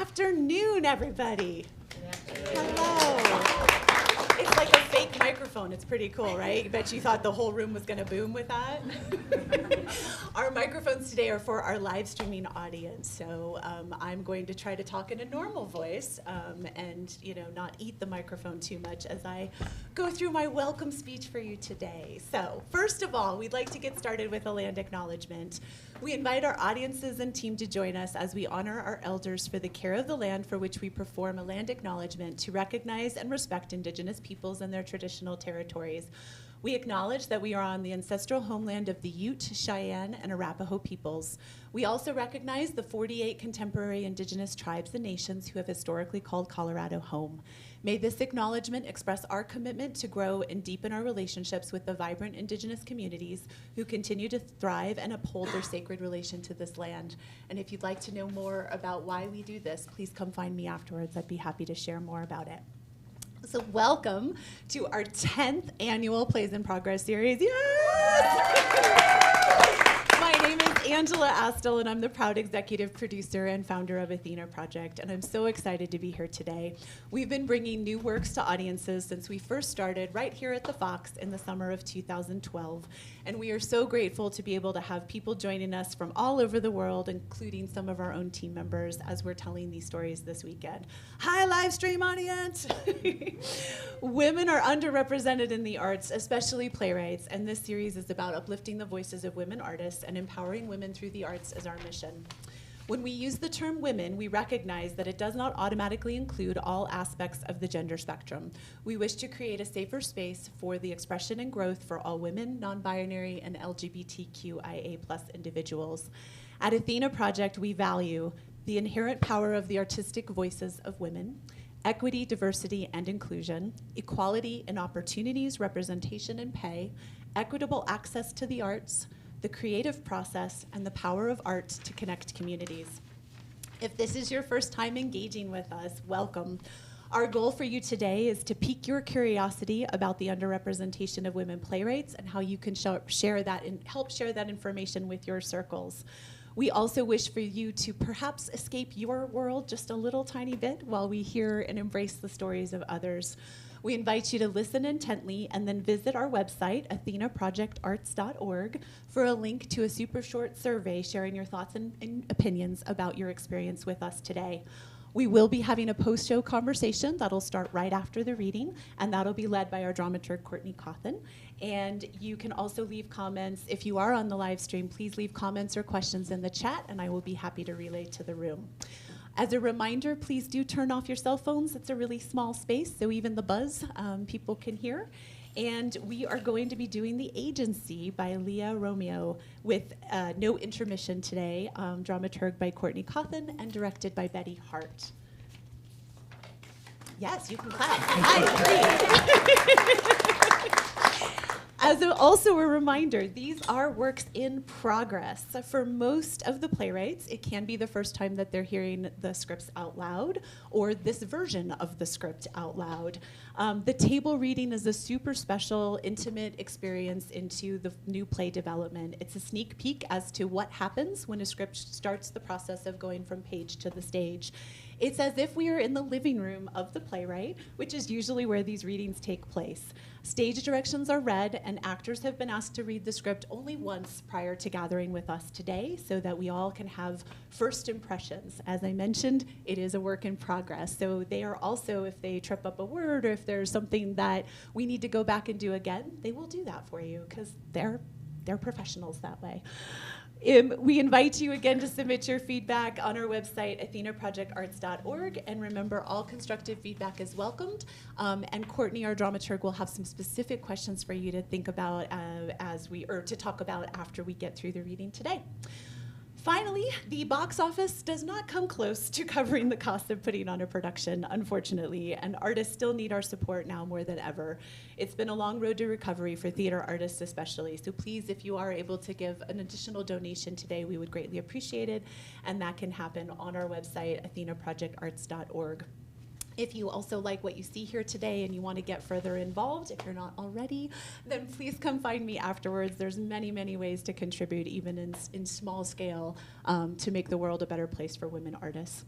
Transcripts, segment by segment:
afternoon, everybody. Hello. It's like a fake microphone. It's pretty cool, right? I bet you thought the whole room was going to boom with that. Our microphones today are for our live streaming audience, so I'm going to try to talk in a normal voice and not eat the microphone too much as I go through my welcome speech for you today. So first of all, we'd like to get started with a land acknowledgement. We invite our audiences and team to join us as we honor our elders for the care of the land for which we perform a land acknowledgement to recognize and respect Indigenous peoples and their traditional territories. We acknowledge that we are on the ancestral homeland of the Ute, Cheyenne, and Arapaho peoples. We also recognize the 48 contemporary Indigenous tribes and nations who have historically called Colorado home. May this acknowledgement express our commitment to grow and deepen our relationships with the vibrant Indigenous communities who continue to thrive and uphold their sacred relation to this land. And if you'd like to know more about why we do this, please come find me afterwards. I'd be happy to share more about it. So welcome to our 10th annual Plays in Progress series. Yes! My name is Angela Astle, and I'm the proud executive producer and founder of Athena Project, and I'm so excited to be here today. We've been bringing new works to audiences since we first started right here at the Fox in the summer of 2012, and we are so grateful to be able to have people joining us from all over the world, including some of our own team members, as we're telling these stories this weekend. Hi, live stream audience! Women are underrepresented in the arts, especially playwrights, and this series is about uplifting the voices of women artists and empowering women through the arts as our mission. When we use the term women, we recognize that it does not automatically include all aspects of the gender spectrum. We wish to create a safer space for the expression and growth for all women, non-binary, and LGBTQIA+ individuals. At Athena Project, we value the inherent power of the artistic voices of women, equity, diversity, and inclusion, equality in opportunities, representation, and pay, equitable access to the arts, the creative process, and the power of art to connect communities. If this is your first time engaging with us, welcome. Our goal for you today is to pique your curiosity about the underrepresentation of women playwrights and how you can help share that information with your circles. We also wish for you to perhaps escape your world just a little tiny bit while we hear and embrace the stories of others. We invite you to listen intently and then visit our website, athenaprojectarts.org, for a link to a super short survey sharing your thoughts and opinions about your experience with us today. We will be having a post-show conversation that'll start right after the reading, and that'll be led by our dramaturg, Courtney Cawthon. And you can also leave comments. If you are on the live stream, please leave comments or questions in the chat, and I will be happy to relay to the room. As a reminder, please do turn off your cell phones. It's a really small space, so even the buzz people can hear. And we are going to be doing The Agency by Leah Romeo with no intermission today, dramaturg by Courtney Cawthon and directed by Betty Hart. Yes, you can clap. I agree. Also a reminder, these are works in progress. For most of the playwrights, it can be the first time that they're hearing the scripts out loud or this version of the script out loud. The table reading is a super special, intimate experience into the new play development. It's a sneak peek as to what happens when a script starts the process of going from page to the stage. It's as if we are in the living room of the playwright, which is usually where these readings take place. Stage directions are read, and actors have been asked to read the script only once prior to gathering with us today so that we all can have first impressions. As I mentioned, it is a work in progress. So they are also, if they trip up a word or if there's something that we need to go back and do again, they will do that for you because they're professionals that way. We invite you again to submit your feedback on our website, athenaprojectarts.org, and remember, all constructive feedback is welcomed. And Courtney, our dramaturg, will have some specific questions for you to think about to talk about after we get through the reading today. Finally, the box office does not come close to covering the cost of putting on a production, unfortunately, and artists still need our support now more than ever. It's been a long road to recovery for theater artists especially, so please, if you are able to give an additional donation today, we would greatly appreciate it, and that can happen on our website, athenaprojectarts.org. If you also like what you see here today and you want to get further involved, if you're not already, then please come find me afterwards. There's many, many ways to contribute, even in small scale, to make the world a better place for women artists.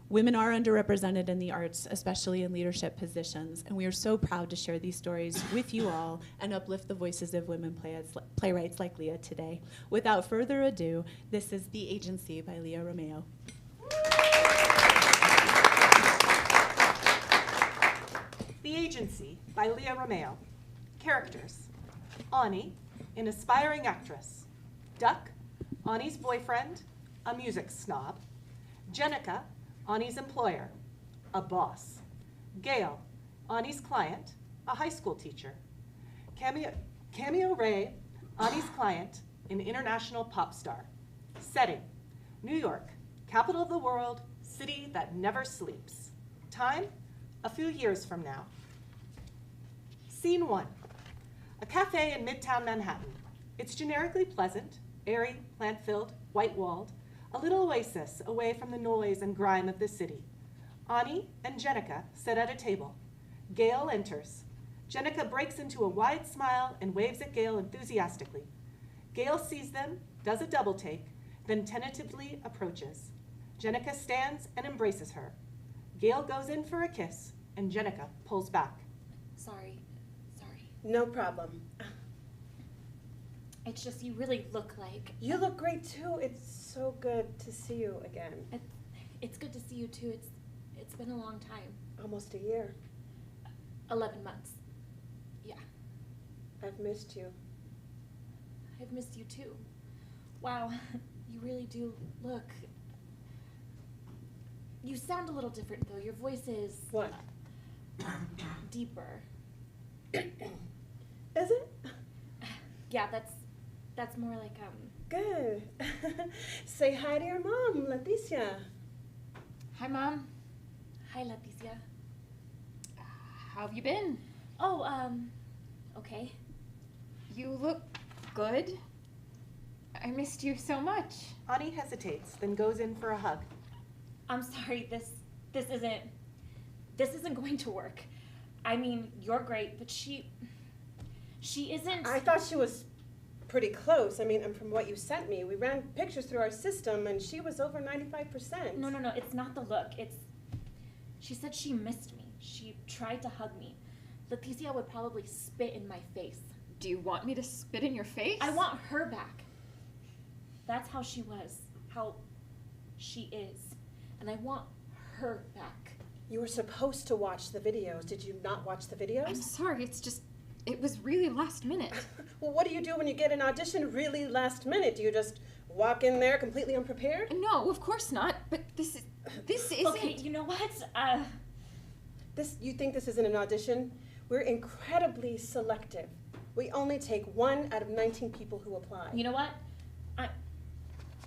Women are underrepresented in the arts, especially in leadership positions, and we are so proud to share these stories with you all and uplift the voices of women playwrights like Leah today. Without further ado, this is The Agency by Leah Romeo. The Agency by Leah Romeo. Characters: Ani, an aspiring actress. Duck, Ani's boyfriend, a music snob. Jenica, Ani's employer, a boss. Gail, Ani's client, a high school teacher. Cameo Ray, Ani's client, an international pop star. Setting: New York, capital of the world, city that never sleeps. Time: a few years from now. Scene 1. A cafe in Midtown Manhattan. It's generically pleasant, airy, plant-filled, white-walled, a little oasis away from the noise and grime of the city. Ani and Jenica sit at a table. Gail enters. Jenica breaks into a wide smile and waves at Gail enthusiastically. Gail sees them, does a double take, then tentatively approaches. Jenica stands and embraces her. Gail goes in for a kiss, and Jenica pulls back. Sorry. No problem. It's just you really look like... You look great too. It's so good to see you again. It's good to see you too. It's been a long time. Almost a year. 11 months. Yeah. I've missed you. I've missed you too. Wow, you really do look... You sound a little different though. Your voice is... What? Deeper. Is it? Yeah, that's more like, Good. Say hi to your mom, Leticia. Hi, Mom. Hi, Leticia. How have you been? Oh, okay. You look good. I missed you so much. Ani hesitates, then goes in for a hug. I'm sorry, this isn't going to work. I mean, you're great, but she isn't... I thought she was pretty close. I mean, and from what you sent me, we ran pictures through our system, and she was over 95%. No, it's not the look. She said she missed me. She tried to hug me. Leticia would probably spit in my face. Do you want me to spit in your face? I want her back. That's how she was, how she is. And I want her back. You were supposed to watch the videos. Did you not watch the videos? I'm sorry, it was really last minute. Well, what do you do when you get an audition really last minute? Do you just walk in there completely unprepared? No, of course not, but this isn't... Okay, you know what? You think this isn't an audition? We're incredibly selective. We only take 1 out of 19 people who apply. You know what?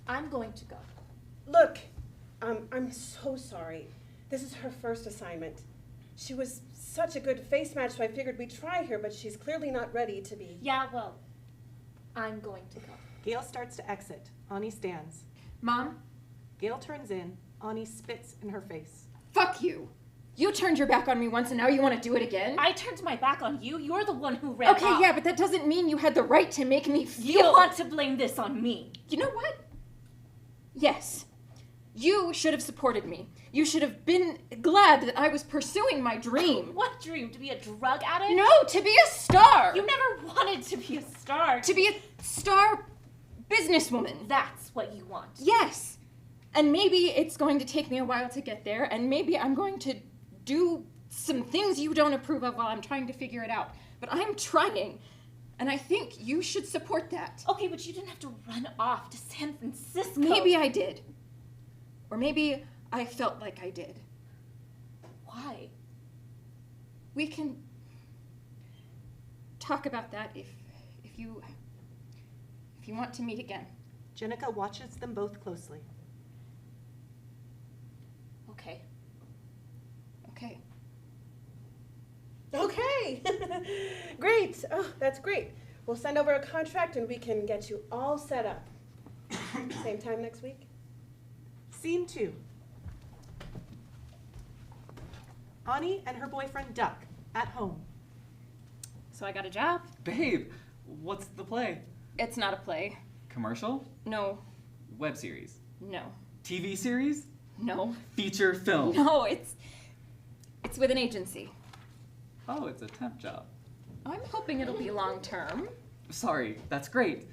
I'm going to go. Look, I'm so sorry. This is her first assignment. She was such a good face match, so I figured we'd try her, but she's clearly not ready to be. Yeah, well, I'm going to go. Gail starts to exit. Ani stands. Mom, Gail turns in. Ani spits in her face. fuck you. You turned your back on me once and now you want to do it again? I turned my back on you. You're the one who ran Okay, off. yeah, but that doesn't mean you had the right to make me feel... You want to blame this on me. You know what? Yes. You should have supported me. You should have been glad that I was pursuing my dream. What dream? To be a drug addict? No, to be a star! You never wanted to be a star. To be a star businesswoman. That's what you want. Yes. And maybe it's going to take me a while to get there, and maybe I'm going to do some things you don't approve of while I'm trying to figure it out. But I'm trying, and I think you should support that. Okay, but you didn't have to run off to San Francisco. Maybe I did. Or maybe I felt like I did. Why? We can talk about that if you want to meet again. Jenica watches them both closely. Okay. Okay. Okay. Great. Oh, that's great. We'll send over a contract and we can get you all set up. Same time next week? Scene 2. Ani and her boyfriend Duck at home. So I got a job. Babe, what's the play? It's not a play. Commercial? No. Web series? No. TV series? No. Feature film. No, it's with an agency. Oh, it's a temp job. I'm hoping it'll be long term. Sorry, that's great.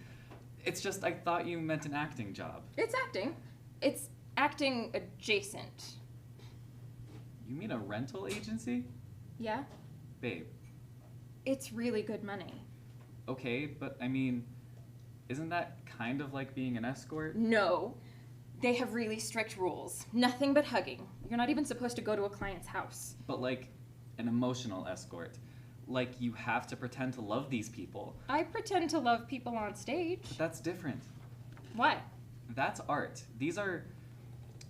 It's just I thought you meant an acting job. It's acting. It's acting adjacent. You mean a rental agency? Yeah? Babe, It's really good money. okay, but I mean, isn't that kind of like being an escort? No. They have really strict rules. Nothing but hugging. You're not even supposed to go to a client's house. But like an emotional escort. Like you have to pretend to love these people. I pretend to love people on stage. But that's different. Why? That's art. These are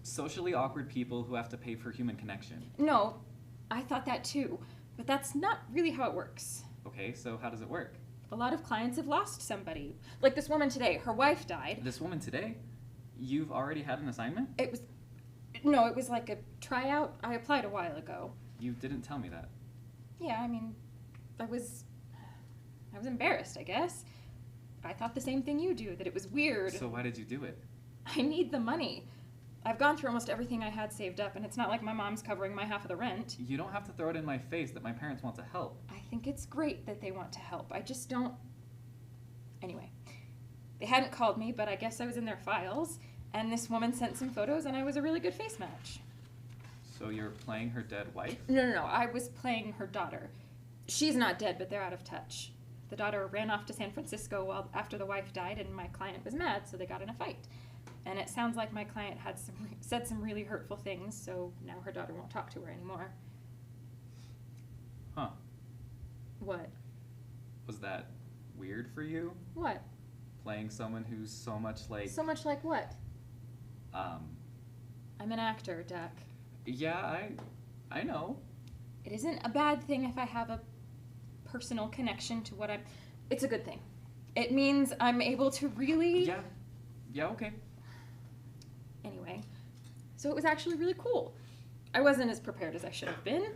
socially awkward people who have to pay for human connection. No, I thought that too. But that's not really how it works. Okay, so how does it work? A lot of clients have lost somebody. Like this woman today, her wife died. This woman today? You've already had an assignment? It was like a tryout. I applied a while ago. You didn't tell me that. Yeah, I mean, I was embarrassed, I guess. I thought the same thing you do, that it was weird. So why did you do it? I need the money. I've gone through almost everything I had saved up, and it's not like my mom's covering my half of the rent. You don't have to throw it in my face that my parents want to help. I think it's great that they want to help. I just don't... Anyway, they hadn't called me, but I guess I was in their files, and this woman sent some photos, and I was a really good face match. So you're playing her dead wife? No, I was playing her daughter. She's not dead, but they're out of touch. The daughter ran off to San Francisco after the wife died, and my client was mad, so they got in a fight. And it sounds like my client had said some really hurtful things, so now her daughter won't talk to her anymore. Huh. What? Was that weird for you? What? Playing someone who's so much like... So much like what? Um... I'm an actor, Duck. Yeah, I know. It isn't a bad thing if I have a personal connection to what I'm... It's a good thing. It means I'm able to really... Yeah, okay. Anyway, so it was actually really cool. I wasn't as prepared as I should have been.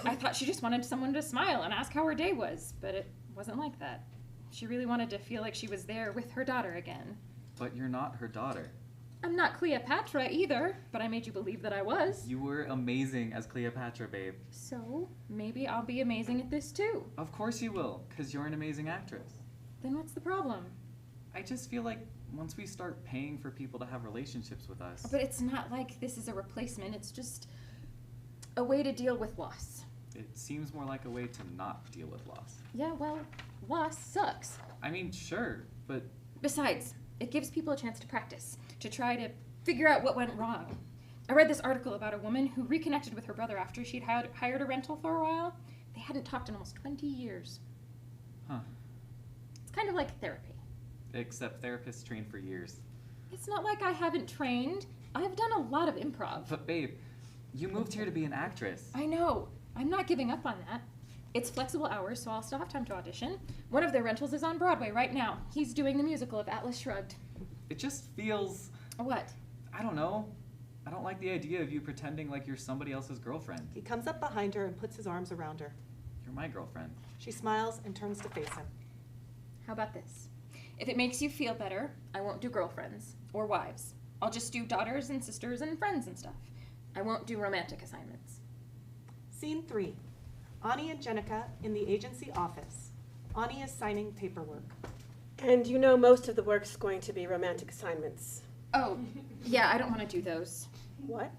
I thought she just wanted someone to smile and ask how her day was, but it wasn't like that. She really wanted to feel like she was there with her daughter again. But you're not her daughter. I'm not Cleopatra either, but I made you believe that I was. You were amazing as Cleopatra, babe. So, maybe I'll be amazing at this too. Of course you will, because you're an amazing actress. Then what's the problem? I just feel like once we start paying for people to have relationships with us... But it's not like this is a replacement, it's just a way to deal with loss. It seems more like a way to not deal with loss. Yeah, well, loss sucks. I mean, sure, but... Besides, it gives people a chance to practice, to try to figure out what went wrong. I read this article about a woman who reconnected with her brother after she'd hired a rental for a while. They hadn't talked in almost 20 years. Huh. It's kind of like therapy. Except therapists train for years. It's not like I haven't trained. I've done a lot of improv. But babe, you moved here to be an actress. I know. I'm not giving up on that. It's flexible hours, so I'll still have time to audition. One of their rentals is on Broadway right now. He's doing the musical of Atlas Shrugged. It just feels... What? I don't know. I don't like the idea of you pretending like you're somebody else's girlfriend. He comes up behind her and puts his arms around her. You're my girlfriend. She smiles and turns to face him. How about this? If it makes you feel better, I won't do girlfriends or wives. I'll just do daughters and sisters and friends and stuff. I won't do romantic assignments. Scene 3. Ani and Jenica in the agency office. Ani is signing paperwork. And you know most of the work's going to be romantic assignments. Oh, yeah, I don't want to do those. What?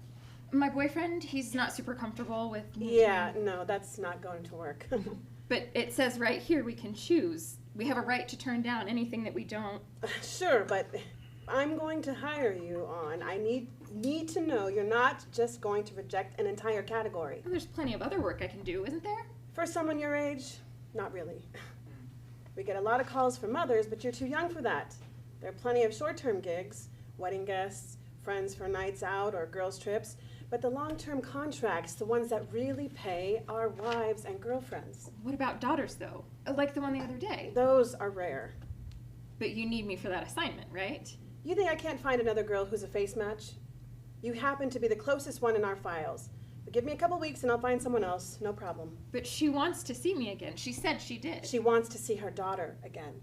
My boyfriend, he's not super comfortable with me. Yeah, no, that's not going to work. But it says right here we can choose. We have a right to turn down anything that we don't. Sure, but I'm going to hire you on. I need to know you're not just going to reject an entire category. Well, there's plenty of other work I can do, isn't there? For someone your age, not really. We get a lot of calls from mothers, but you're too young for that. There are plenty of short-term gigs, wedding guests, friends for nights out or girls' trips, but the long-term contracts, the ones that really pay, are wives and girlfriends. What about daughters, though? Like the one the other day. Those are rare. But you need me for that assignment, right? You think I can't find another girl who's a face match? You happen to be the closest one in our files. But give me a couple weeks and I'll find someone else, no problem. But she wants to see me again. She said she did. She wants to see her daughter again.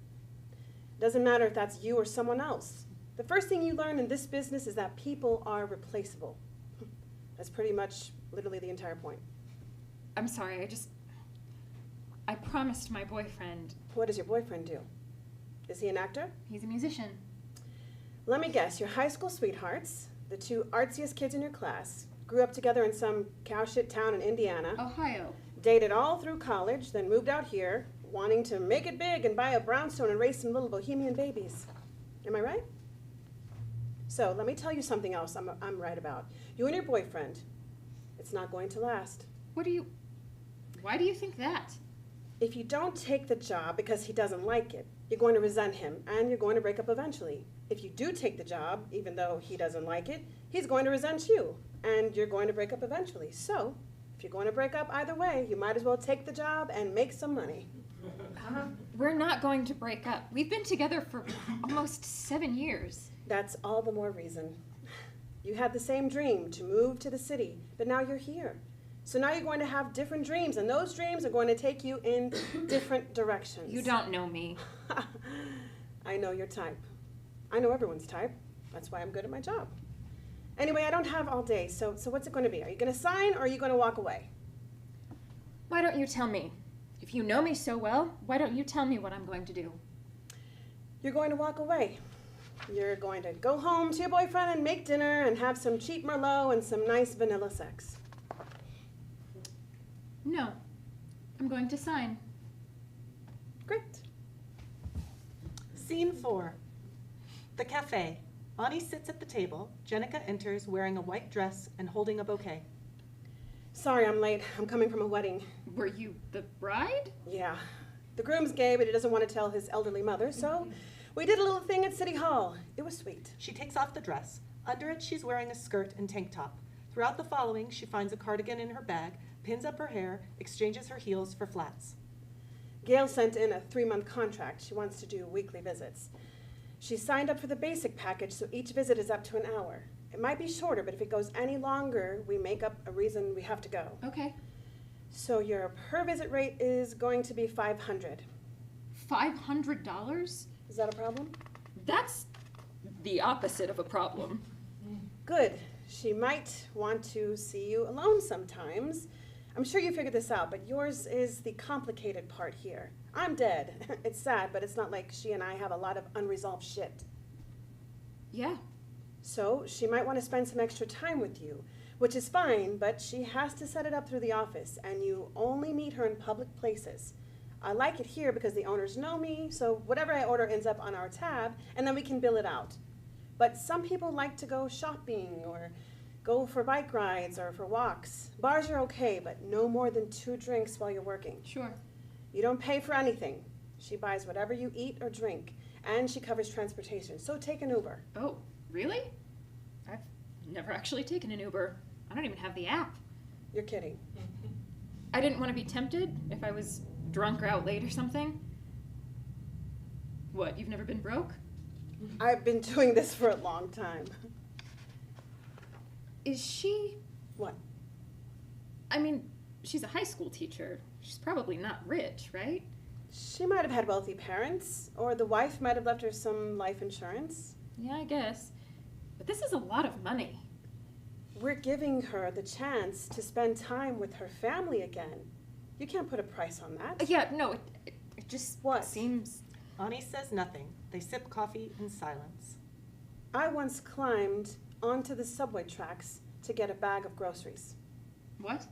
Doesn't matter if that's you or someone else. The first thing you learn in this business is that people are replaceable. That's pretty much literally the entire point. I'm sorry, I promised my boyfriend. What does your boyfriend do? Is he an actor? He's a musician. Let me guess, your high school sweethearts, the two artsiest kids in your class, grew up together in some cowshit town in Indiana, Ohio. dated all through college, then moved out here, wanting to make it big and buy a brownstone and raise some little bohemian babies. Am I right? So let me tell you something else I'm right about. You and your boyfriend, it's not going to last. Why do you think that? If you don't take the job because he doesn't like it, you're going to resent him and you're going to break up eventually. If you do take the job, even though he doesn't like it, he's going to resent you and you're going to break up eventually. So, if you're going to break up either way, you might as well take the job and make some money. We're not going to break up. We've been together for almost 7 years. That's all the more reason. You had the same dream to move to the city, but now you're here. So now you're going to have different dreams, and those dreams are going to take you in different directions. You don't know me. I know your type. I know everyone's type. That's why I'm good at my job. Anyway, I don't have all day, so what's it going to be? Are you going to sign, or are you going to walk away? Why don't you tell me? If you know me so well, why don't you tell me what I'm going to do? You're going to walk away. You're going to go home to your boyfriend and make dinner and have some cheap Merlot and some nice vanilla sex. No. I'm going to sign. Great. Scene 4. The cafe. Ani sits at the table. Jenica enters wearing a white dress and holding a bouquet. Sorry I'm late. I'm coming from a wedding. Were you the bride? Yeah. The groom's gay, but he doesn't want to tell his elderly mother, so we did a little thing at City Hall. It was sweet. She takes off the dress. Under it, she's wearing a skirt and tank top. Throughout the following, she finds a cardigan in her bag, pins up her hair, exchanges her heels for flats. Gail sent in a 3-month contract. She wants to do weekly visits. She signed up for the basic package, so each visit is up to an hour. It might be shorter, but if it goes any longer, we make up a reason we have to go. Okay. So your per visit rate is going to be $500. $500? Is that a problem? That's the opposite of a problem. Good. She might want to see you alone sometimes. I'm sure you figured this out, but yours is the complicated part here. I'm dead. It's sad, but it's not like she and I have a lot of unresolved shit. Yeah. So she might want to spend some extra time with you, which is fine, but she has to set it up through the office, and you only meet her in public places. I like it here because the owners know me, so whatever I order ends up on our tab, and then we can bill it out. But some people like to go shopping or go for bike rides or for walks. Bars are okay, but no more than 2 drinks while you're working. Sure. You don't pay for anything. She buys whatever you eat or drink, and she covers transportation, so take an Uber. Oh, really? I've never actually taken an Uber. I don't even have the app. You're kidding. I didn't want to be tempted if I was drunk or out late or something. What, you've never been broke? I've been doing this for a long time. Is she... What? I mean, she's a high school teacher. She's probably not rich, right? She might have had wealthy parents, or the wife might have left her some life insurance. Yeah, I guess. But this is a lot of money. We're giving her the chance to spend time with her family again. You can't put a price on that. Yeah, no, it just What? seems... Ani says nothing. They sip coffee in silence. I once climbed onto the subway tracks to get a bag of groceries. What?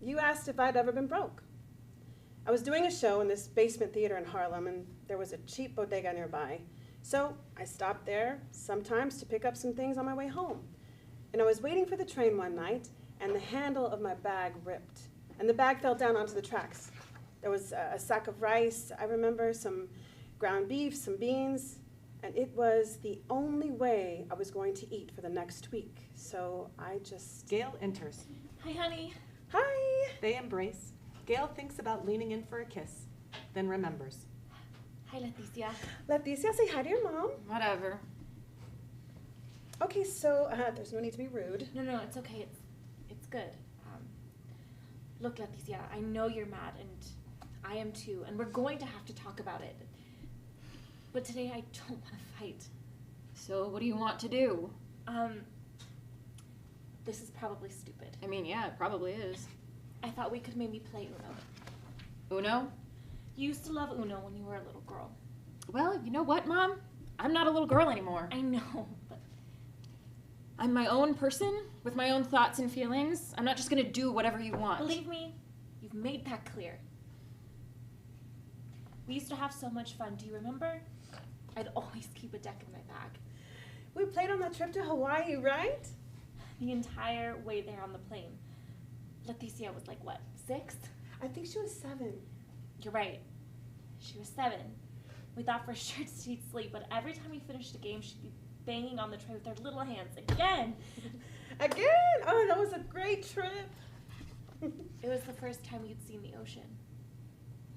You asked if I'd ever been broke. I was doing a show in this basement theater in Harlem, and there was a cheap bodega nearby. So I stopped there sometimes to pick up some things on my way home. And I was waiting for the train one night, and the handle of my bag ripped, and the bag fell down onto the tracks. There was a sack of rice, I remember, some ground beef, some beans, and it was the only way I was going to eat for the next week. So I just... Gail enters. Hi, honey. Hi! They embrace. Gail thinks about leaning in for a kiss, then remembers. Hi, Leticia. Leticia, say hi to your mom. Whatever. Okay, so there's no need to be rude. No, it's okay. It's good. Look, Leticia, I know you're mad, and I am too, and we're going to have to talk about it. But today I don't want to fight. So what do you want to do? This is probably stupid. I mean, yeah, it probably is. I thought we could maybe play Uno. Uno? You used to love Uno when you were a little girl. Well, you know what, Mom? I'm not a little girl anymore. I know, but I'm my own person with my own thoughts and feelings. I'm not just gonna do whatever you want. believe me, you've made that clear. We used to have so much fun. Do you remember? I'd always keep a deck in my bag. We played on that trip to Hawaii, right? The entire way there on the plane. Leticia was like, what, 6? I think she was 7. You're right. She was 7. We thought for sure she'd sleep, but every time we finished a game, she'd be banging on the tray with her little hands again. Again? Oh, that was a great trip. It was the first time you'd seen the ocean.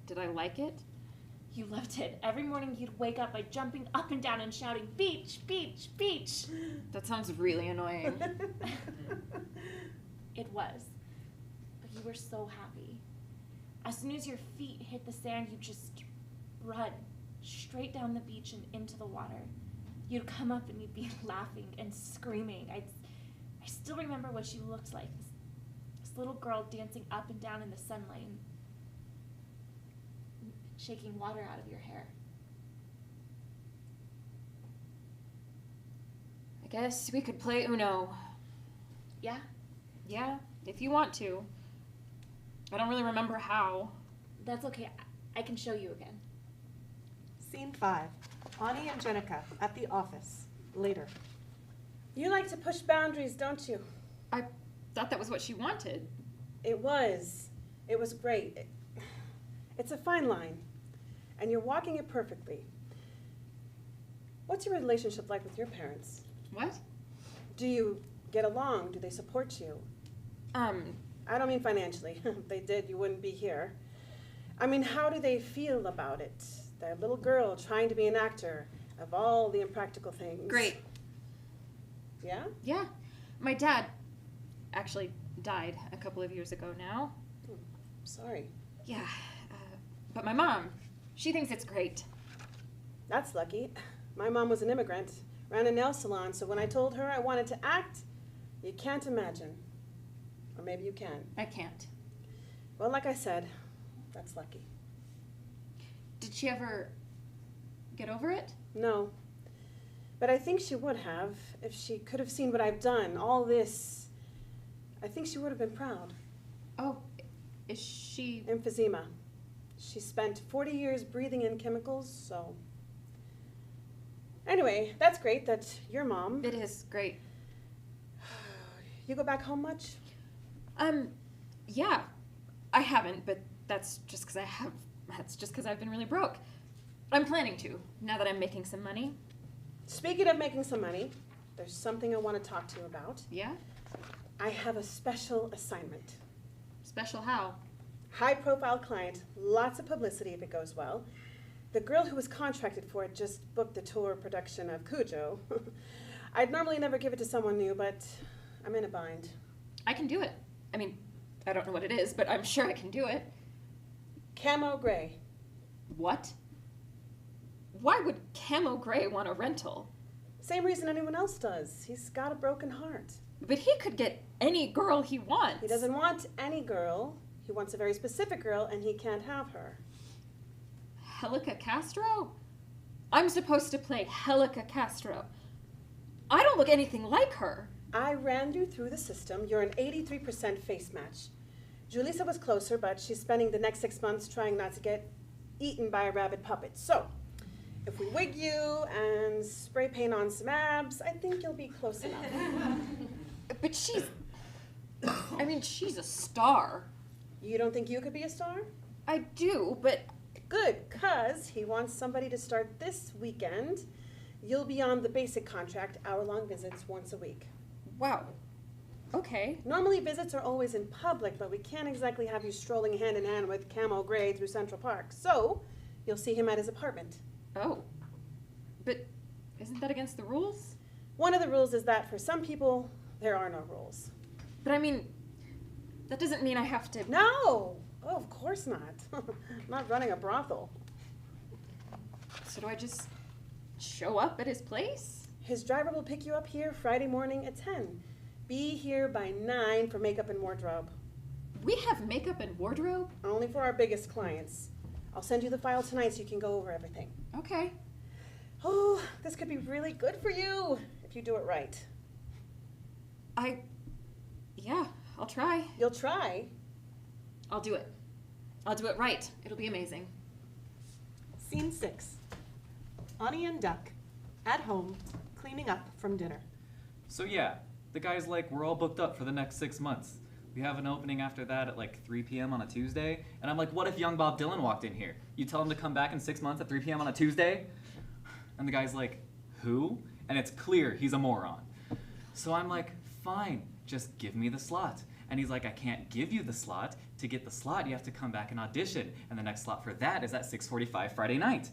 Did I like it? You loved it. Every morning you'd wake up by jumping up and down and shouting, beach, beach, beach. That sounds really annoying. It was. But you were so happy. As soon as your feet hit the sand, you'd just run straight down the beach and into the water. You'd come up and you'd be laughing and screaming. I still remember what you looked like. This little girl dancing up and down in the sunlight, shaking water out of your hair. I guess we could play Uno. Yeah? Yeah, if you want to. I don't really remember how. That's okay. I can show you again. Scene 5. Ani and Jenica at the office. Later. You like to push boundaries, don't you? I thought that was what she wanted. It was. It was great. It's a fine line. And you're walking it perfectly. What's your relationship like with your parents? What? Do you get along? Do they support you? I don't mean financially. If they did, you wouldn't be here. I mean, how do they feel about it? That little girl trying to be an actor, of all the impractical things. Great. Yeah? Yeah. My dad actually died a couple of years ago now. Sorry. Yeah. But my mom, she thinks it's great. That's lucky. My mom was an immigrant, ran a nail salon, so when I told her I wanted to act, you can't imagine. Or maybe you can. I can't. Well, like I said, that's lucky. Did she ever get over it? No. But I think she would have if she could have seen what I've done, all this. I think she would have been proud. Oh, is she... Emphysema. She spent 40 years breathing in chemicals, so... Anyway, that's great that your mom... It is great. You go back home much? Yeah. I haven't, but that's just because I have... That's just because I've been really broke. I'm planning to, now that I'm making some money. Speaking of making some money, there's something I want to talk to you about. Yeah? I have a special assignment. Special how? High-profile client, lots of publicity if it goes well. The girl who was contracted for it just booked the tour production of Cujo. I'd normally never give it to someone new, but I'm in a bind. I can do it. I mean, I don't know what it is, but I'm sure I can do it. Camo Gray. What? Why would Camo Gray want a rental? Same reason anyone else does. He's got a broken heart. But he could get any girl he wants. He doesn't want any girl. He wants a very specific girl, and he can't have her. Helica Castro? I'm supposed to play Helica Castro. I don't look anything like her. I ran you through the system. You're an 83% face match. Julissa was closer, but she's spending the next 6 months trying not to get eaten by a rabid puppet. So, if we wig you and spray paint on some abs, I think you'll be close enough. But she's... I mean, she's a star. You don't think you could be a star? I do, but... Good, 'cause he wants somebody to start this weekend. You'll be on the basic contract, hour-long visits once a week. Wow. Okay. Normally visits are always in public, but we can't exactly have you strolling hand in hand with Camo Gray through Central Park. So, you'll see him at his apartment. Oh. But isn't that against the rules? One of the rules is that for some people, there are no rules. But I mean, that doesn't mean I have to... No! Oh, of course not. I'm not running a brothel. So do I just show up at his place? His driver will pick you up here Friday morning at 10. Be here by 9 for makeup and wardrobe. We have makeup and wardrobe? Only for our biggest clients. I'll send you the file tonight so you can go over everything. Okay. Oh, this could be really good for you if you do it right. Yeah, I'll try. You'll try? I'll do it. I'll do it right. It'll be amazing. Scene 6. Ani and Duck, at home, cleaning up from dinner. So yeah, the guy's like, we're all booked up for the next 6 months. We have an opening after that at like 3 p.m. on a Tuesday. And I'm like, what if young Bob Dylan walked in here? You tell him to come back in 6 months at 3 p.m. on a Tuesday? And the guy's like, who? And it's clear he's a moron. So I'm like, fine, just give me the slot. And he's like, I can't give you the slot. To get the slot, you have to come back and audition. And the next slot for that is at 6:45 Friday night.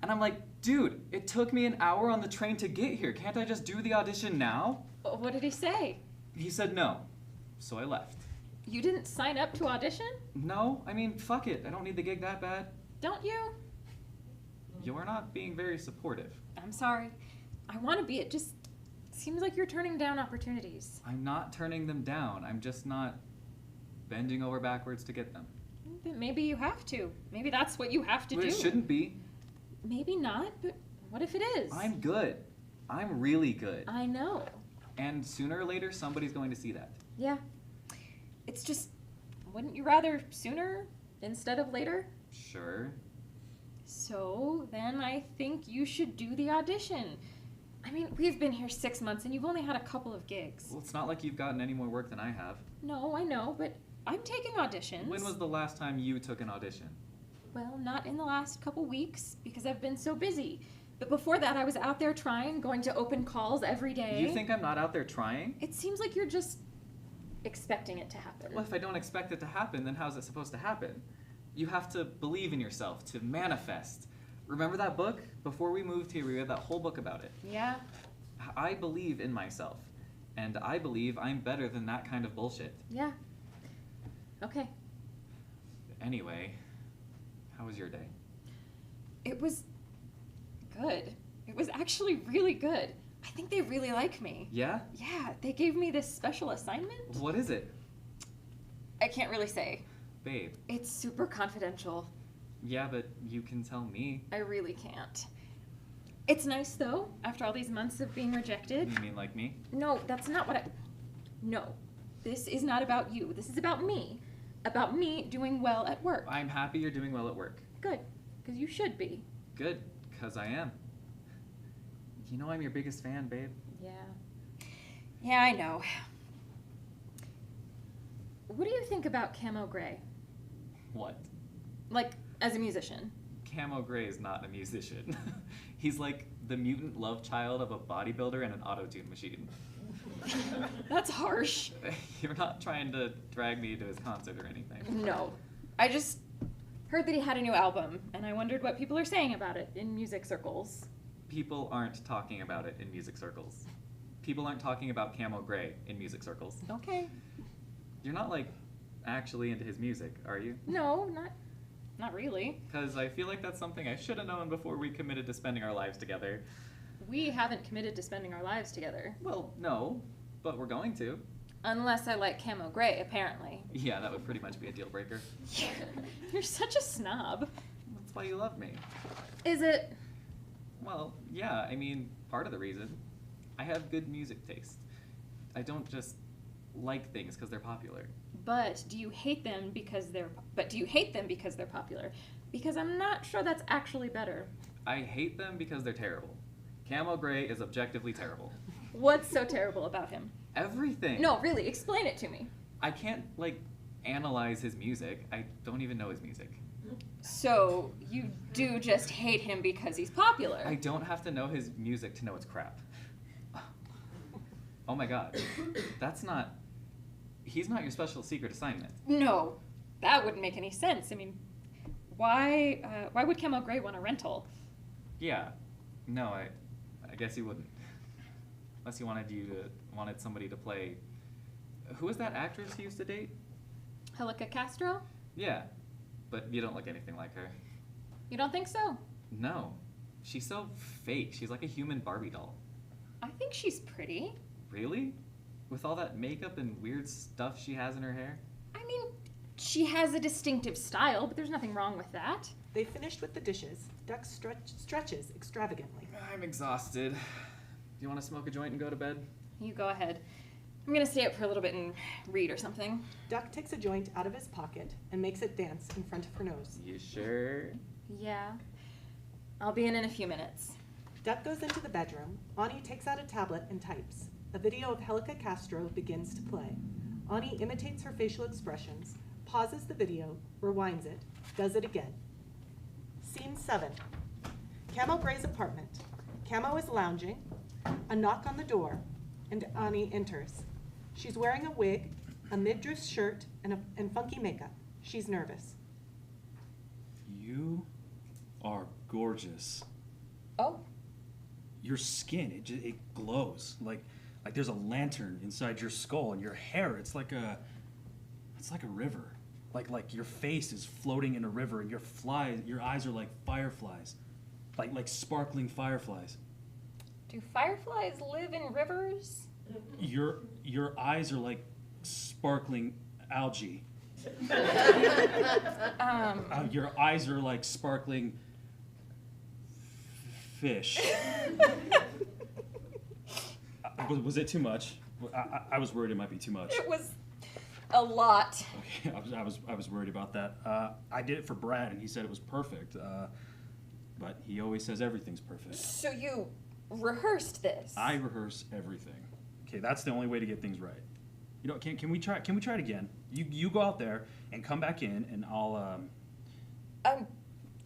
And I'm like, dude, it took me an hour on the train to get here. Can't I just do the audition now? What did he say? He said no. So I left. You didn't sign up to audition? No, I mean, fuck it. I don't need the gig that bad. Don't you? You're not being very supportive. I'm sorry. I want to be. It just seems like you're turning down opportunities. I'm not turning them down. I'm just not bending over backwards to get them. But maybe you have to. Maybe that's what you have to Well, do. it shouldn't be. Maybe not, but what if it is? I'm good. I'm really good. I know. And sooner or later, somebody's going to see that. Yeah. It's just, wouldn't you rather sooner instead of later? Sure. So then I think you should do the audition. I mean, we've been here 6 months and you've only had a couple of gigs. Well, it's not like you've gotten any more work than I have. No, I know, but I'm taking auditions. When was the last time you took an audition? Well, not in the last couple weeks because I've been so busy. But before that, I was out there trying, going to open calls every day. You think I'm not out there trying? It seems like you're just expecting it to happen. Well, if I don't expect it to happen, then how's it supposed to happen? You have to believe in yourself, to manifest. Remember that book? Before we moved here, we read that whole book about it. Yeah. I believe in myself, and I believe I'm better than that kind of bullshit. Yeah. Okay. Anyway, how was your day? It was good. It was actually really good. I think they really like me. Yeah? Yeah, they gave me this special assignment. What is it? I can't really say. Babe. It's super confidential. Yeah, but you can tell me. I really can't. It's nice though, after all these months of being rejected. You mean like me? No, that's not what I... No, this is not about you. This is about me. About me doing well at work. I'm happy you're doing well at work. Good, because you should be. Good, because I am. You know I'm your biggest fan, babe. Yeah. Yeah, I know. What do you think about Camo Gray? What? Like, as a musician? Camo Gray is not a musician. He's like the mutant love child of a bodybuilder and an auto-tune machine. That's harsh. You're not trying to drag me to his concert or anything. No. I just heard that he had a new album, and I wondered what people are saying about it in music circles. People aren't talking about it in music circles. People aren't talking about Camo Gray in music circles. Okay. You're not, like, actually into his music, are you? No, not really. Because I feel like that's something I should have known before we committed to spending our lives together. We haven't committed to spending our lives together. Well, no, but we're going to. Unless I like Camo Gray, apparently. Yeah, that would pretty much be a deal breaker. You're such a snob. That's why you love me. Is it? Well, yeah, I mean, part of the reason. I have good music taste. I don't just like things because they're popular. But do you hate them because they're popular? Because I'm not sure that's actually better. I hate them because they're terrible. Camo Gray is objectively terrible. What's so terrible about him? Everything. No, really, explain it to me. I can't, like, analyze his music. I don't even know his music. So, you do just hate him because he's popular? I don't have to know his music to know it's crap. Oh my god. He's not your special secret assignment. No, that wouldn't make any sense. I mean, why would Camo Gray want a rental? Yeah. No, I guess he wouldn't. Unless he wanted somebody to play. Who was that actress he used to date? Helica Castro? Yeah. But you don't look anything like her. You don't think so? No. She's so fake. She's like a human Barbie doll. I think she's pretty. Really? With all that makeup and weird stuff she has in her hair? I mean, she has a distinctive style, but there's nothing wrong with that. They finished with the dishes. Duck stretches extravagantly. I'm exhausted. Do you want to smoke a joint and go to bed? You go ahead. I'm gonna stay up for a little bit and read or something. Duck takes a joint out of his pocket and makes it dance in front of her nose. You sure? Yeah. I'll be in a few minutes. Duck goes into the bedroom. Ani takes out a tablet and types. A video of Helica Castro begins to play. Ani imitates her facial expressions, pauses the video, rewinds it, does it again. Scene 7. Camo Gray's apartment. Camo is lounging. A knock on the door, and Ani enters. She's wearing a wig, a midriff shirt, and funky makeup. She's nervous. You are gorgeous. Oh, Your skin, it glows like there's a lantern inside your skull, and your hair, it's like a river. Like your face is floating in a river, and your eyes are like fireflies, like sparkling fireflies. do fireflies live in rivers? Your eyes are like sparkling algae. Your eyes are like sparkling fish. Was it too much? I was worried it might be too much. It was a lot. Okay, I was worried about that. I did it for Brad, and he said it was perfect. But he always says everything's perfect. So you rehearsed this? I rehearse everything. Okay, that's the only way to get things right. You know, can we try it again? You go out there and come back in, and I'll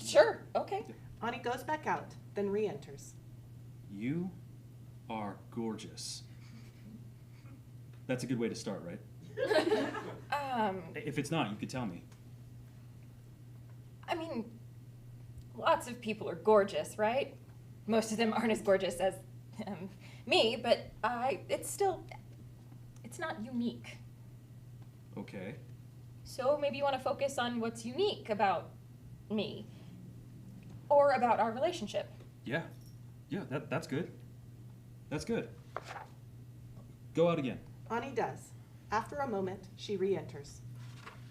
Sure, okay. Ani goes back out, then re-enters. You are gorgeous. That's a good way to start, right? If it's not, you could tell me. I mean, lots of people are gorgeous, right? Most of them aren't as gorgeous as me, but it's not unique. Okay. So maybe you want to focus on what's unique about me, or about our relationship. Yeah, that's good. That's good. Go out again. Ani does. After a moment, she re-enters.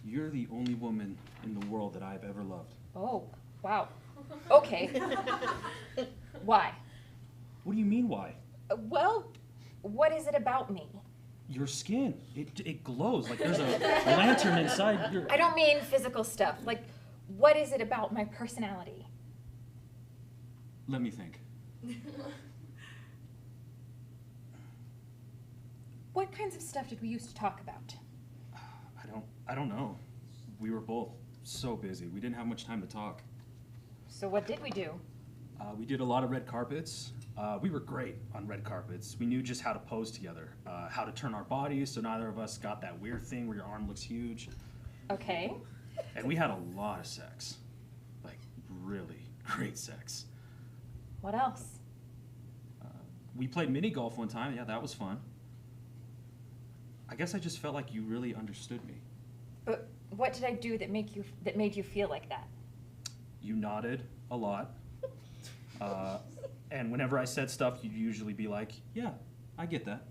You're the only woman in the world that I've ever loved. Oh, wow. Okay. Why? What do you mean, why? Well, what is it about me? Your skin, it glows like there's a lantern inside your... I don't mean physical stuff. Like, what is it about my personality? Let me think. What kinds of stuff did we used to talk about? I don't know. We were both so busy. We didn't have much time to talk. So what did we do? We did a lot of red carpets. We were great on red carpets. We knew just how to pose together, how to turn our bodies so neither of us got that weird thing where your arm looks huge. Okay. And we had a lot of sex. Like, really great sex. What else? We played mini golf one time. Yeah, that was fun. I guess I just felt like you really understood me. But what did I do that made you feel like that? You nodded a lot. And whenever I said stuff, you'd usually be like, yeah, I get that.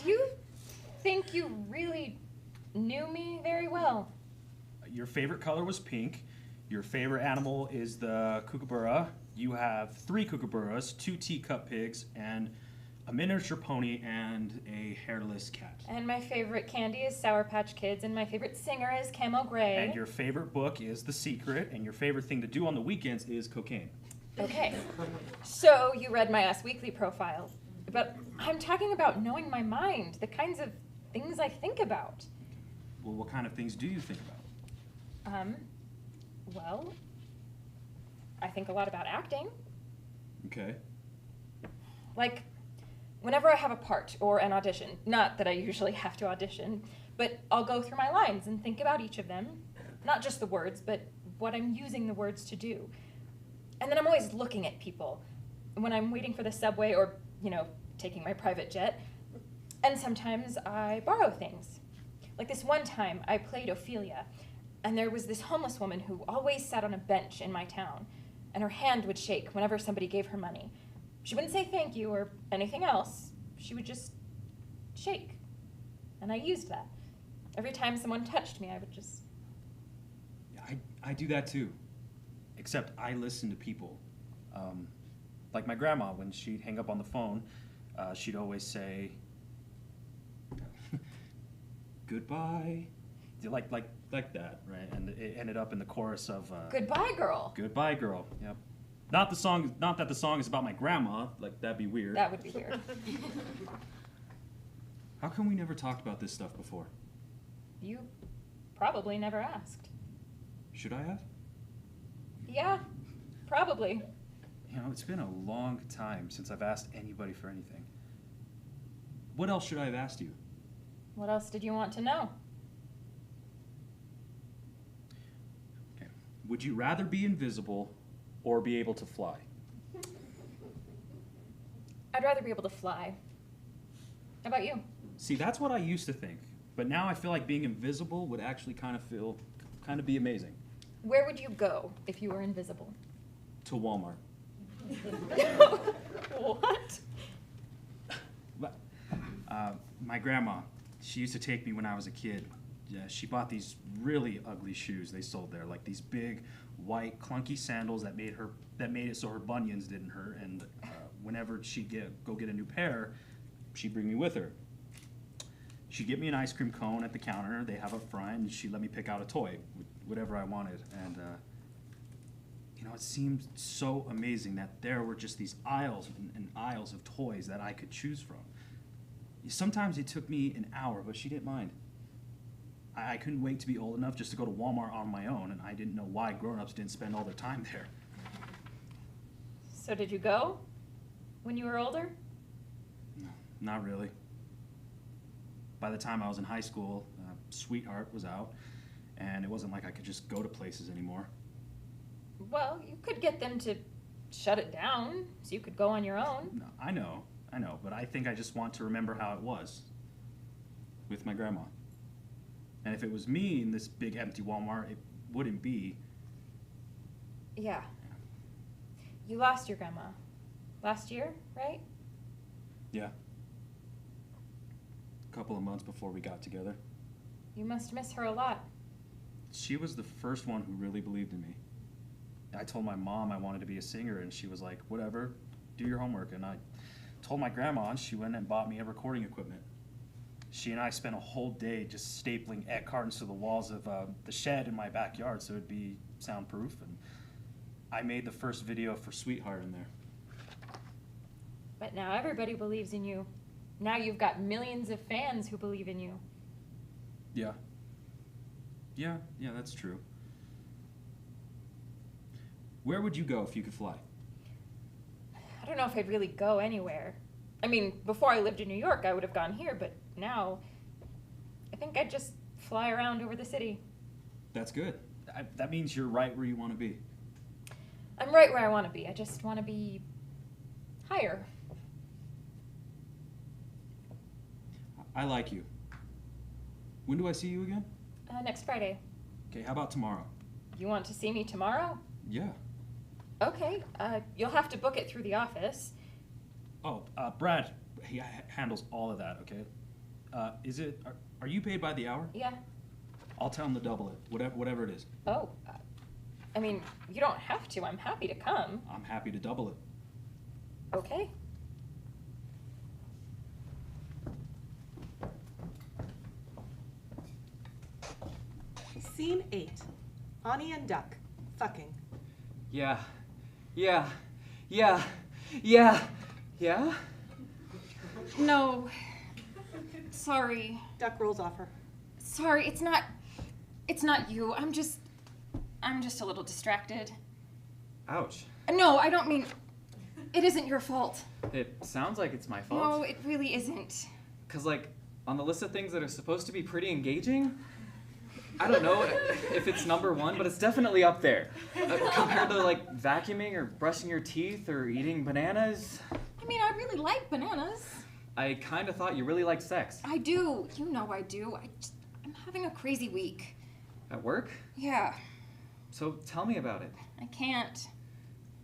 Do you think you really knew me very well? Your favorite color was pink. Your favorite animal is the kookaburra. You have 3 kookaburras, 2 teacup pigs, and a miniature pony and a hairless cat. And my favorite candy is Sour Patch Kids, and my favorite singer is Camo Gray. And your favorite book is The Secret, and your favorite thing to do on the weekends is cocaine. Okay. So you read my Us Weekly profile, but I'm talking about knowing my mind, the kinds of things I think about. Well, what kind of things do you think about? Well, I think a lot about acting. Okay. Like, whenever I have a part or an audition, not that I usually have to audition, but I'll go through my lines and think about each of them. Not just the words, but what I'm using the words to do. And then I'm always looking at people when I'm waiting for the subway or, taking my private jet. And sometimes I borrow things. Like this one time, I played Ophelia, and there was this homeless woman who always sat on a bench in my town, and her hand would shake whenever somebody gave her money. She wouldn't say thank you or anything else. She would just shake. And I used that. Every time someone touched me, I would just... Yeah, I do that too. Except I listen to people. Like my grandma, when she'd hang up on the phone, she'd always say, goodbye. Like that, right? And it ended up in the chorus of Goodbye, girl. Goodbye, girl. Yep. Not that the song is about my grandma. Like, that'd be weird. That would be weird. How come we never talked about this stuff before? You probably never asked. Should I have? Yeah, probably. You know, it's been a long time since I've asked anybody for anything. What else should I have asked you? What else did you want to know? Okay. Would you rather be invisible or be able to fly? I'd rather be able to fly. How about you? See, that's what I used to think. But now I feel like being invisible would actually kind of be amazing. Where would you go if you were invisible? To Walmart. What? My grandma, she used to take me when I was a kid. Yeah, she bought these really ugly shoes they sold there, like these big, white, clunky sandals that made it so her bunions didn't hurt. And whenever she'd go get a new pair, she'd bring me with her. She'd get me an ice cream cone at the counter they have up front, and she'd let me pick out a toy, whatever I wanted. And you know, it seemed so amazing that there were just these aisles and aisles of toys that I could choose from. Sometimes it took me an hour, but she didn't mind. I couldn't wait to be old enough just to go to Walmart on my own, and I didn't know why grown-ups didn't spend all their time there. So did you go when you were older? No, not really. By the time I was in high school, Sweetheart was out, and it wasn't like I could just go to places anymore. Well, you could get them to shut it down so you could go on your own. No, I know, but I think I just want to remember how it was with my grandma. And if it was me in this big empty Walmart, it wouldn't be. Yeah. You lost your grandma last year, right? Yeah. A couple of months before we got together. You must miss her a lot. She was the first one who really believed in me. I told my mom I wanted to be a singer, and she was like, whatever, do your homework. And I told my grandma, and she went and bought me a recording equipment. She and I spent a whole day just stapling egg cartons to the walls of the shed in my backyard so it'd be soundproof. And I made the first video for Sweetheart in there. But now everybody believes in you. Now you've got millions of fans who believe in you. Yeah. Yeah, that's true. Where would you go if you could fly? I don't know if I'd really go anywhere. I mean, before I lived in New York, I would have gone here, but now I think I'd just fly around over the city. That's good. That means you're right where you want to be. I'm right where I want to be. I just want to be higher. I like you. When do I see you again? Next Friday. Okay, how about tomorrow? You want to see me tomorrow? Yeah. Okay. You'll have to book it through the office. Oh, Brad, he handles all of that, okay? Are you paid by the hour? Yeah. I'll tell him to double it, whatever it is. Oh, I mean, you don't have to. I'm happy to come. I'm happy to double it. Okay. Scene 8. Ani and Duck. Fucking. Yeah. Yeah. No. Sorry. Duck rolls off her. Sorry, it's not you. I'm just a little distracted. Ouch. No, I don't mean, it isn't your fault. It sounds like it's my fault. No, it really isn't. Because, like, on the list of things that are supposed to be pretty engaging, I don't know if it's number one, but it's definitely up there. Compared to, like, vacuuming or brushing your teeth or eating bananas. I mean, I really like bananas. I kind of thought you really liked sex. I do. You know I do. I'm having a crazy week. At work? Yeah. So tell me about it. I can't.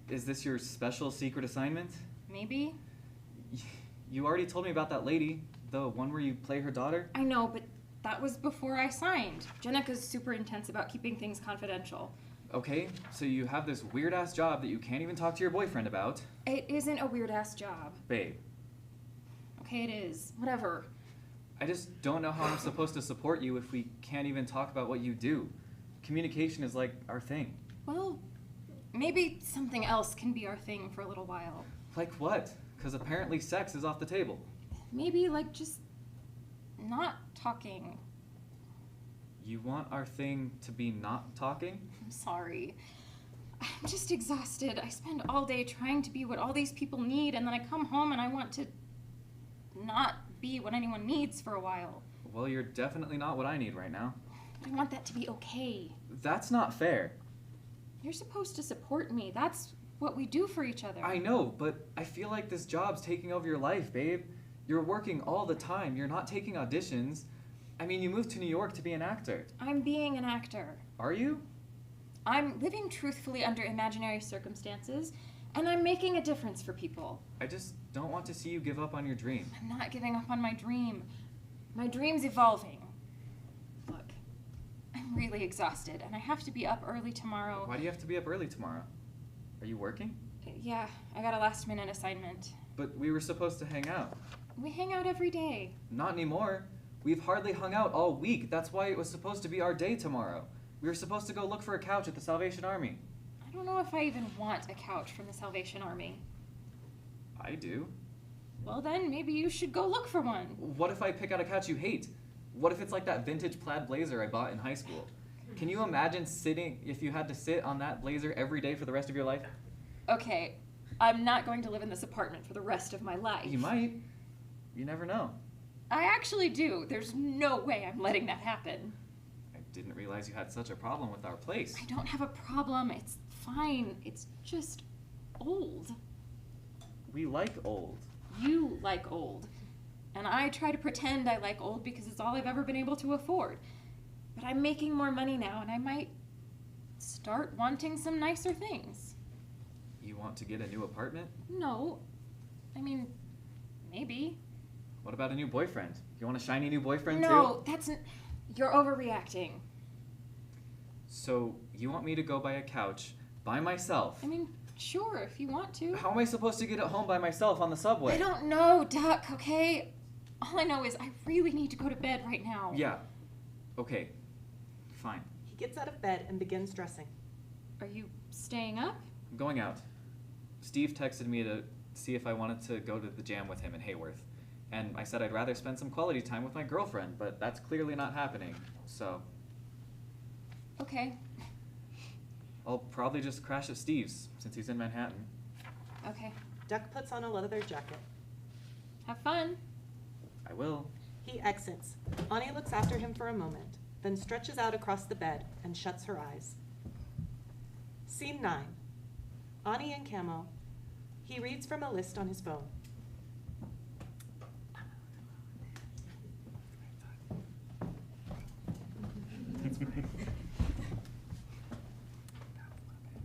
Is this your special secret assignment? Maybe. You already told me about that lady, the one where you play her daughter. I know, but that was before I signed. Jenica's super intense about keeping things confidential. Okay, so you have this weird-ass job that you can't even talk to your boyfriend about. It isn't a weird-ass job. Babe, Okay, it is. Whatever. I just don't know how I'm supposed to support you if we can't even talk about what you do. Communication is like our thing. Well, maybe something else can be our thing for a little while. Like what? Because apparently sex is off the table. Maybe, like, just not talking. You want our thing to be not talking? I'm sorry. I'm just exhausted. I spend all day trying to be what all these people need, and then I come home and I want to not be what anyone needs for a while. Well, you're definitely not what I need right now. But I want that to be okay. That's not fair. You're supposed to support me. That's what we do for each other. I know, but I feel like this job's taking over your life, babe. You're working all the time. You're not taking auditions. I mean, you moved to New York to be an actor. I'm being an actor. Are you? I'm living truthfully under imaginary circumstances, and I'm making a difference for people. I just don't want to see you give up on your dream. I'm not giving up on my dream. My dream's evolving. Look, I'm really exhausted, and I have to be up early tomorrow. Why do you have to be up early tomorrow? Are you working? Yeah, I got a last-minute assignment. But we were supposed to hang out. We hang out every day. Not anymore. We've hardly hung out all week. That's why it was supposed to be our day tomorrow. We were supposed to go look for a couch at the Salvation Army. I don't know if I even want a couch from the Salvation Army. I do. Well then, maybe you should go look for one. What if I pick out a couch you hate? What if it's like that vintage plaid blazer I bought in high school? Can you imagine sitting, if you had to sit on that blazer every day for the rest of your life? Okay, I'm not going to live in this apartment for the rest of my life. You might. You never know. I actually do. There's no way I'm letting that happen. I didn't realize you had such a problem with our place. I don't have a problem. It's fine. It's just old. We like old. You like old. And I try to pretend I like old because it's all I've ever been able to afford. But I'm making more money now, and I might start wanting some nicer things. You want to get a new apartment? No. I mean, maybe. What about a new boyfriend? You want a shiny new boyfriend too? No, you're overreacting. So, you want me to go buy a couch by myself? I mean, sure, if you want to. How am I supposed to get it home by myself on the subway? I don't know, Duck, okay? All I know is I really need to go to bed right now. Yeah. Okay. Fine. He gets out of bed and begins dressing. Are you staying up? I'm going out. Steve texted me to see if I wanted to go to the jam with him in Hayworth. And I said I'd rather spend some quality time with my girlfriend, but that's clearly not happening, so Okay. I'll probably just crash at Steve's, since he's in Manhattan. Okay. Duck puts on a leather jacket. Have fun. I will. He exits. Ani looks after him for a moment, then stretches out across the bed and shuts her eyes. Scene 9. Ani and Camo. He reads from a list on his phone.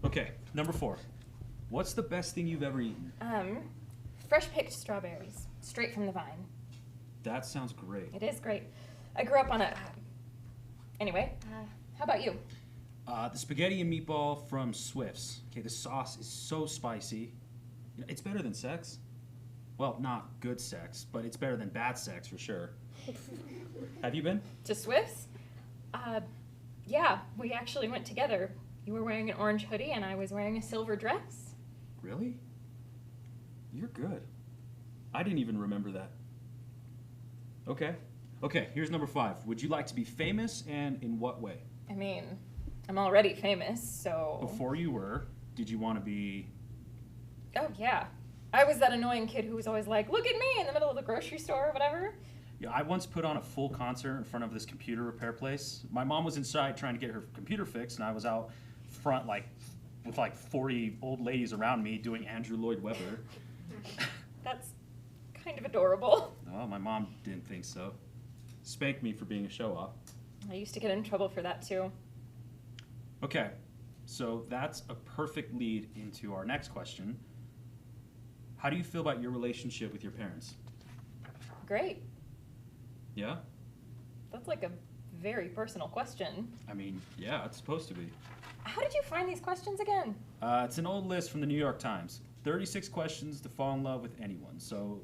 Okay, number 4. What's the best thing you've ever eaten? Fresh picked strawberries, straight from the vine. That sounds great. It is great. I grew up on a. Anyway, how about you? The spaghetti and meatball from Swift's. Okay, the sauce is so spicy. You know, it's better than sex. Well, not good sex, but it's better than bad sex for sure. Have you been? To Swift's? Yeah, we actually went together. You were wearing an orange hoodie and I was wearing a silver dress. Really? You're good. I didn't even remember that. Okay. Okay, here's number 5. Would you like to be famous, and in what way? I mean, I'm already famous, so. Before you were, did you want to be... Oh, yeah. I was that annoying kid who was always like, look at me in the middle of the grocery store or whatever. Yeah, I once put on a full concert in front of this computer repair place. My mom was inside trying to get her computer fixed, and I was out front with 40 old ladies around me doing Andrew Lloyd Webber. That's kind of adorable. Well, my mom didn't think so. Spanked me for being a show-off. I used to get in trouble for that too. Okay, so that's a perfect lead into our next question. How do you feel about your relationship with your parents? Great. Yeah? That's like a very personal question. I mean, yeah, it's supposed to be. How did you find these questions again? It's an old list from the New York Times. 36 questions to fall in love with anyone. So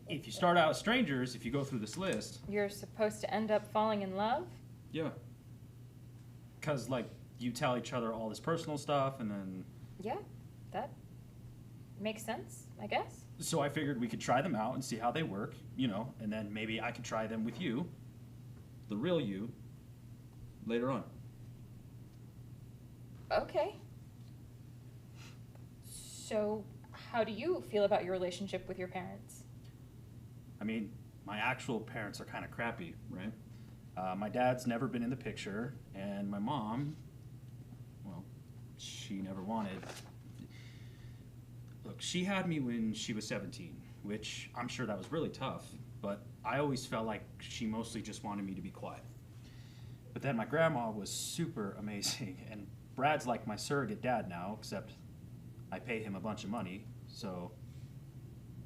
if you start out as strangers, if you go through this list. You're supposed to end up falling in love? Yeah. Because, like, you tell each other all this personal stuff, and then. Yeah, that makes sense, I guess. So I figured we could try them out and see how they work, you know, and then maybe I could try them with you, the real you, later on. Okay. So, how do you feel about your relationship with your parents? I mean, my actual parents are kind of crappy, right? My dad's never been in the picture, and my mom, well, she never wanted. Look, she had me when she was 17, which I'm sure that was really tough, but I always felt like she mostly just wanted me to be quiet. But then my grandma was super amazing, and Brad's like my surrogate dad now, except I pay him a bunch of money, so,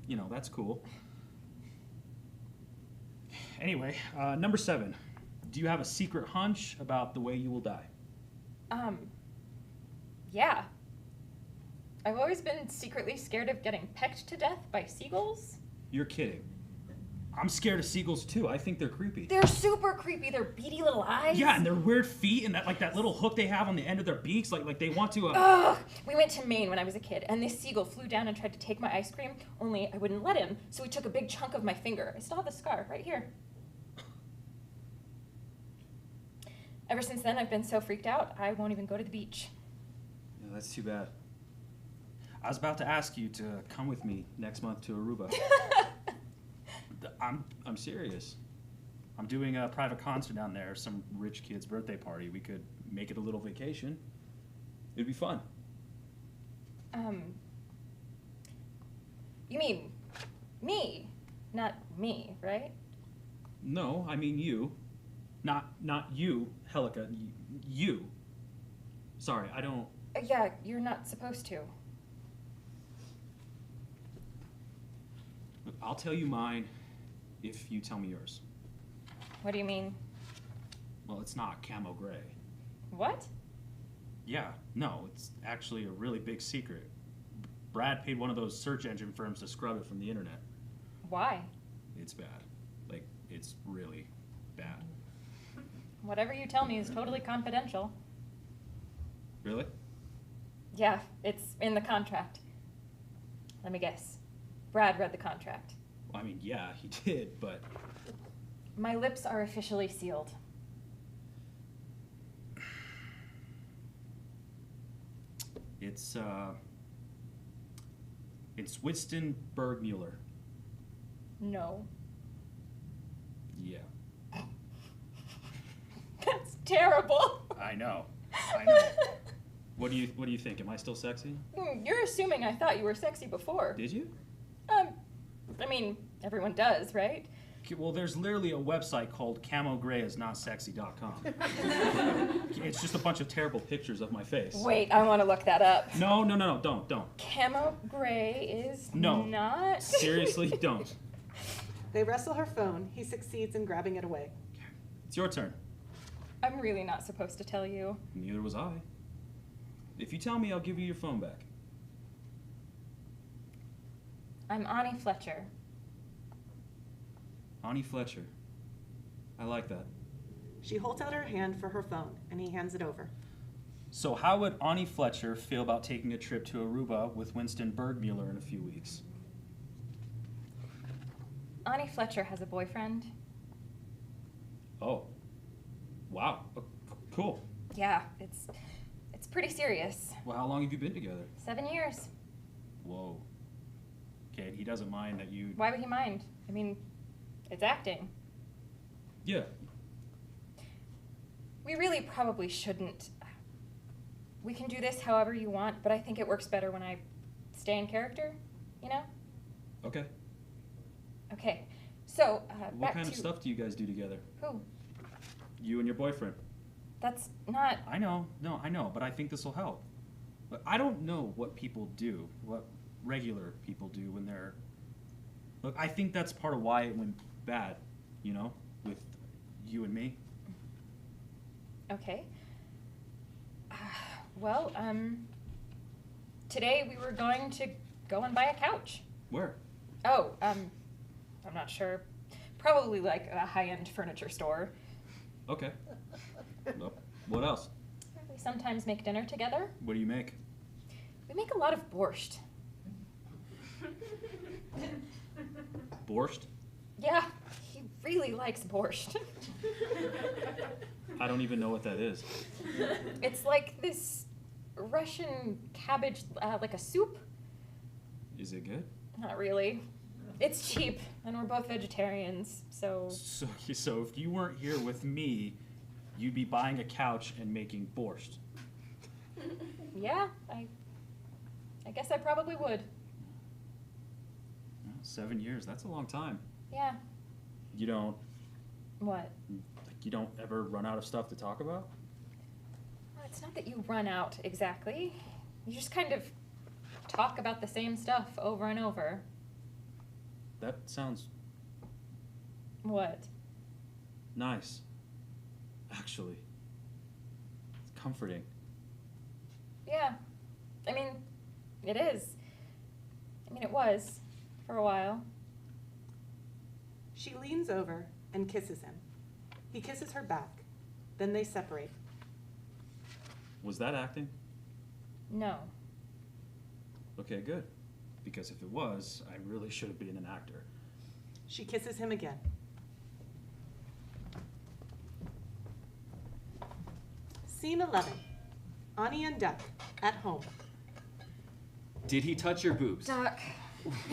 you know, that's cool. Anyway, number 7. Do you have a secret hunch about the way you will die? Yeah. I've always been secretly scared of getting pecked to death by seagulls. You're kidding. I'm scared of seagulls too. I think they're creepy. They're super creepy. They're beady little eyes. Yeah, and their weird feet and that like that little hook they have on the end of their beaks, like they want to. Ugh! We went to Maine when I was a kid, and this seagull flew down and tried to take my ice cream, only I wouldn't let him, so he took a big chunk of my finger. I still have the scar right here. Ever since then, I've been so freaked out, I won't even go to the beach. Yeah, that's too bad. I was about to ask you to come with me next month to Aruba. I'm serious. I'm doing a private concert down there, some rich kid's birthday party. We could make it a little vacation. It'd be fun. You mean me, not me, right? No, I mean you. Not you, Helica. You. Sorry, I don't. Yeah, you're not supposed to. I'll tell you mine if you tell me yours. What do you mean? Well, it's not camo gray. What? Yeah, no, it's actually a really big secret. Brad paid one of those search engine firms to scrub it from the internet. Why? It's bad. Like, it's really bad. Whatever you tell me is totally confidential. Really? Yeah, it's in the contract. Let me guess. Brad read the contract. Well, I mean, yeah, he did, but... My lips are officially sealed. It's Winston Bergmuller. No. Yeah. That's terrible. I know. What do you think? Am I still sexy? You're assuming I thought you were sexy before. Did you? I mean, everyone does, right? Okay, well, there's literally a website called camograyisnotsexy.com. It's just a bunch of terrible pictures of my face. Wait, I want to look that up. No, don't. Camo gray is No. not... Seriously, don't. They wrestle her phone. He succeeds in grabbing it away. It's your turn. I'm really not supposed to tell you. Neither was I. If you tell me, I'll give you your phone back. I'm Ani Fletcher. Ani Fletcher. I like that. She holds out her hand for her phone, and he hands it over. So how would Ani Fletcher feel about taking a trip to Aruba with Winston Bergmuller in a few weeks? Ani Fletcher has a boyfriend. Oh. Wow. Cool. Yeah, it's pretty serious. Well, how long have you been together? 7 years. Whoa. Okay, he doesn't mind that you... Why would he mind? I mean, it's acting. Yeah. We really probably shouldn't. We can do this however you want, but I think it works better when I stay in character, you know? Okay. Okay, so, What back kind to... of stuff do you guys do together? Who? You and your boyfriend. That's not... I know, but I think this will help. But I don't know what people do, what regular people do when they're... Look, I think that's part of why it went bad, you know, with you and me. Okay. Well, today we were going to go and buy a couch. Where? Oh, I'm not sure. Probably like a high-end furniture store. Okay. Well, what else? We sometimes make dinner together. What do you make? We make a lot of borscht. Borscht? Yeah, he really likes borscht. I don't even know what that is. It's like this Russian cabbage, like a soup. Is it good? Not really. It's cheap, and we're both vegetarians, so... So if you weren't here with me, you'd be buying a couch and making borscht. Yeah, I guess I probably would. Well, 7 years, that's a long time. Yeah. You don't ever run out of stuff to talk about? Well, it's not that you run out, exactly. You just kind of talk about the same stuff over and over. That sounds What? nice. Actually. It's comforting. Yeah. I mean, it is. I mean, it was, for a while. She leans over and kisses him. He kisses her back. Then they separate. Was that acting? No. Okay, good. Because if it was, I really should have been an actor. She kisses him again. Scene 11. Ani and Duck at home. Did he touch your boobs? Duck.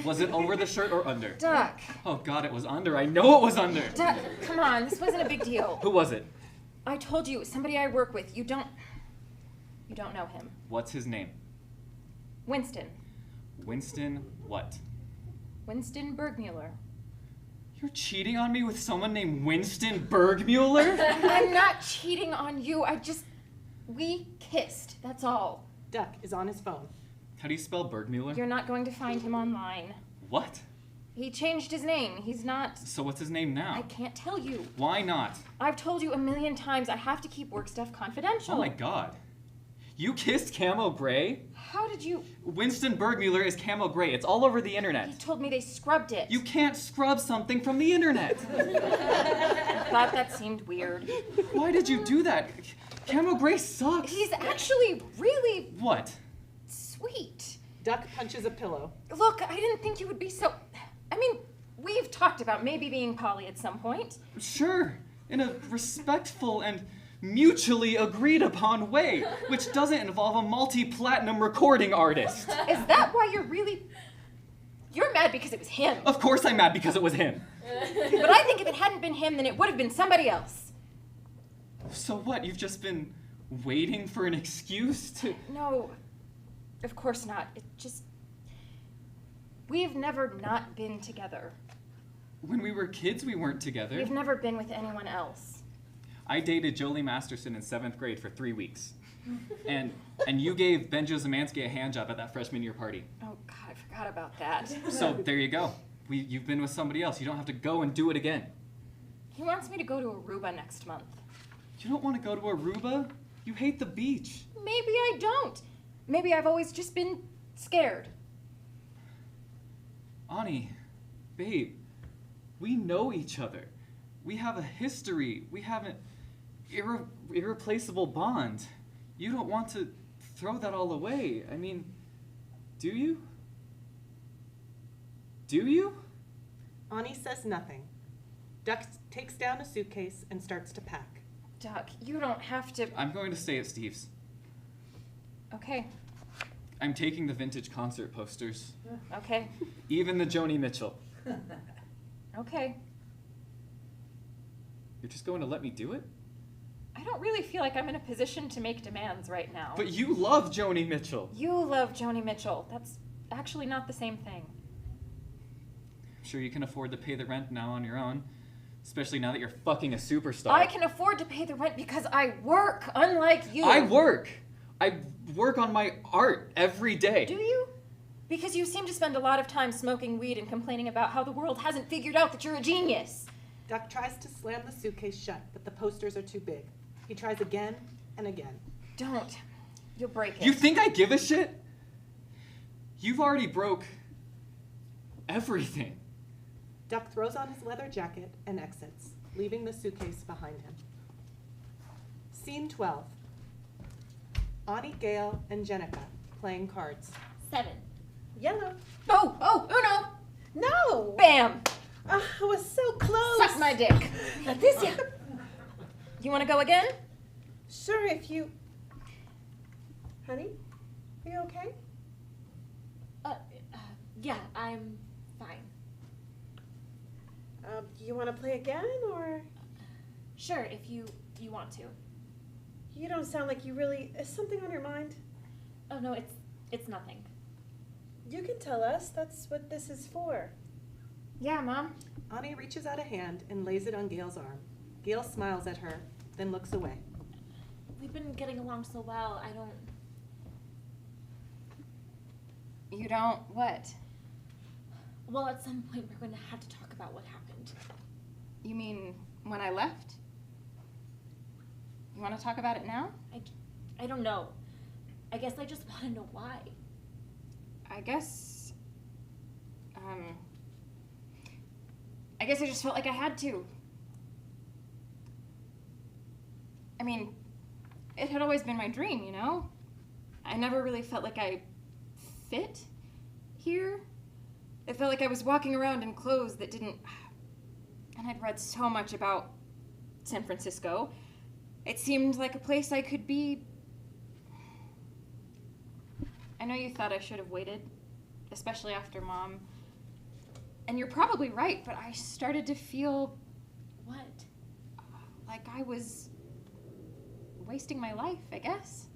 Was it over the shirt or under? Duck. Oh God, it was under. I know it was under. Duck, come on, this wasn't a big deal. Who was it? I told you, somebody I work with. You don't know him. What's his name? Winston. Winston what? Winston Bergmuller. You're cheating on me with someone named Winston Bergmuller? I'm not cheating on you. We kissed, that's all. Duck is on his phone. How do you spell Bergmuller? You're not going to find him online. What? He changed his name. He's not... So what's his name now? I can't tell you. Why not? I've told you a million times I have to keep work stuff confidential. Oh my God. You kissed Camo Gray? How did you... Winston Bergmuller is Camo Gray. It's all over the internet. He told me they scrubbed it. You can't scrub something from the internet. I thought that seemed weird. Why did you do that? Camo Gray sucks. He's actually really What? sweet. Duck punches a pillow. Look, I didn't think you would be so... I mean, we've talked about maybe being poly at some point. Sure. In a respectful and mutually agreed upon way, which doesn't involve a multi-platinum recording artist. Is that why you're mad because it was him? Of course I'm mad because it was him. But I think if it hadn't been him, then it would have been somebody else. So what, you've just been waiting for an excuse to... No, of course not. It just... We've never not been together. When we were kids, we weren't together. We've never been with anyone else. I dated Jolie Masterson in 7th grade for 3 weeks. And you gave Benjo Zemansky a handjob at that freshman year party. Oh God, I forgot about that. So there you go. You've been with somebody else. You don't have to go and do it again. He wants me to go to Aruba next month. You don't want to go to Aruba? You hate the beach. Maybe I don't. Maybe I've always just been scared. Ani, babe, we know each other. We have a history. We have an irreplaceable bond. You don't want to throw that all away. I mean, do you? Do you? Ani says nothing. Duck takes down a suitcase and starts to pack. Duck, you don't have to... I'm going to stay at Steve's. Okay, I'm taking the vintage concert posters. okay, Even the Joni Mitchell. okay. You're just going to let me do it? I don't really feel like I'm in a position to make demands right now. But you love Joni Mitchell. You love Joni Mitchell. That's actually not the same thing. I'm sure you can afford to pay the rent now on your own. Especially now that you're fucking a superstar. I can afford to pay the rent because I work, unlike you. I work on my art every day. Do you? Because you seem to spend a lot of time smoking weed and complaining about how the world hasn't figured out that you're a genius. Duck tries to slam the suitcase shut, but the posters are too big. He tries again and again. Don't. You'll break it. You think I give a shit? You've already broke everything. Duck throws on his leather jacket and exits, leaving the suitcase behind him. Scene 12. Ani, Gail, and Jenica playing cards. 7. Yellow. Oh, Uno! No! Bam! I was so close. Suck my dick. Athena. You want to go again? Sure, if you... Honey, are you okay? Yeah, I'm fine. You want to play again, or... Sure, if you want to. You don't sound like you really... Is something on your mind? Oh no, it's nothing. You can tell us. That's what this is for. Yeah, Mom. Ani reaches out a hand and lays it on Gail's arm. Gail smiles at her, then looks away. We've been getting along so well, I don't... You don't what? Well, at some point we're going to have to talk about what happened. You mean when I left? You want to talk about it now? I don't know. I guess I just want to know why. I guess I just felt like I had to. I mean, it had always been my dream, you know? I never really felt like I fit here. It felt like I was walking around in clothes that didn't... And I'd read so much about San Francisco. It seemed like a place I could be... I know you thought I should have waited, especially after Mom. And you're probably right, but I started to feel... What? Like I was wasting my life, I guess.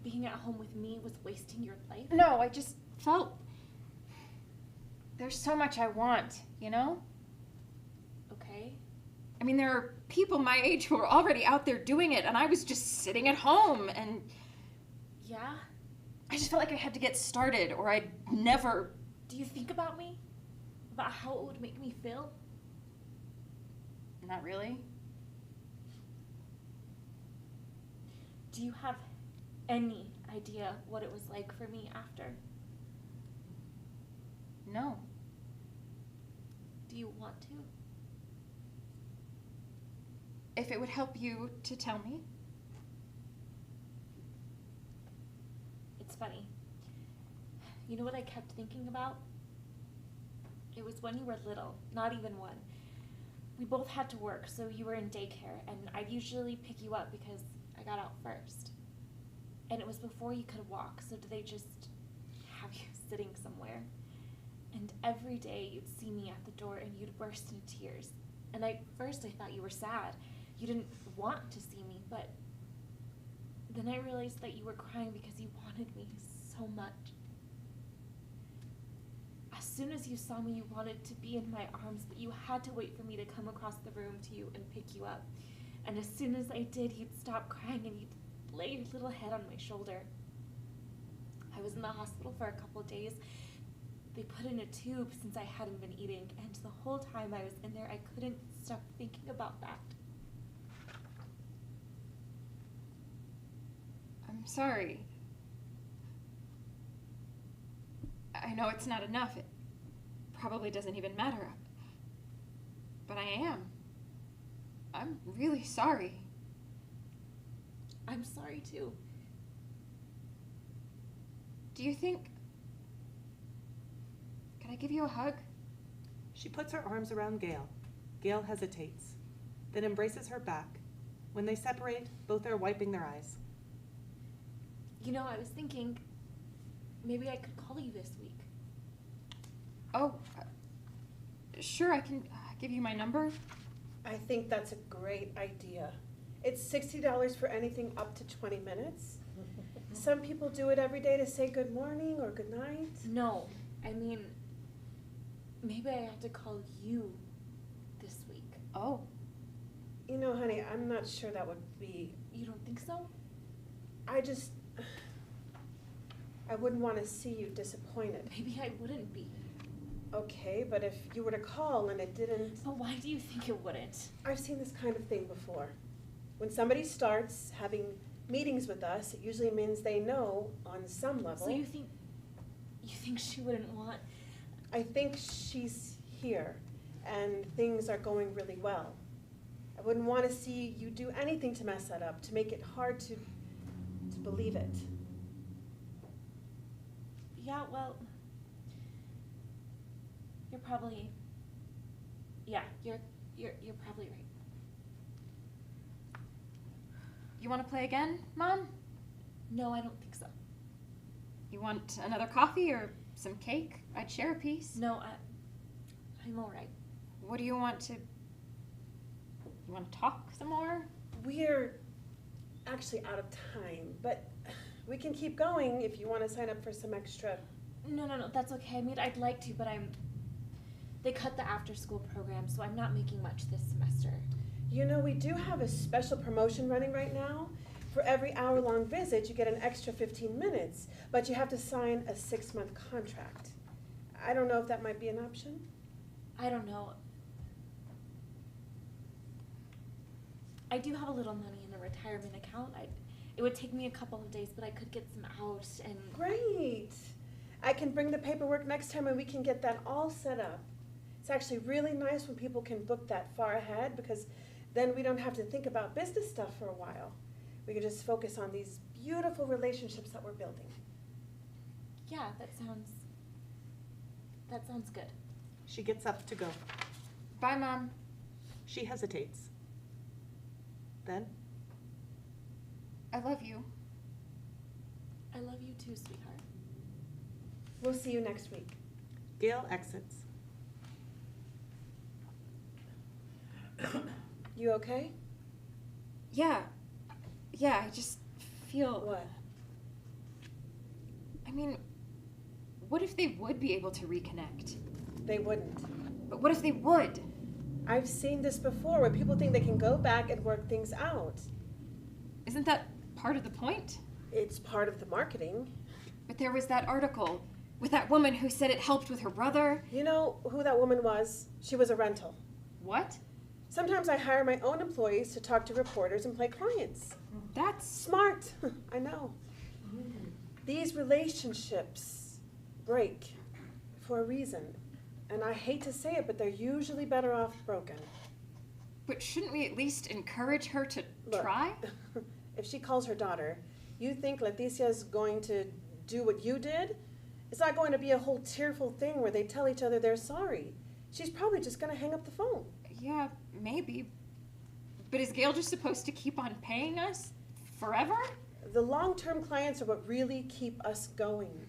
Being at home with me was wasting your life? No, I just felt... There's so much I want, you know? Okay. I mean, there are people my age who are already out there doing it, and I was just sitting at home, and Yeah? I just felt like I had to get started, or I'd never... Do you think about me? About how it would make me feel? Not really. Do you have any idea what it was like for me after? No. Do you want to? If it would help you to tell me. It's funny. You know what I kept thinking about? It was when you were little, not even 1. We both had to work, so you were in daycare, and I'd usually pick you up because I got out first. And it was before you could walk, so did they just have you sitting somewhere? And every day you'd see me at the door and you'd burst into tears. And at first I thought you were sad. You didn't want to see me, but then I realized that you were crying because you wanted me so much. As soon as you saw me, you wanted to be in my arms, but you had to wait for me to come across the room to you and pick you up. And as soon as I did, you'd stop crying and you'd lay your little head on my shoulder. I was in the hospital for a couple of days. They put in a tube since I hadn't been eating, and the whole time I was in there, I couldn't stop thinking about that. I'm sorry. I know it's not enough. It probably doesn't even matter. But I am. I'm really sorry. I'm sorry too. Do you think... Can I give you a hug? She puts her arms around Gail. Gail hesitates, then embraces her back. When they separate, both are wiping their eyes. You know, I was thinking maybe I could call you this week. Oh, sure, I can give you my number. I think that's a great idea. It's $60 for anything up to 20 minutes. Some people do it every day to say good morning or good night. No, I mean, maybe I have to call you this week. Oh. You know, honey, I'm not sure that would be... You don't think so? I just... I wouldn't want to see you disappointed. Maybe I wouldn't be. Okay, but if you were to call and it didn't... But why do you think it wouldn't? I've seen this kind of thing before. When somebody starts having meetings with us, it usually means they know on some level. So you think she wouldn't want? I think she's here, and things are going really well. I wouldn't want to see you do anything to mess that up, to make it hard to believe it. Yeah, well, you're probably. Yeah, you're probably right. You want to play again, Mom? No, I don't think so. You want another coffee or some cake? I'd share a piece. No, I'm all right. What do you want to... You want to talk some more? We're actually out of time, but we can keep going if you want to sign up for some extra. No, that's okay. I mean, I'd like to, but they cut the after-school program, so I'm not making much this semester. You know, we do have a special promotion running right now. For every hour-long visit, you get an extra 15 minutes, but you have to sign a 6-month contract. I don't know if that might be an option. I don't know. I do have a little money in a retirement account. It would take me a couple of days, but I could get some out and... Great. I can bring the paperwork next time and we can get that all set up. It's actually really nice when people can book that far ahead because then we don't have to think about business stuff for a while. We can just focus on these beautiful relationships that we're building. Yeah, that sounds good. She gets up to go. Bye, Mom. She hesitates. Then, I love you. I love you too, sweetheart. We'll see you next week. Gail exits. You okay? Yeah, I just feel... What? I mean, what if they would be able to reconnect? They wouldn't. But what if they would? I've seen this before where people think they can go back and work things out. Isn't that part of the point? It's part of the marketing. But there was that article with that woman who said it helped with her brother. You know who that woman was? She was a rental. What? Sometimes I hire my own employees to talk to reporters and play clients. That's... Smart. I know. These relationships break for a reason. And I hate to say it, but they're usually better off broken. But shouldn't we at least encourage her to Look, try? If she calls her daughter, you think Leticia's going to do what you did? It's not going to be a whole tearful thing where they tell each other they're sorry. She's probably just going to hang up the phone. Yeah, maybe. But is Gail just supposed to keep on paying us forever? The long-term clients are what really keep us going.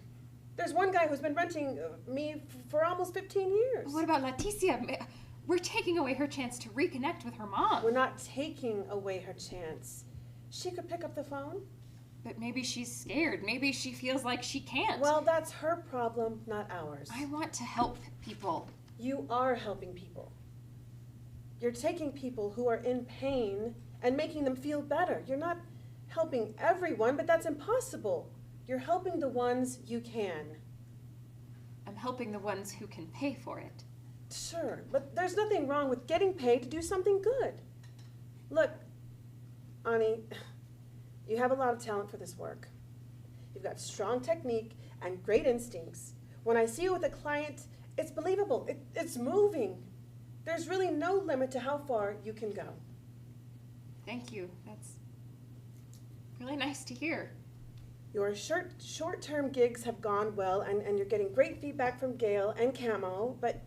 There's one guy who's been renting me for almost 15 years. What about Leticia? We're taking away her chance to reconnect with her mom. We're not taking away her chance. She could pick up the phone. But maybe she's scared. Maybe she feels like she can't. Well, that's her problem, not ours. I want to help people. You are helping people. You're taking people who are in pain and making them feel better. You're not helping everyone, but that's impossible. You're helping the ones you can. I'm helping the ones who can pay for it. Sure, but there's nothing wrong with getting paid to do something good. Look, Ani, you have a lot of talent for this work. You've got strong technique and great instincts. When I see you with a client, it's believable. It's moving. There's really no limit to how far you can go. Thank you. That's really nice to hear. Your short-term gigs have gone well, and you're getting great feedback from Gail and Camo, but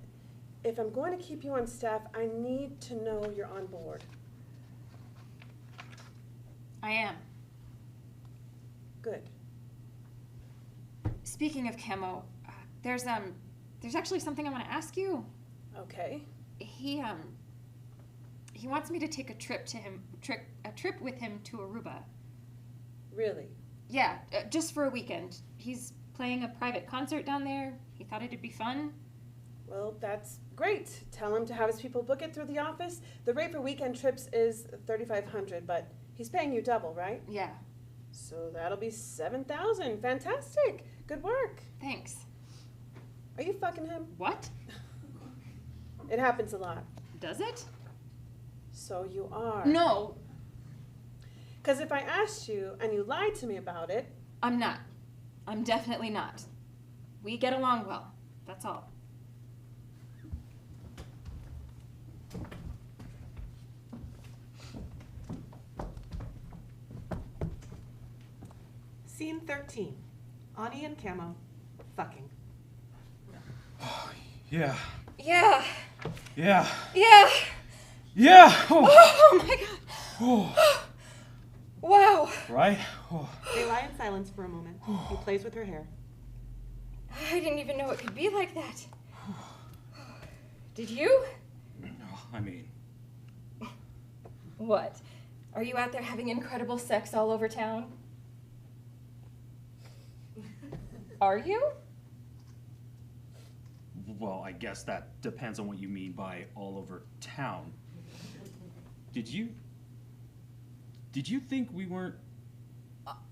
if I'm going to keep you on staff, I need to know you're on board. I am. Good. Speaking of Camo, there's actually something I want to ask you. Okay. He wants me to take a trip with him to Aruba. Really? Yeah, just for a weekend. He's playing a private concert down there. He thought it'd be fun. Well, that's great. Tell him to have his people book it through the office. The rate for weekend trips is $3,500, but he's paying you double, right? Yeah. So that'll be 7,000. Fantastic. Good work. Thanks. Are you fucking him? What? It happens a lot. Does it? So you are. No, Because if I asked you and you lied to me about it, I'm not. I'm definitely not. We get along well. That's all. Scene 13. Ani and Camo fucking. Yeah. Yeah. Yeah. Yeah. Yeah. Oh. Oh my god. Oh. Wow. Right? Oh. They lie in silence for a moment. He plays with her hair. I didn't even know it could be like that. Did you? I mean, What? Are you out there having incredible sex all over town? Are you? well, I guess that depends on what you mean by all over town. Did you think we weren't?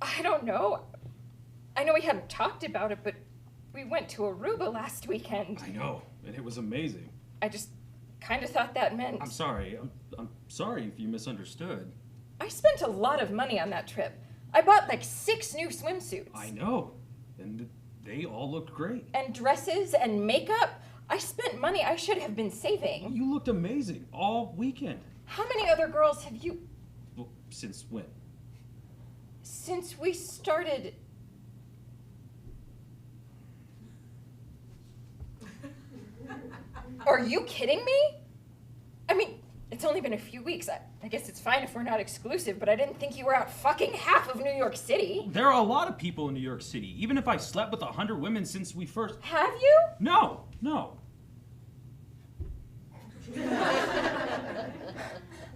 I don't know. I know we hadn't talked about it, but we went to Aruba last weekend. I know, and it was amazing. I just kind of thought that meant... I'm sorry. I'm sorry if you misunderstood. I spent a lot of money on that trip. I bought like 6 new swimsuits. I know, and they all looked great. And dresses and makeup. I spent money I should have been saving. You looked amazing all weekend. How many other girls have you... Well, since when? Since we started... Are you kidding me? I mean, it's only been a few weeks. I guess it's fine if we're not exclusive, but I didn't think you were out fucking half of New York City. There are a lot of people in New York City. Even if I slept with 100 women since we first... Have you? No.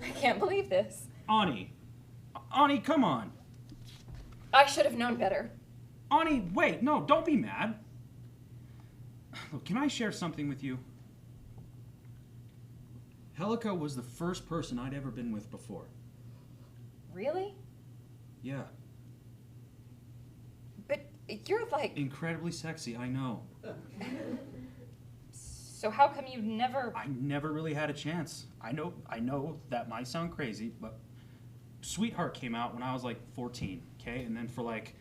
I can't believe this. Ani, come on. I should have known better. Ani, wait, no, don't be mad. Look, can I share something with you? Helica was the first person I'd ever been with before. Really? Yeah. But you're like... Incredibly sexy, I know. So how come you never... I never really had a chance. I know that might sound crazy, but Sweetheart came out when I was like 14, okay? And then for like,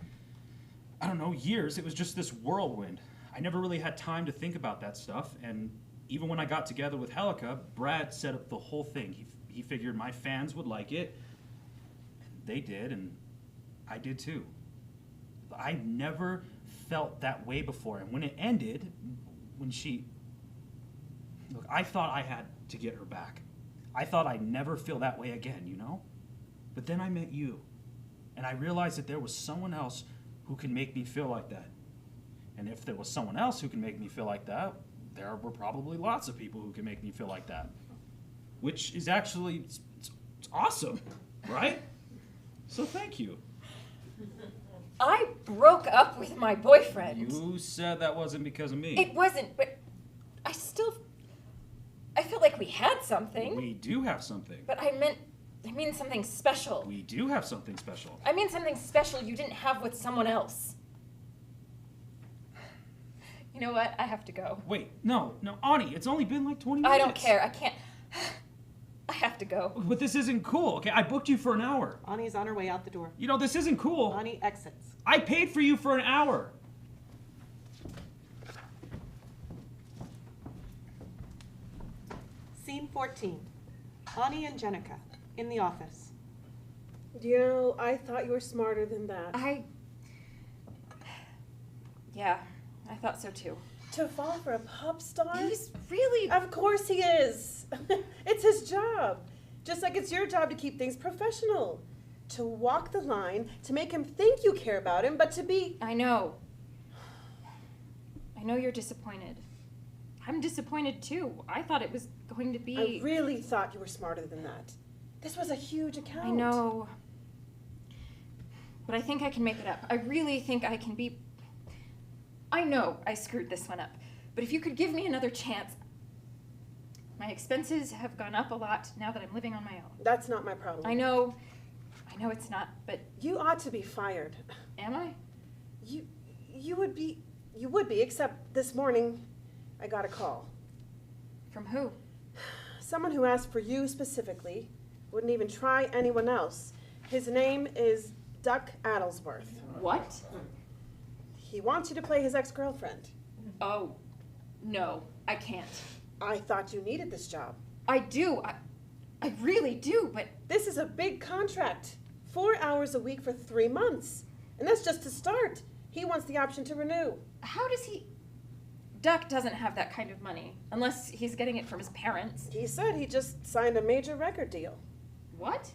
I don't know, years, it was just this whirlwind. I never really had time to think about that stuff, and even when I got together with Helica, Brad set up the whole thing. He figured my fans would like it. They did, and I did too. I never felt that way before, and when it ended, when she... Look, I thought I had to get her back. I thought I'd never feel that way again, you know? But then I met you, and I realized that there was someone else who can make me feel like that. And if there was someone else who can make me feel like that, there were probably lots of people who can make me feel like that. Which is actually, it's awesome, right? So thank you. I broke up with my boyfriend. You said that wasn't because of me. It wasn't, but I felt like we had something. We do have something. But I mean something special. We do have something special. I mean something special you didn't have with someone else. You know what? I have to go. Wait, no, Ani, it's only been like 20 minutes. I don't care. I can't. I have to go. But this isn't cool, okay? I booked you for an hour. Ani's on her way out the door. You know, this isn't cool. Ani exits. I paid for you for an hour. Scene 14. Ani and Jenica in the office. you know, I thought you were smarter than that. Yeah, I thought so too. To fall for a pop star? He's really... Of course he is. It's his job. Just like it's your job to keep things professional. To walk the line, to make him think you care about him, but to be... I know you're disappointed. I'm disappointed too. I thought it was going to be... I really thought you were smarter than that. This was a huge account. I know. But I think I can make it up. I really think I can be... I know I screwed this one up. But if you could give me another chance... My expenses have gone up a lot now that I'm living on my own. That's not my problem. I know No, it's not, but You ought to be fired. am I? You would be, except this morning I got a call. From who? Someone who asked for you specifically, wouldn't even try anyone else. His name is Duck Addlesworth. What? He wants you to play his ex-girlfriend. Oh, no, I can't. I thought you needed this job. I do. I really do, but This is a big contract. 4 hours a week for 3 months. And that's just to start. He wants the option to renew. how does he... Duck doesn't have that kind of money, unless he's getting it from his parents. He said he just signed a major record deal. What?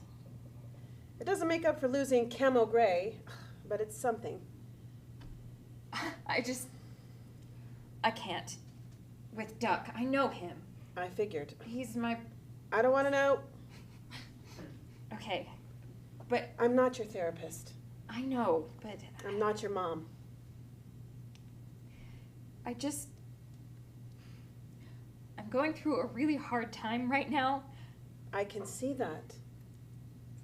It doesn't make up for losing Camo Gray, but it's something. I can't. With Duck, I know him. I figured. He's my... I don't want to know. Okay, but I'm not your therapist. I know, but I'm not your mom. I'm going through a really hard time right now. I can see that.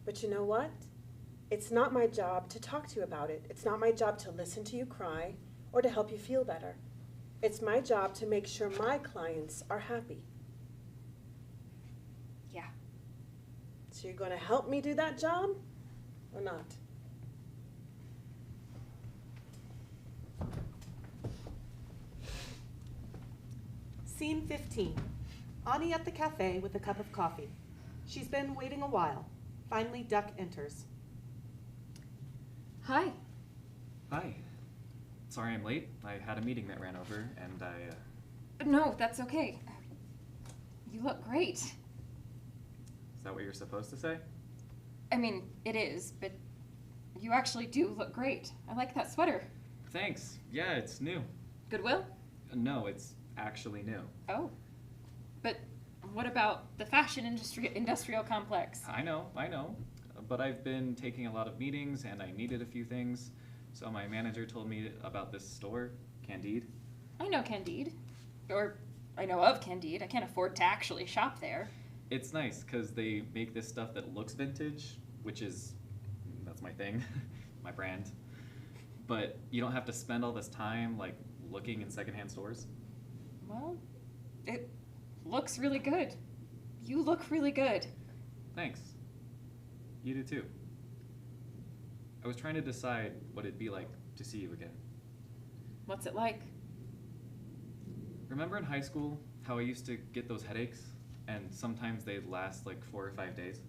But you know what? It's not my job to talk to you about it. It's not my job to listen to you cry or to help you feel better. It's my job to make sure my clients are happy. Yeah. So you're going to help me do that job or not? Scene 15. Ani at the cafe with a cup of coffee. She's been waiting a while. Finally, Duck enters. Hi. Hi. Sorry I'm late. I had a meeting that ran over, and No, that's okay. You look great. Is that what you're supposed to say? I mean, it is, but you actually do look great. I like that sweater. Thanks. Yeah, it's new. Goodwill? No, it's actually new. Oh. But what about the fashion industrial complex? I know. But I've been taking a lot of meetings, and I needed a few things. So my manager told me about this store, Candide. I know Candide. Or I know of Candide. I can't afford to actually shop there. It's nice, because they make this stuff that looks vintage, that's my thing, my brand. But you don't have to spend all this time, like, looking in secondhand stores. Well, it looks really good. You look really good. Thanks. You do too. I was trying to decide what it'd be like to see you again. What's it like? Remember in high school how I used to get those headaches? And sometimes they'd last like 4 or 5 days?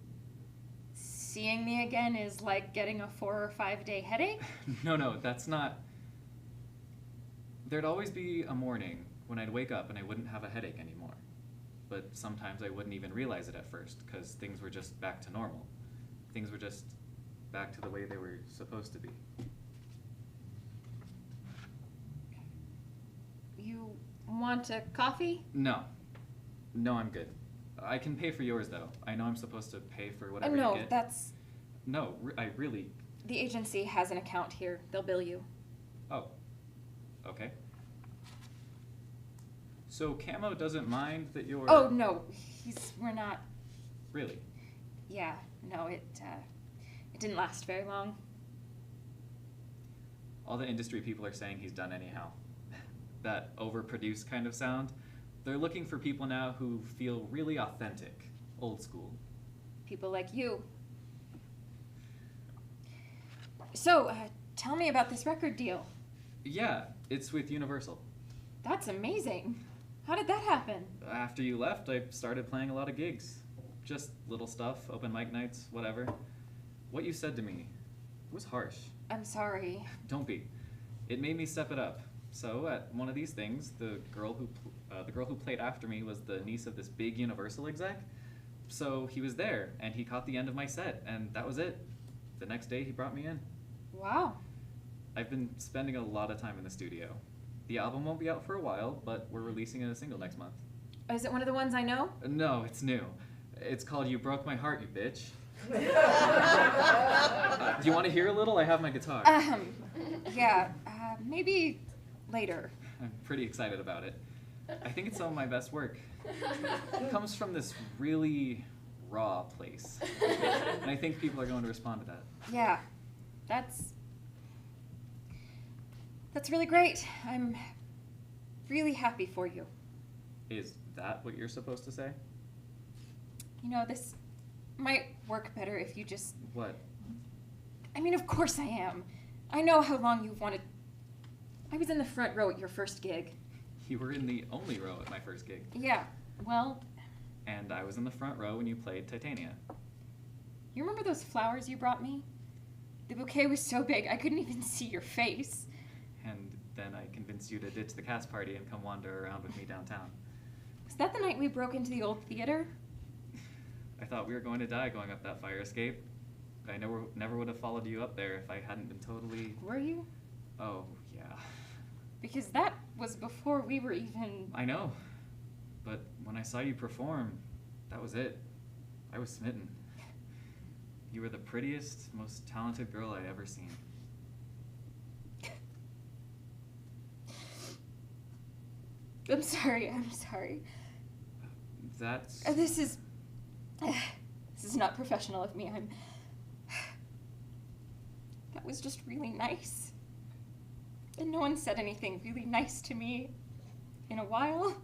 Seeing me again is like getting a 4 or 5 day headache? No, that's not... There'd always be a morning when I'd wake up and I wouldn't have a headache anymore. But sometimes I wouldn't even realize it at first, because things were just back to normal. Things were just back to the way they were supposed to be. You want a coffee? No, I'm good. I can pay for yours, though. I know I'm supposed to pay for whatever No, you get. that's... No, I really... The agency has an account here. They'll bill you. Oh, okay. So Camo doesn't mind that you're... Oh, no. We're not... Really? Yeah, no, it didn't last very long. All the industry people are saying he's done anyhow. That overproduced kind of sound. They're looking for people now who feel really authentic, old school. People like you. So, tell me about this record deal. Yeah, it's with Universal. That's amazing. How did that happen? After you left, I started playing a lot of gigs. Just little stuff, open mic nights, whatever. What you said to me, it was harsh. I'm sorry. Don't be. It made me step it up. So at one of these things, the girl who played after me was the niece of this big Universal exec. So he was there, and he caught the end of my set, and that was it. The next day, he brought me in. Wow. I've been spending a lot of time in the studio. The album won't be out for a while, but we're releasing it as a single next month. Is it one of the ones I know? No, it's new. It's called You Broke My Heart, You Bitch. Do you want to hear a little? I have my guitar. Yeah, maybe later. I'm pretty excited about it. I think it's some of my best work. It comes from this really raw place. And I think people are going to respond to that. Yeah, that's really great. I'm really happy for you. Is that what you're supposed to say? You know, this might work better if you just... What? I mean, of course I am. I know how long you've wanted... I was in the front row at your first gig. You were in the only row at my first gig. Yeah, well... And I was in the front row when you played Titania. You remember those flowers you brought me? The bouquet was so big, I couldn't even see your face. And then I convinced you to ditch the cast party and come wander around with me downtown. Was that the night we broke into the old theater? I thought we were going to die going up that fire escape. I never would have followed you up there if I hadn't been totally... Were you? Oh, yeah. Because that was before we were even... I know. But when I saw you perform, that was it. I was smitten. You were the prettiest, most talented girl I'd ever seen. I'm sorry. That's... This is not professional of me. That was just really nice. And no one said anything really nice to me in a while.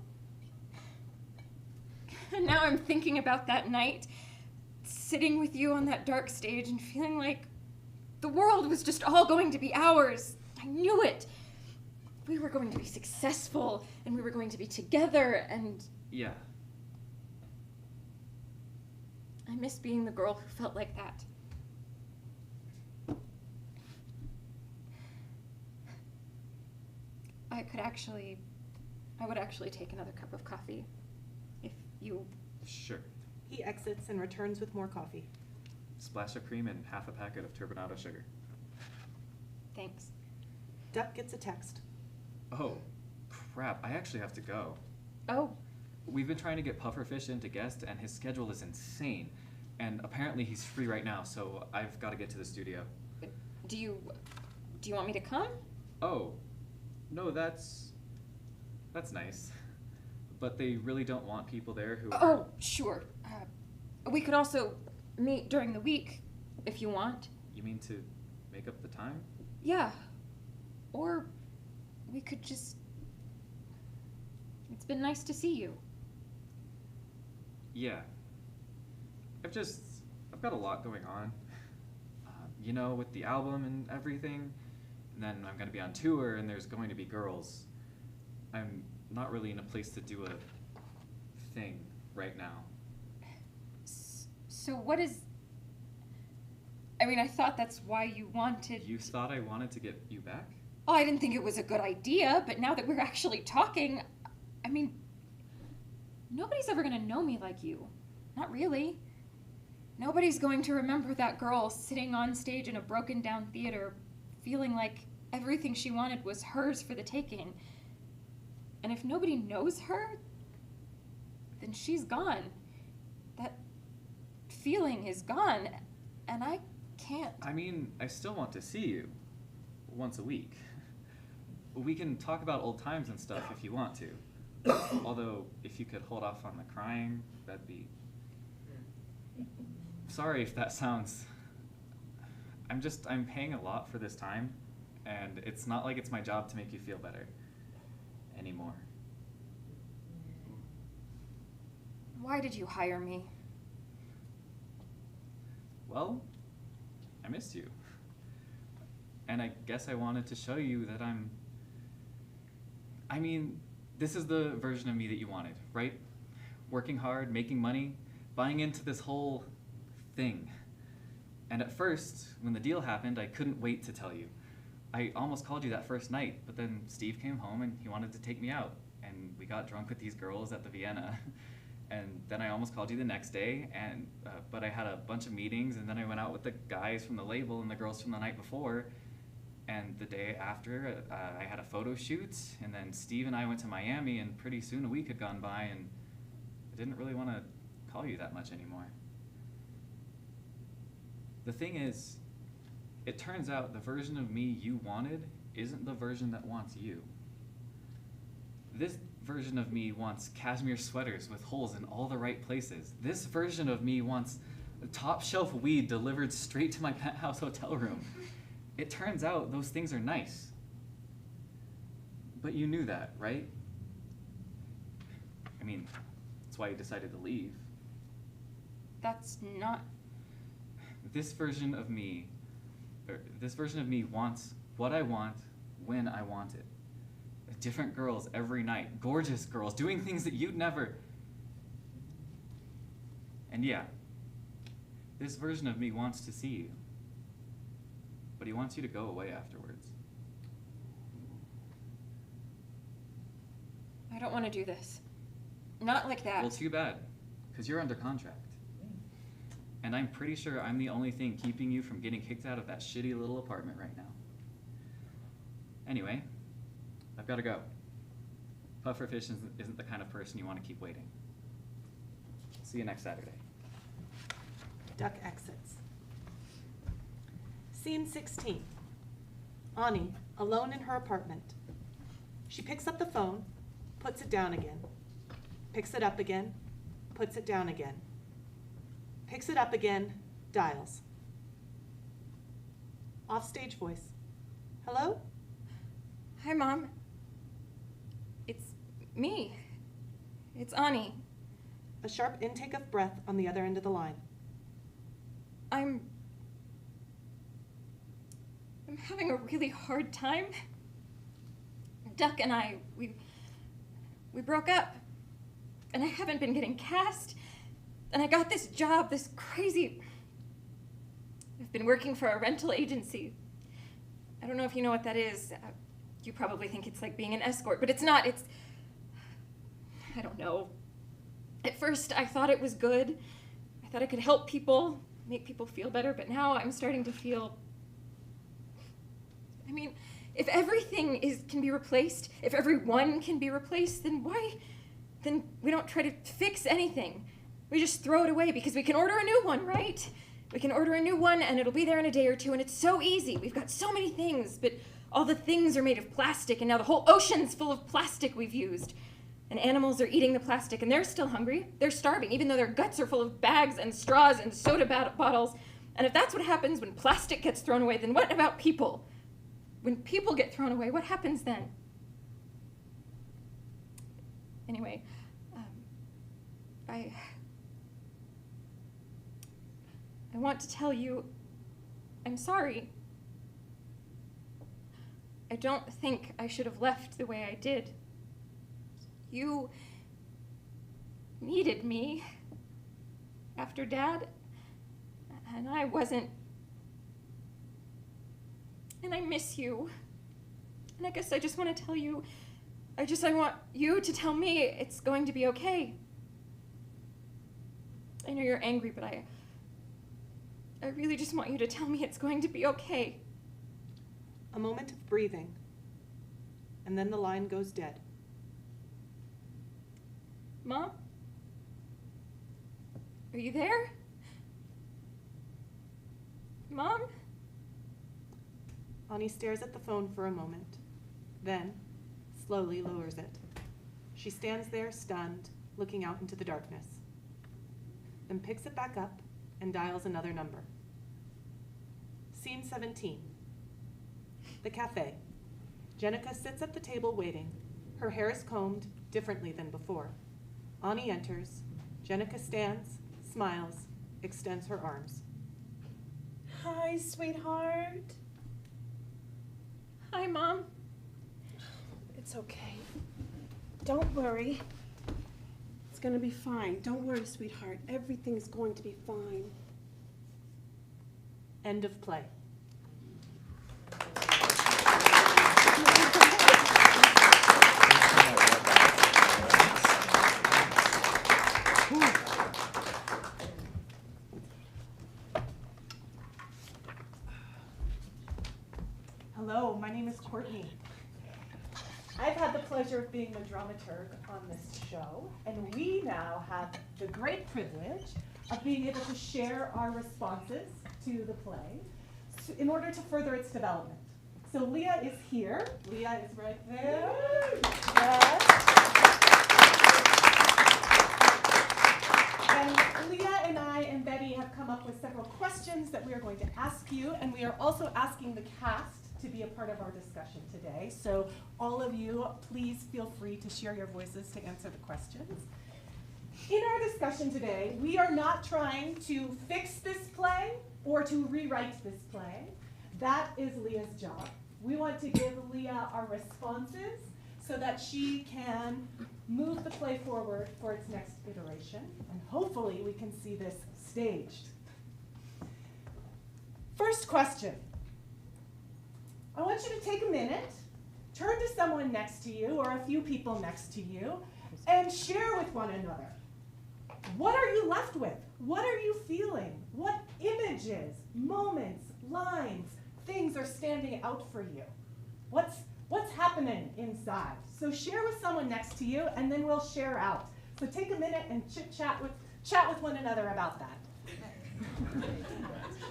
And now I'm thinking about that night, sitting with you on that dark stage and feeling like the world was just all going to be ours. I knew it. We were going to be successful, and we were going to be together, and... Yeah. I miss being the girl who felt like that. I would actually take another cup of coffee, if you... Sure. He exits and returns with more coffee. Splash of cream and half a packet of turbinado sugar. Thanks. Duck gets a text. Oh, crap. I actually have to go. Oh, We've been trying to get Pufferfish into guest, and his schedule is insane. And apparently he's free right now, so I've got to get to the studio. do you want me to come? Oh, no, that's nice. But they really don't want people there who... Oh, sure. We could also meet during the week, if you want. You mean to make up the time? Yeah. Or we could just... It's been nice to see you. Yeah. I've got a lot going on. You know, with the album and everything. And then I'm going to be on tour, and there's going to be girls. I'm not really in a place to do a thing right now. So what is... I mean, I thought that's why you wanted... You thought I wanted to get you back? Oh, I didn't think it was a good idea, but now that we're actually talking, I mean, nobody's ever gonna know me like you. Not really. Nobody's going to remember that girl sitting on stage in a broken down theater, feeling like everything she wanted was hers for the taking. And if nobody knows her, then she's gone. That feeling is gone, and I can't. I mean, I still want to see you. Once a week. We can talk about old times and stuff if you want to. Although, if you could hold off on the crying, that'd be... Sorry if that sounds... I'm paying a lot for this time, and it's not like it's my job to make you feel better anymore. Why did you hire me? Well, I missed you. And I guess I wanted to show you that I mean, this is the version of me that you wanted, right? Working hard, making money, buying into this whole thing. And at first, when the deal happened, I couldn't wait to tell you. I almost called you that first night, but then Steve came home and he wanted to take me out. And we got drunk with these girls at the Vienna. And then I almost called you the next day, and but I had a bunch of meetings, and then I went out with the guys from the label and the girls from the night before. And the day after, I had a photo shoot, and then Steve and I went to Miami, and pretty soon a week had gone by, and I didn't really want to call you that much anymore. The thing is, it turns out the version of me you wanted isn't the version that wants you. This version of me wants cashmere sweaters with holes in all the right places. This version of me wants top shelf weed delivered straight to my penthouse hotel room. It turns out those things are nice. But you knew that, right? I mean, that's why you decided to leave. That's not. This version of me wants what I want when I want it. Different girls every night, gorgeous girls, doing things that you'd never. And yeah, this version of me wants to see you. But he wants you to go away afterwards. I don't want to do this. Not like that. Well, too bad, because you're under contract. And I'm pretty sure I'm the only thing keeping you from getting kicked out of that shitty little apartment right now. Anyway, I've got to go. Pufferfish isn't the kind of person you want to keep waiting. See you next Saturday. Duck exits. Scene 16. Ani, alone in her apartment. She picks up the phone, puts it down again. Picks it up again, puts it down again. Picks it up again, dials. Offstage voice. Hello? Hi, Mom. It's me. It's Ani. A sharp intake of breath on the other end of the line. I'm having a really hard time. Duck and I, we broke up. And I haven't been getting cast. And I got this job, this crazy... I've been working for a rental agency. I don't know if you know what that is. You probably think it's like being an escort, but it's not. It's... I don't know. At first, I thought it was good. I thought I could help people, make people feel better, but now I'm starting to feel... I mean, if everything can be replaced, if everyone can be replaced, then why... Then we don't try to fix anything. We just throw it away because we can order a new one, right? We can order a new one and it'll be there in a day or two and it's so easy. We've got so many things, but all the things are made of plastic and now the whole ocean's full of plastic we've used. And animals are eating the plastic and they're still hungry. They're starving, even though their guts are full of bags and straws and soda bottles. And if that's what happens when plastic gets thrown away, then what about people? When people get thrown away, what happens then? Anyway, I want to tell you, I'm sorry. I don't think I should have left the way I did. You needed me after Dad, and I wasn't. And I miss you. And I guess I just want to tell you, I want you to tell me it's going to be okay. I know you're angry, but I really just want you to tell me it's going to be okay. A moment of breathing, and then the line goes dead. Mom? Are you there? Mom? Ani stares at the phone for a moment, then slowly lowers it. She stands there stunned, looking out into the darkness, then picks it back up and dials another number. Scene 17. The cafe. Jenica sits at the table waiting. Her hair is combed differently than before. Ani enters. Jenica stands, smiles, extends her arms. Hi, sweetheart. Hi, Mom. It's okay. Don't worry. It's gonna be fine. Don't worry, sweetheart. Everything's going to be fine. End of play. Hello, my name is Courtney. I've had the pleasure of being the dramaturg on this show, and we now have the great privilege of being able to share our responses to the play in order to further its development. So Leah is here. Leah is right there. Yes. And Leah and I and Betty have come up with several questions that we are going to ask you, and we are also asking the cast to be a part of our discussion today. So all of you, please feel free to share your voices to answer the questions. In our discussion today, we are not trying to fix this play or to rewrite this play. That is Leah's job. We want to give Leah our responses so that she can move the play forward for its next iteration, and hopefully we can see this staged. First question. I want you to take a minute, turn to someone next to you or a few people next to you, and share with one another. What are you left with? What are you feeling? What images, moments, lines, things are standing out for you? What's happening inside? So share with someone next to you, and then we'll share out. So take a minute and chat with one another about that.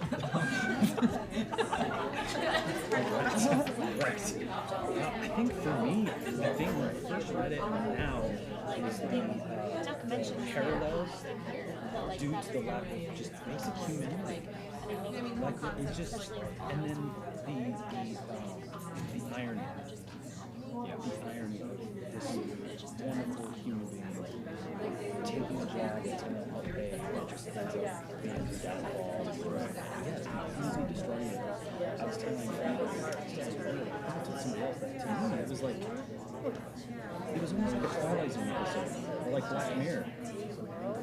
I think for me, the thing when I first read it and now is the parallels due to the lack of just basic humanity. Like it's just, and then the irony. Yeah, the irony of this wonderful human being taking a job that's going to help pay and just ends up being the downfall. Yeah, it's completely destroying it. I was telling somebody else that to me, it was like, it was almost like a Twilight Zone episode, or like Black Mirror.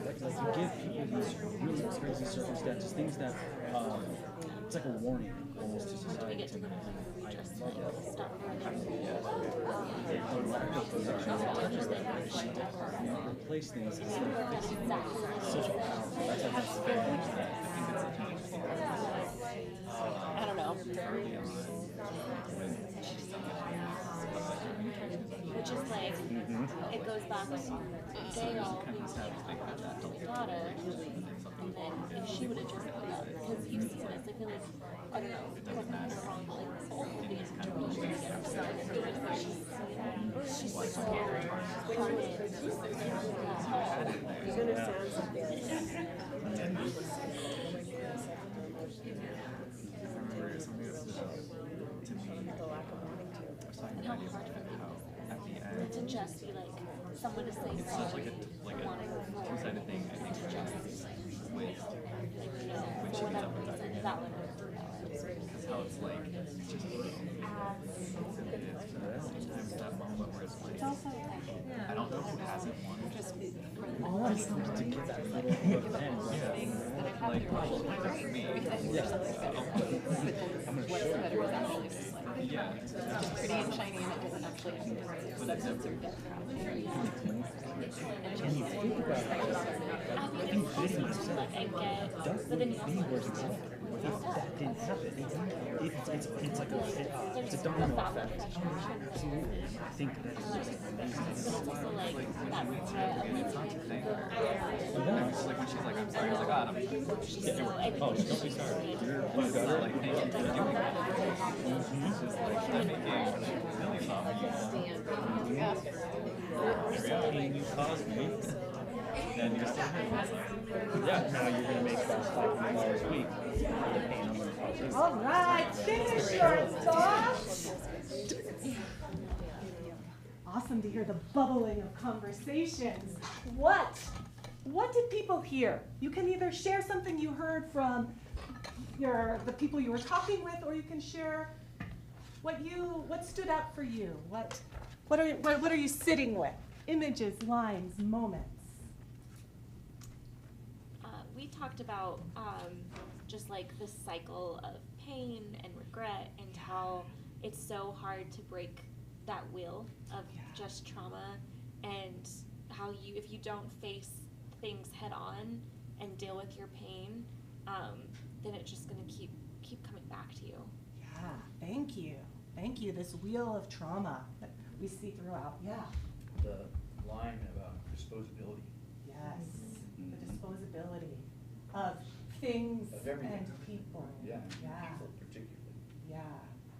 Like you give people these really crazy circumstances, things that, it's like a warning almost to society. To me. I love that. Replace things instead of fixing them. Such a powerful. I don't know. Which is like, it goes back to Gail being daughter, and then if she would have just put up, because you've seen this, I feel like, I don't know, correct me if I'm wrong, but like, all of these interpretations get upset, she's so quiet. You understand something. And how hard for me to just be like, someone to say sorry, wanting to two-sided thing, I think, to just with when she gets up and down. that one. Because how it's like, it's just sometimes that moment where it's like, I don't know who hasn't won. All I wanted to get that little pen. Yeah. Like, well, that's for me. I'm going to show you. Yeah. It's pretty and shiny, and it doesn't actually have to But it's never. Can you think about it? I've been kidding myself. Duck wouldn't be where he's at if that didn't happen. It's like it's a domino effect. Absolutely. I think that is just amazing. It's also like that It's like when she's like, I'm sorry, I was like, God, I'm Oh, don't be sorry. You got it. like, thank you for doing that. It's just like, I'm making millions off of you. And you caused me. And you're still here. Yeah, now you're going to make about $500 a week. The pain I'm going to cause you. All right, finish your thoughts. Awesome to hear the bubbling of conversations. What did people hear? You can either share something you heard from the people you were talking with, or you can share what stood out for you. What are you sitting with? Images, lines, moments. We talked about just like the cycle of pain and regret, and how it's so hard to break that wheel of just trauma, and how if you don't face things head on and deal with your pain, then it's just going to keep coming back to you. Yeah, thank you. Thank you. This wheel of trauma that we see throughout. Yeah. The line about disposability. Yes. The disposability of things Of everything. and people. Yeah. Yeah. People particularly. Yeah.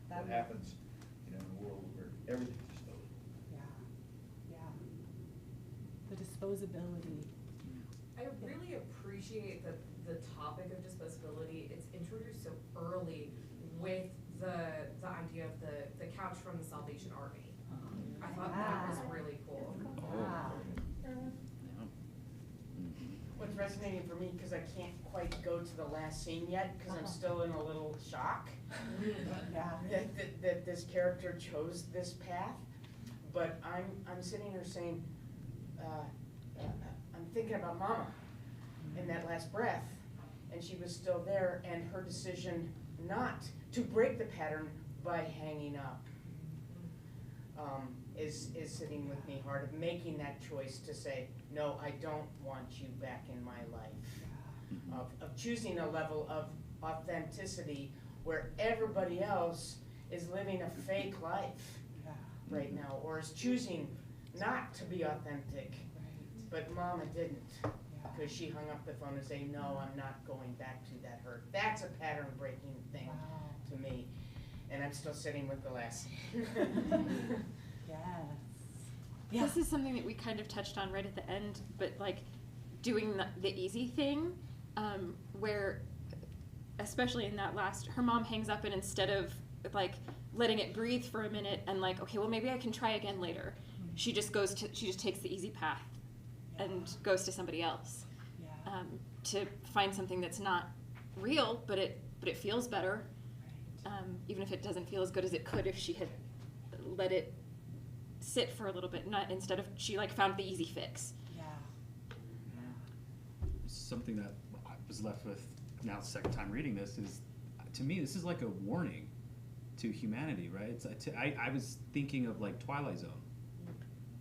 what happens, in a world where everything's disposable. Yeah. The disposability. I really appreciate that the topic of disposability, it's introduced so early with the idea of the couch from the Salvation Army. I thought that was really cool. What's resonating for me, because I can't quite go to the last scene yet, because I'm still in a little shock that this character chose this path, but I'm sitting here saying, I'm thinking about Mama in that last breath, and she was still there, and her decision not to break the pattern by hanging up is sitting with me hard, of making that choice to say, no, I don't want you back in my life, of choosing a level of authenticity where everybody else is living a fake life right now, or is choosing not to be authentic, but Mama didn't, because she hung up the phone and say, no, I'm not going back to that hurt. That's a pattern breaking thing to me, and I'm still sitting with the last. This is something that we kind of touched on right at the end, but like doing the easy thing, where, especially in that last, her mom hangs up, and instead of like letting it breathe for a minute and like, okay, well maybe I can try again later, she just takes the easy path and goes to somebody else, to find something that's not real, but it feels better, even if it doesn't feel as good as it could if she had let it sit for a little bit, instead of she like found the easy fix. Something that I was left with now, the second time reading this, is, to me, this is like a warning to humanity, right? I was thinking of like Twilight Zone,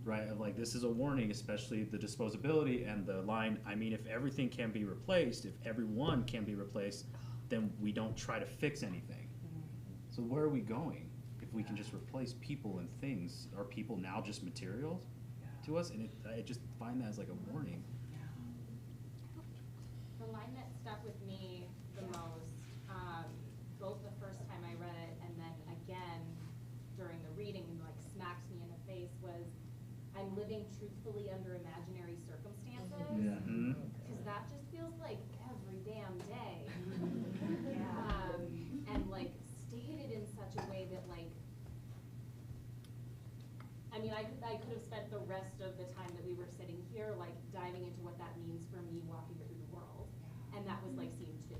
right? Of like, this is a warning, especially the disposability and the line, I mean, if everything can be replaced, if everyone can be replaced, then we don't try to fix anything. So where are we going if we can just replace people and things? Are people now just material to us? And I just find that as like a warning. The line that stuck with me the most, both the first time I read it and then again during the reading, like smacked me in the face, was, I'm living truthfully under imaginary circumstances. Because that just feels like every damn day. And like stated in such a way that like, I mean, I could have spent the rest of the time that we were sitting here like diving into what that means for me walking through the world. And that was like scene 2.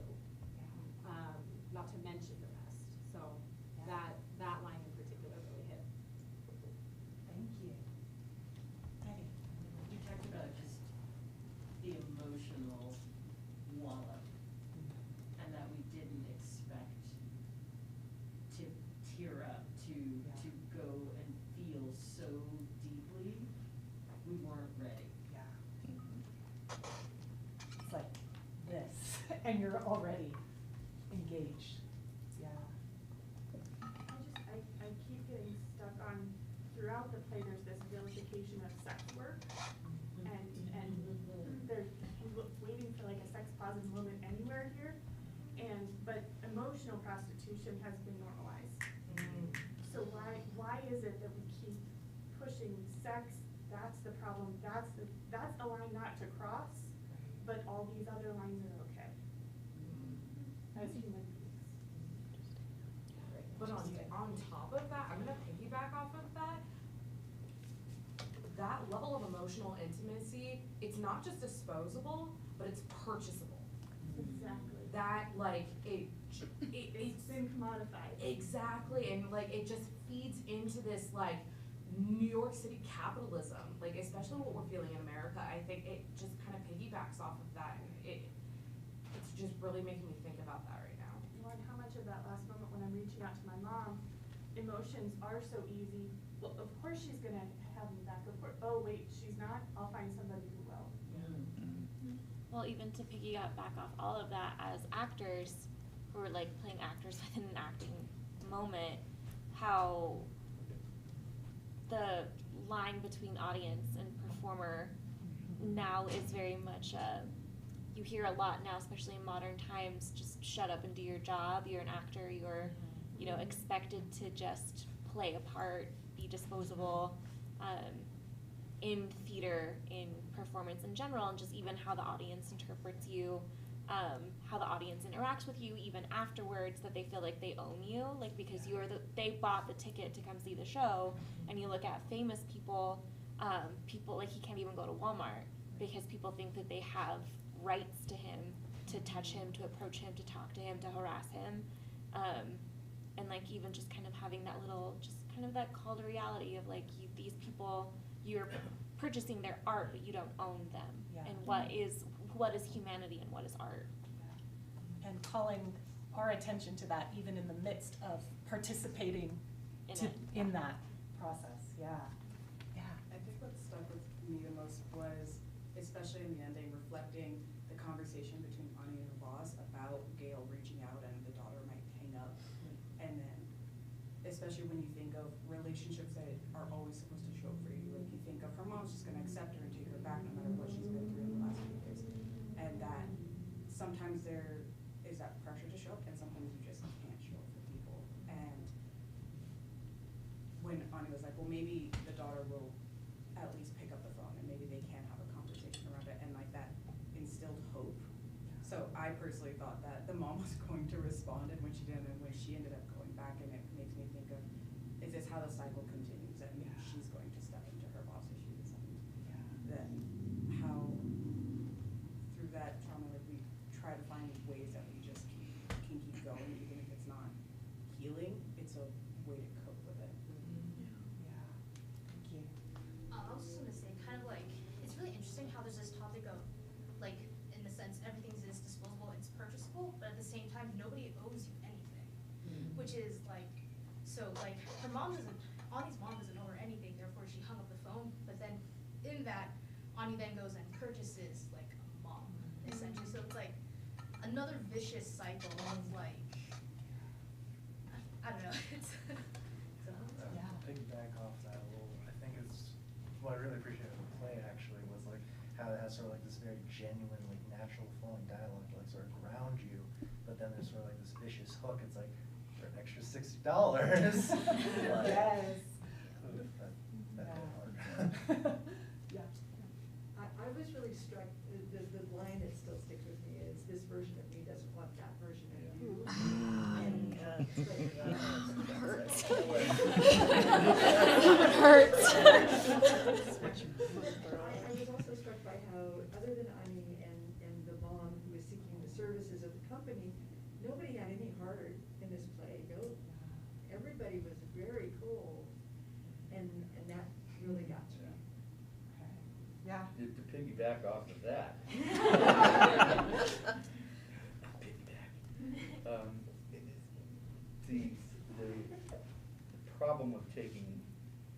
Not to mention the rest. So that line in particular really hit. Thank you. Betty, you talked about just the emotional wallop, and that we didn't expect to tear up, to go and feel so deeply. We weren't ready. It's like this, and you're already engaged. I keep getting stuck on, throughout the play, there's this vilification of sex work, and they're waiting for like a sex positive moment anywhere here, but emotional prostitution has been normalized. So why is it that we keep pushing sex? That's the problem. That's the line not to cross, but all these other lines are okay. As human beings. But on top of that, I'm gonna piggyback off of that. That level of emotional intimacy, it's not just disposable, but it's purchasable. Exactly. That like It's been commodified. Exactly, and like it just feeds into this like New York City capitalism, like especially what we're feeling in America. I think it just kind of piggybacks off of that, and it's just really making me think about that right now. Well, and how much of that last moment when I'm reaching out to my mom, emotions are so easy. Well, of course she's gonna have me back. Of course. Oh wait, she's not. I'll find somebody who will. Well, even to piggyback off all of that, as actors who are like playing actors within an acting moment, how the line between audience and performer now is very much you hear a lot now, especially in modern times, just shut up and do your job. You're an actor, you're expected to just play a part, be disposable, in theater, in performance in general, and just even how the audience interprets you, how the audience interacts with you even afterwards, that they feel like they own you, like because they bought the ticket to come see the show. And you look at famous people, people like he can't even go to Walmart because people think that they have rights to him, to touch him, to approach him, to talk to him, to harass him, and like even just kind of having that little, just kind of that call to reality of like these people, you're purchasing their art, but you don't own them. And what is humanity and what is art? And calling our attention to that even in the midst of participating in that process. Yeah. I think what stuck with me the most was, especially in the ending, reflecting the conversation between Ani and her boss about Gail reaching out and the daughter might hang up. And then, especially when you think of relationships that are always supposed to show up for you, like you think of her mom's just gonna accept her and take her back no matter what she's been through in the last few years. And that sometimes there is that pressure to show up and sometimes you just can't show up for people. And when Ani was like, well, maybe the daughter will at least pick up the phone and maybe they can have a conversation around it, and like that instilled hope. So I personally thought that the mom was going to respond, and when she didn't, and when she ended up going back, and it makes me think of, is this how the cycle continues, that maybe she's going to step into her boss issues, and then how through that trauma, like we try to find ways that we just can keep going, even if it's not healing, it's a way to cope with it. Thank you. I was just gonna say, kind of like, it's really interesting how there's this topic of, like, in the sense everything is disposable, it's purchasable, but at the same time, nobody owes you anything, which is like, so like, her mom doesn't, Ani's mom doesn't owe her anything, therefore she hung up the phone, but then in that, Ani then goes and purchases like a mom, essentially, so it's like another vicious cycle of like, I don't know, it's. Piggyback off that a little, I think it's, what I really appreciated in the play actually was like how it has sort of like this very genuine, like natural flowing dialogue to like sort of ground you, but then there's sort of like this vicious hook, it's like, for an extra $60. Like, Yes. That hard. I was really struck, the line that still sticks with me is, this version of me doesn't want that version of you. And, Hurts. Hurts. I was also struck by how, other than Ani and the mom who was seeking the services of the company, nobody had any heart in this play. Everybody was very cold, and that really got to me. Yeah. To piggyback off of that. The problem of taking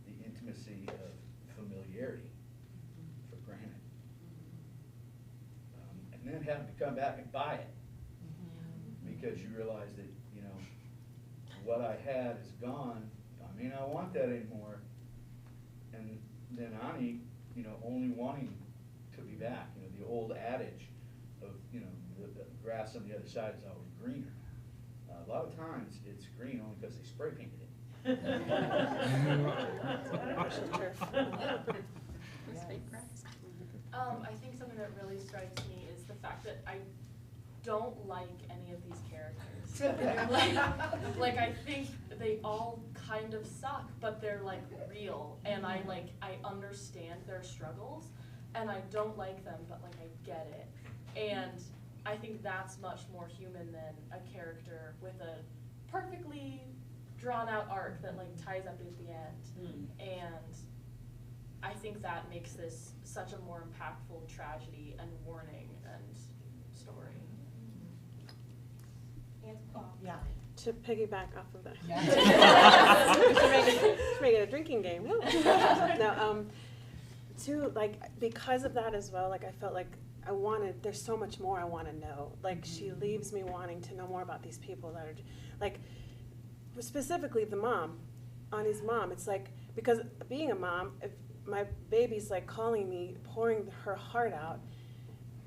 the intimacy of familiarity for granted, and then having to come back and buy it because you realize that, what I had is gone. I may not want that anymore. And then Ani, only wanting to be back, the old adage of, the grass on the other side is always greener. A lot of times it's green only because they spray painted it. I think something that really strikes me is the fact that I don't like any of these characters. like I think they all kind of suck, but they're like real, and I understand their struggles, and I don't like them, but like I get it. And I think that's much more human than a character with a perfectly drawn out arc that like ties up at the end. And I think that makes this such a more impactful tragedy and warning and story. And, yeah. To piggyback off of that. Yeah. Should make it a drinking game. No, too, like, because of that as well, like, I felt like there's so much more I want to know. Like, she leaves me wanting to know more about these people that are, like, specifically the mom, Ani's mom. It's like, because being a mom, if my baby's like calling me, pouring her heart out,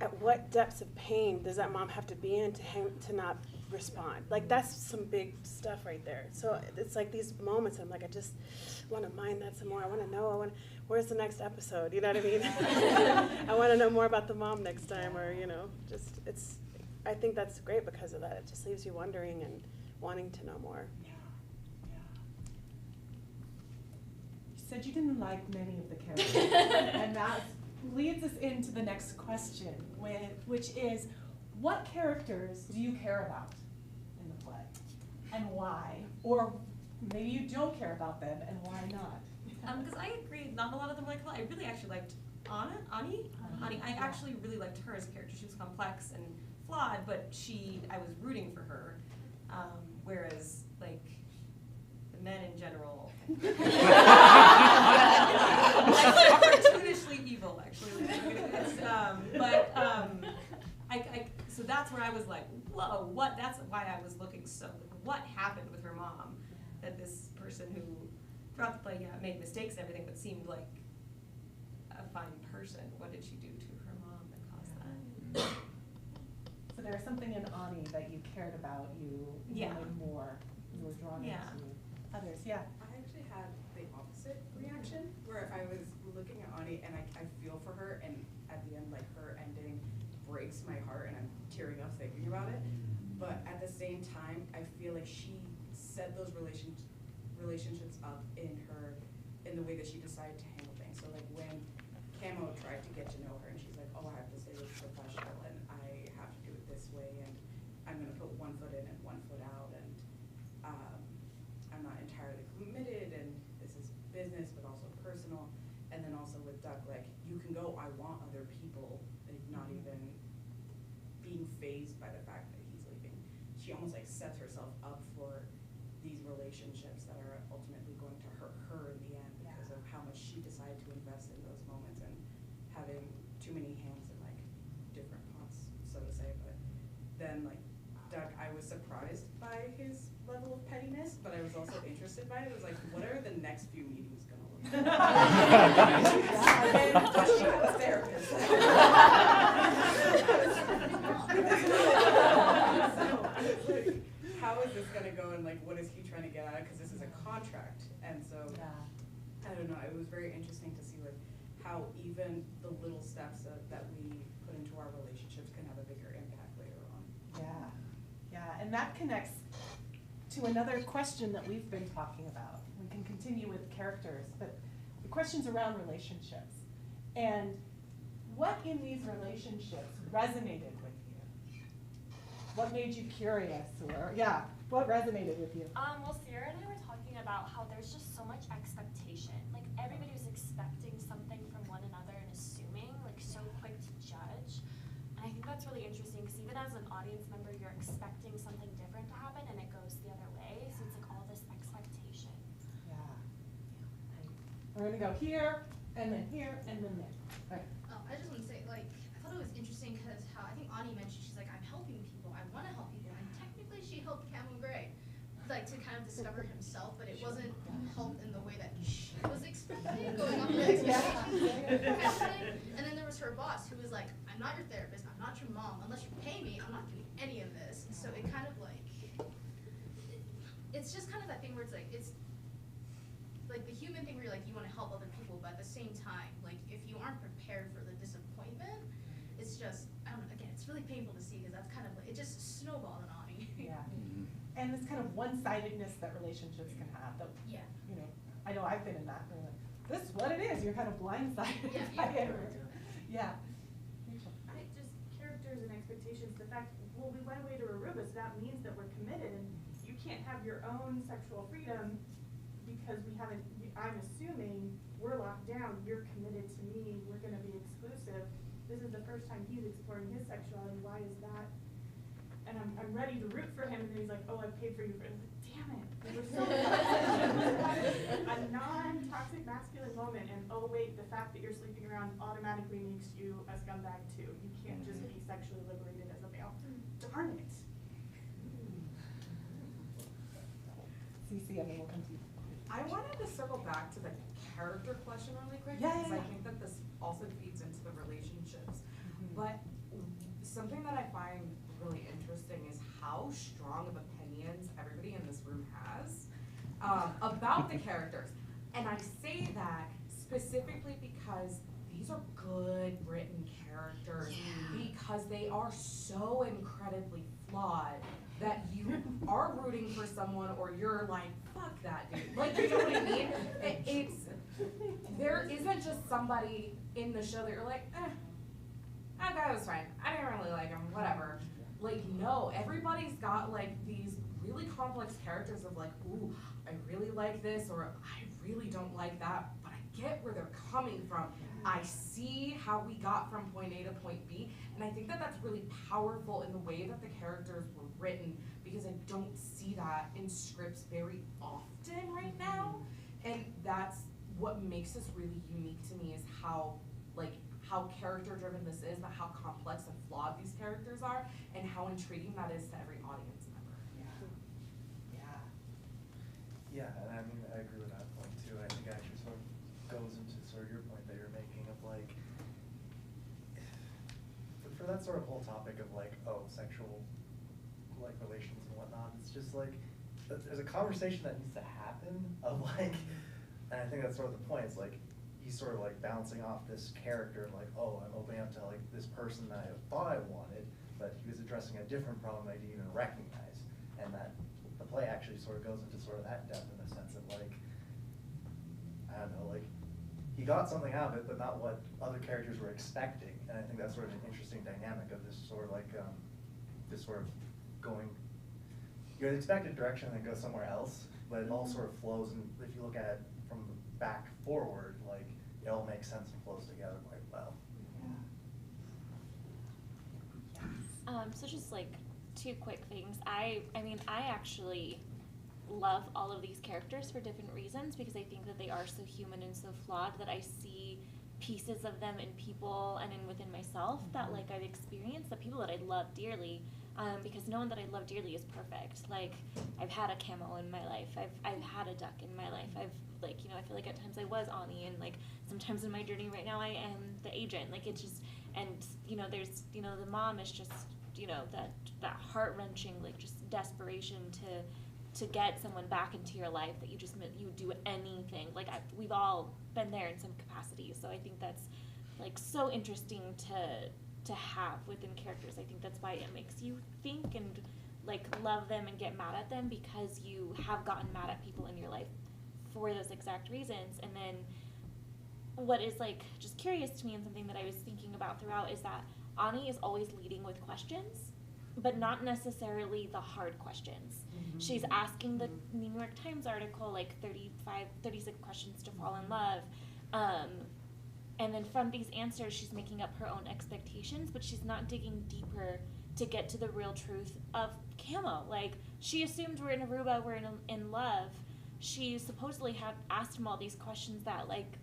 at what depths of pain does that mom have to be in to not respond. Like, that's some big stuff right there. So it's like these moments, I'm like, I just want to mine that some more. I want to know, where's the next episode? You know what I mean? I want to know more about the mom next time, or, you know, just, I think that's great because of that. It just leaves you wondering and wanting to know more. You said you didn't like many of the characters, and that leads us into the next question, which is, what characters do you care about in the play, and why? Or maybe you don't care about them, and why not? Because I agree, not a lot of them likable. I really actually liked Ani. I actually really liked her as a character. She was complex and flawed, but I was rooting for her. Whereas, like, the men in general, like, cartoonishly evil, actually. So that's where I was like, whoa, what? That's why I was looking what happened with her mom? That this person who, throughout the play, made mistakes and everything, but seemed like a fine person. What did she do to her mom that caused that? So there was something in Ani that you cared about, you wanted more, you were drawn into others. Yeah. I actually had the opposite reaction, where I was looking at Ani and I feel for her, and at the end, like, her ending breaks my heart and I'm tearing up thinking about it. But at the same time, I feel like she set those relationships up in the way that she decided to handle things. So, like, when Camo tried to get to know her and she's like, oh, I have to stay with professional and I have to do it this way, and I'm gonna put one foot in and one foot out, and I'm not entirely committed, and this is business but also personal. And then also with Duck, like, you can go, I want other people, like, not even being fazed by the fact that he's leaving. She almost, like, sets herself up for these relationships that are ultimately going to hurt her in the end because of how much she decided to invest in those moments and having too many hands in, like, different pots, so to say. But then, like, Duck, I was surprised by his level of pettiness, but I was also interested by it. It was like, what are the next few meetings gonna look like? Does she have a therapist? How is this gonna go, and, like, what is he trying to get at it? Because this is a contract, and so I don't know. It was very interesting to see, like, how even the little steps that we put into our relationships can have a bigger impact later on. And that connects to another question that we've been talking about. We can continue with characters, but the question's around relationships. And what in these relationships resonated with you? What made you curious? Or, what resonated with you? Well, Sierra and I were talking about how there's just so much expectation. Like, everybody was expecting something from one another and assuming, like, so quick to judge. And I think that's really interesting because even as an audience member, you're expecting something different to happen and it goes the other way. So it's like all this expectation. We're gonna go here, and then here, and then there. Right. I just want to say, like, I thought it was interesting because how I think Ani mentioned, she's like, I'm helping people, I want to help people, and technically she helped Camo Gray, like, to kind of discover himself, but it wasn't helped in the way that she was expecting, going off the expectations. And then there was her boss who was like, I'm not your therapist, I'm not your mom, unless you pay me, I'm not doing any of this. So it kind of like, it's just kind of that thing where it's like the human thing where you're like, you want to help other people, but at the same time, like, if you aren't prepared for the disappointment, it's just, I don't know, again, it's really painful to see because that's kind of like, it just snowballed on Ani. And this kind of one-sidedness that relationships can have. That, you know, I know I've been in that. Where like, this is what it is. You're kind of blindsided by it. I think just characters and expectations. The fact, well, we went away to Aruba, so that means that we're committed, and you can't have your own sexual freedom because we haven't. I'm assuming we're locked down. You're committed to me. We're going to be exclusive. This is the first time he's exploring his sexuality. Why is that? And I'm ready to root for him, and then he's like, oh, I paid for you for it. Damn it. We're so a non-toxic masculine moment, and oh wait, the fact that you're sleeping around automatically makes you a scumbag too. You can't just be sexually liberated as a male. Darn it. Cece, I mean, we'll come to you. I wanted to circle back to the character question really quick, because I think that this also feeds into the relationships. But something that I find really interesting is how strong of opinions everybody in this room has about the characters. And I say that specifically because these are good written characters, because they are so incredibly flawed that you are rooting for someone, or you're like, fuck that dude. Like, you know what I mean? There isn't just somebody in the show that you're like, that guy was fine. I didn't really like him, whatever. Like, no, everybody's got like these really complex characters of like, ooh, I really like this, or I really don't like that, but I get where they're coming from. I see how we got from point A to point B, and I think that that's really powerful in the way that the characters were written, because I don't see that in scripts very often right now, and that's what makes this really unique to me, is how character driven this is, but how complex and flawed these characters are, and how intriguing that is to every audience member. Yeah, and I mean, I agree with that point too. I think it actually sort of goes into sort of your point that you're making of like, for that sort of whole topic of like, oh, sexual like relations and whatnot, it's just like, there's a conversation that needs to happen of like, and I think that's sort of the point. It's like, he's sort of like bouncing off this character and like, oh, I'm opening up to like this person that I thought I wanted, but he was addressing a different problem I didn't even recognize. And that the play actually sort of goes into sort of that depth in the sense of like, I don't know, like, he got something out of it, but not what other characters were expecting. And I think that's sort of an interesting dynamic of this sort of like, this sort of going, you expect a direction and then go somewhere else, but it all sort of flows, and if you look at it from back forward, like, it all makes sense and flows together quite well. So just like 2 quick things. I mean, I actually love all of these characters for different reasons, because I think that they are so human and so flawed that I see pieces of them in people and within myself that like I've experienced, the people that I love dearly, because no one that I love dearly is perfect. Like, I've had a Camo in my life, I've had a Duck in my life, I've like, you know, I feel like at times I was Ani, and like sometimes in my journey right now I am the agent. Like, it's just, and you know, there's, you know, the mom is just, you know, that heart-wrenching, like, just desperation to get someone back into your life that you just, you do anything. Like, we've all been there in some capacity, so I think that's like so interesting to have within characters. I think that's why it makes you think and like love them and get mad at them, because you have gotten mad at people in your life for those exact reasons. And then what is like just curious to me, and something that I was thinking about throughout, is that Ani is always leading with questions, but not necessarily the hard questions. She's asking the New York Times article like 36 questions to fall in love. And then from these answers, she's making up her own expectations, but she's not digging deeper to get to the real truth of Camo. Like, she assumed we're in Aruba, we're in love. She supposedly had asked him all these questions that, like,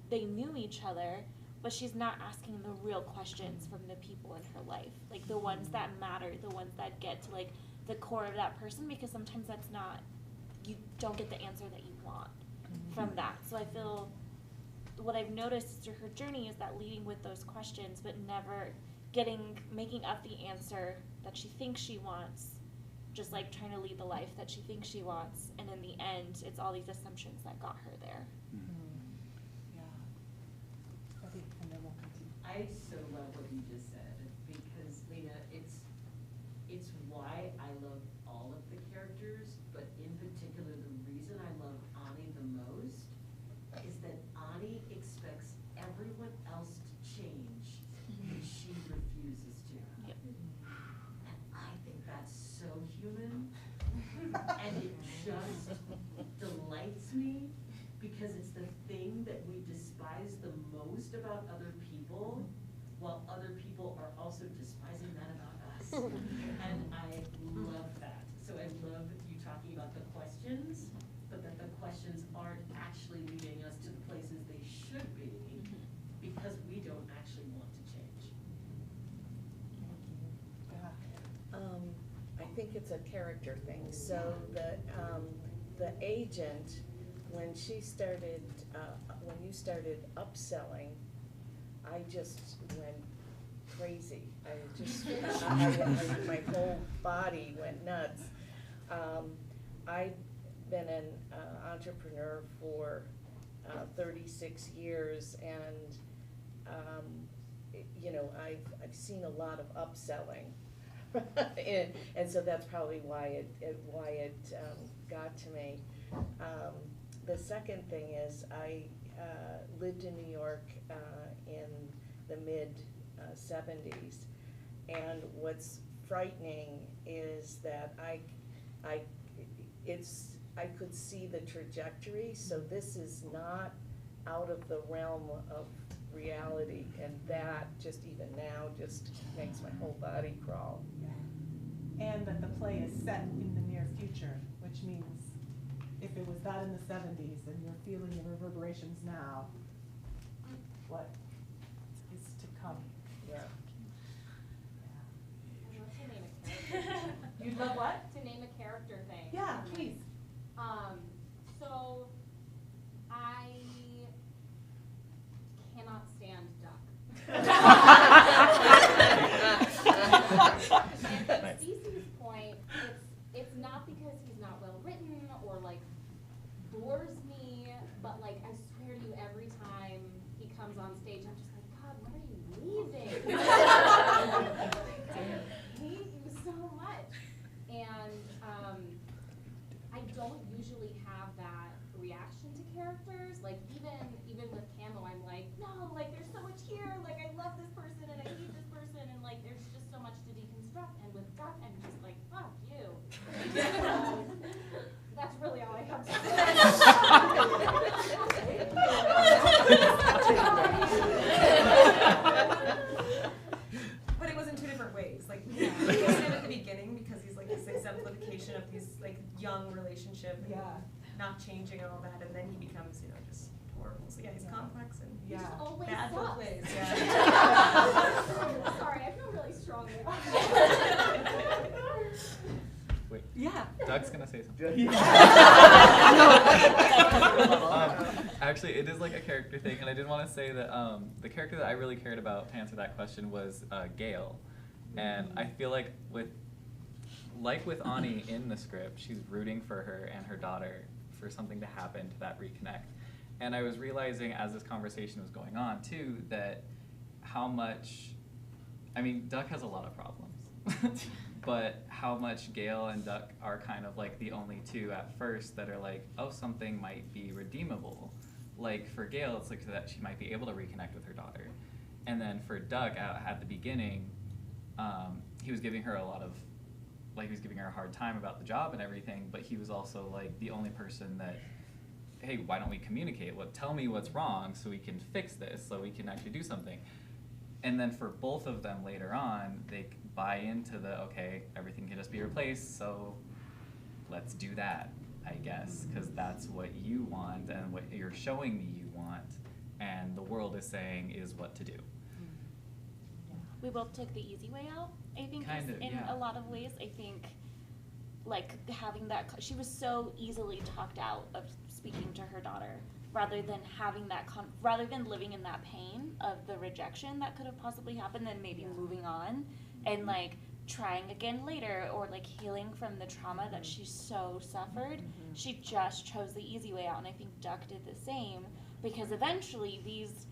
they knew each other, but she's not asking the real questions from the people in her life. Like, the ones that matter, the ones that get to, like, the core of that person, because sometimes that's not, you don't get the answer that you want from that. So I feel what I've noticed through her journey is that leading with those questions, but never making up the answer that she thinks she wants, just like trying to lead the life that she thinks she wants, and in the end, it's all these assumptions that got her there. I so love what you just said, because Lena, it's why I love all of the characters, but in particular, the reason I love Ani the most is that Ani expects everyone else to change, and she refuses to. Yep. And I think that's so human, and it just delights me, because it's the thing that we despise the most about other people, while other people are also despising that about us. And I love that. So I love you talking about the questions, but that the questions aren't actually leading us to the places they should be, because we don't actually want to change. I think it's a character thing. So the agent, when she started, when you started upselling, I just went crazy. My whole body went nuts. I've been an entrepreneur for 36 years, and I've seen a lot of upselling, and so that's probably why it got to me. The second thing is I lived in New York in the mid 70s, and what's frightening is that I could see the trajectory, so this is not out of the realm of reality, and that just even now just makes my whole body crawl. And that the play is set in the near future, which means if it was that in the 70s and you're feeling the reverberations now, what is to come? Yeah. I'd love to name a character. You'd love what? To name a character thing. Yeah, please. So I cannot stand Duck. And to Cece's point, it's not because he's not well written or like bores me, but like I swear to you, every time he comes on stage, I'm just like, God, when are you leaving? I hate you so much. And I don't usually have that reaction to characters. Like even with Camo, I'm like, no, like there's so much here. Like I love this person and I hate this person, and like there's just so much to deconstruct. And with Duck, I'm just like, fuck you. That's really all I have to say. But it was in two different ways. Like he was him at the beginning because he's like this exemplification of these like young relationship, and not changing and all that, and then he becomes just horrible. So yeah, he's complex and He just always bad both sucks. ways. Sorry, I feel really strongly. Wait. Yeah. Doug's gonna say something. Actually, it is like a character thing, and I did want to say that the character that I really cared about to answer that question was Gail, and I feel like with Ani in the script, she's rooting for her and her daughter for something to happen to that reconnect, and I was realizing as this conversation was going on too that how much, I mean, Duck has a lot of problems. But how much Gail and Duck are kind of like the only two at first that are like, oh, something might be redeemable. Like for Gail, it's like that she might be able to reconnect with her daughter. And then for Duck, at the beginning, he was giving her a lot of, like he was giving her a hard time about the job and everything, but he was also like the only person that, hey, why don't we communicate? Tell me what's wrong so we can fix this, so we can actually do something. And then for both of them later on, they buy into the, okay, everything can just be replaced, so let's do that, I guess, because that's what you want and what you're showing me you want, and the world is saying is what to do. We both took the easy way out, I think, Kind of, in yeah. a lot of ways. I think, like, having that, she was so easily talked out of speaking to her daughter, rather than having that, rather than living in that pain of the rejection that could have possibly happened, then maybe moving on and like trying again later, or like healing from the trauma that she so suffered. She just chose the easy way out, and I think Duck did the same, because eventually these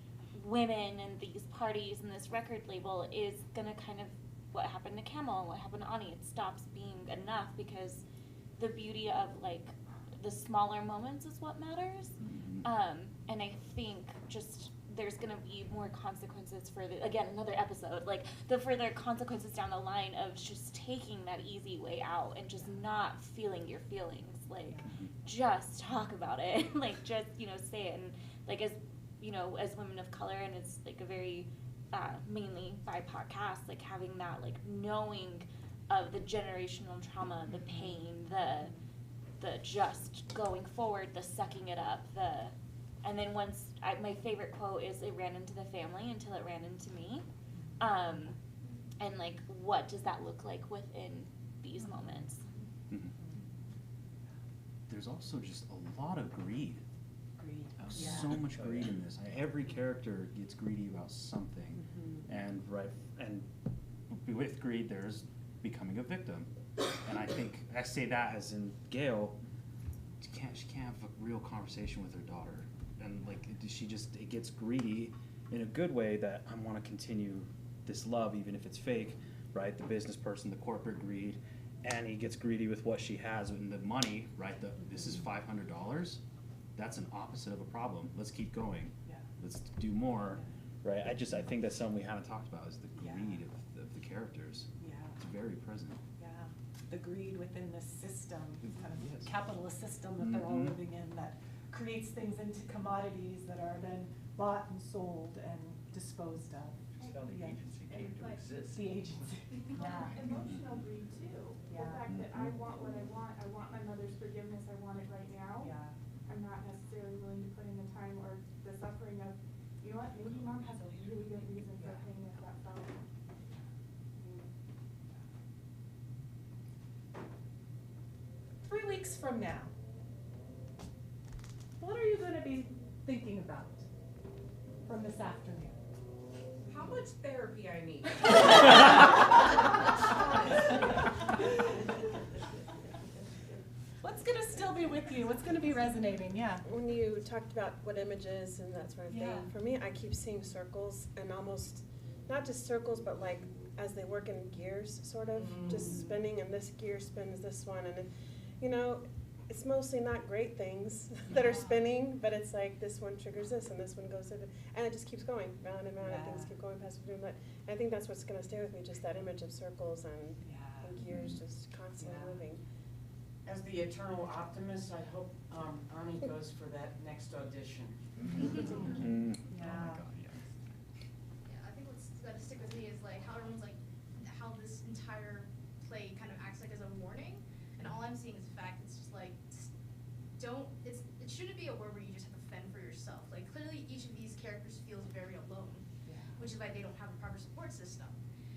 women and these parties and this record label is gonna kind of what happened to Camo and what happened to Ani. It stops being enough because the beauty of like the smaller moments is what matters. And I think just there's gonna be more consequences for again, another episode, like the further consequences down the line of just taking that easy way out and just not feeling your feelings. Like just talk about it. Like just, say it. And like as women of color, and it's like a very mainly BIPOC cast, like having that like knowing of the generational trauma, the pain, the just going forward, the sucking it up, and then my favorite quote is, it ran into the family until it ran into me. And like, what does that look like within these moments? There's also just a lot of greed greed. So much greed in this. Every character gets greedy about something, and with greed, there's becoming a victim. And I think I say that as in Gail, she can't have a real conversation with her daughter, and like it gets greedy in a good way that I want to continue this love even if it's fake, right? The business person, the corporate greed. Annie gets greedy with what she has and the money, right? This is $500. That's an opposite of a problem. Let's keep going. Yeah. Let's do more, right? I think that's something we haven't talked about is the greed of the characters. Yeah. It's very present. Yeah, the greed within the system, kind of capitalist system that they're all living in, that creates things into commodities that are then bought and sold and disposed of. Just how the agency came to exist. The agency. Yeah. Emotional greed too. The Yeah. fact that I want what I want my mother's forgiveness, I want it right now. Yeah. I'm not necessarily willing to put in the time or the suffering of, you know what, maybe mom has a really good reason for paying with that phone. 3 weeks from now, what are you going to be thinking about from this afternoon? How much therapy I need. What's going to still be with you? What's going to be resonating? Yeah. When you talked about what images and that sort of thing, Yeah. for me, I keep seeing circles and almost, not just circles, but like as they work in gears, sort of, just spinning, and this gear spins this one, and you know, it's mostly not great things that are spinning, but it's like this one triggers this, and this one goes to the, and it just keeps going round and round, and things keep going past doing that. And I think that's what's going to stay with me, just that image of circles and gears just constantly moving. As the eternal optimist, I hope Ani goes for that next audition. Yeah, I think what's gonna stick with me is like how everyone's like, how this entire play kind of acts like as a warning, and all I'm seeing is the fact it's just like, it shouldn't be a world where you just have to fend for yourself. Like clearly each of these characters feels very alone, which is why they don't have a proper support system.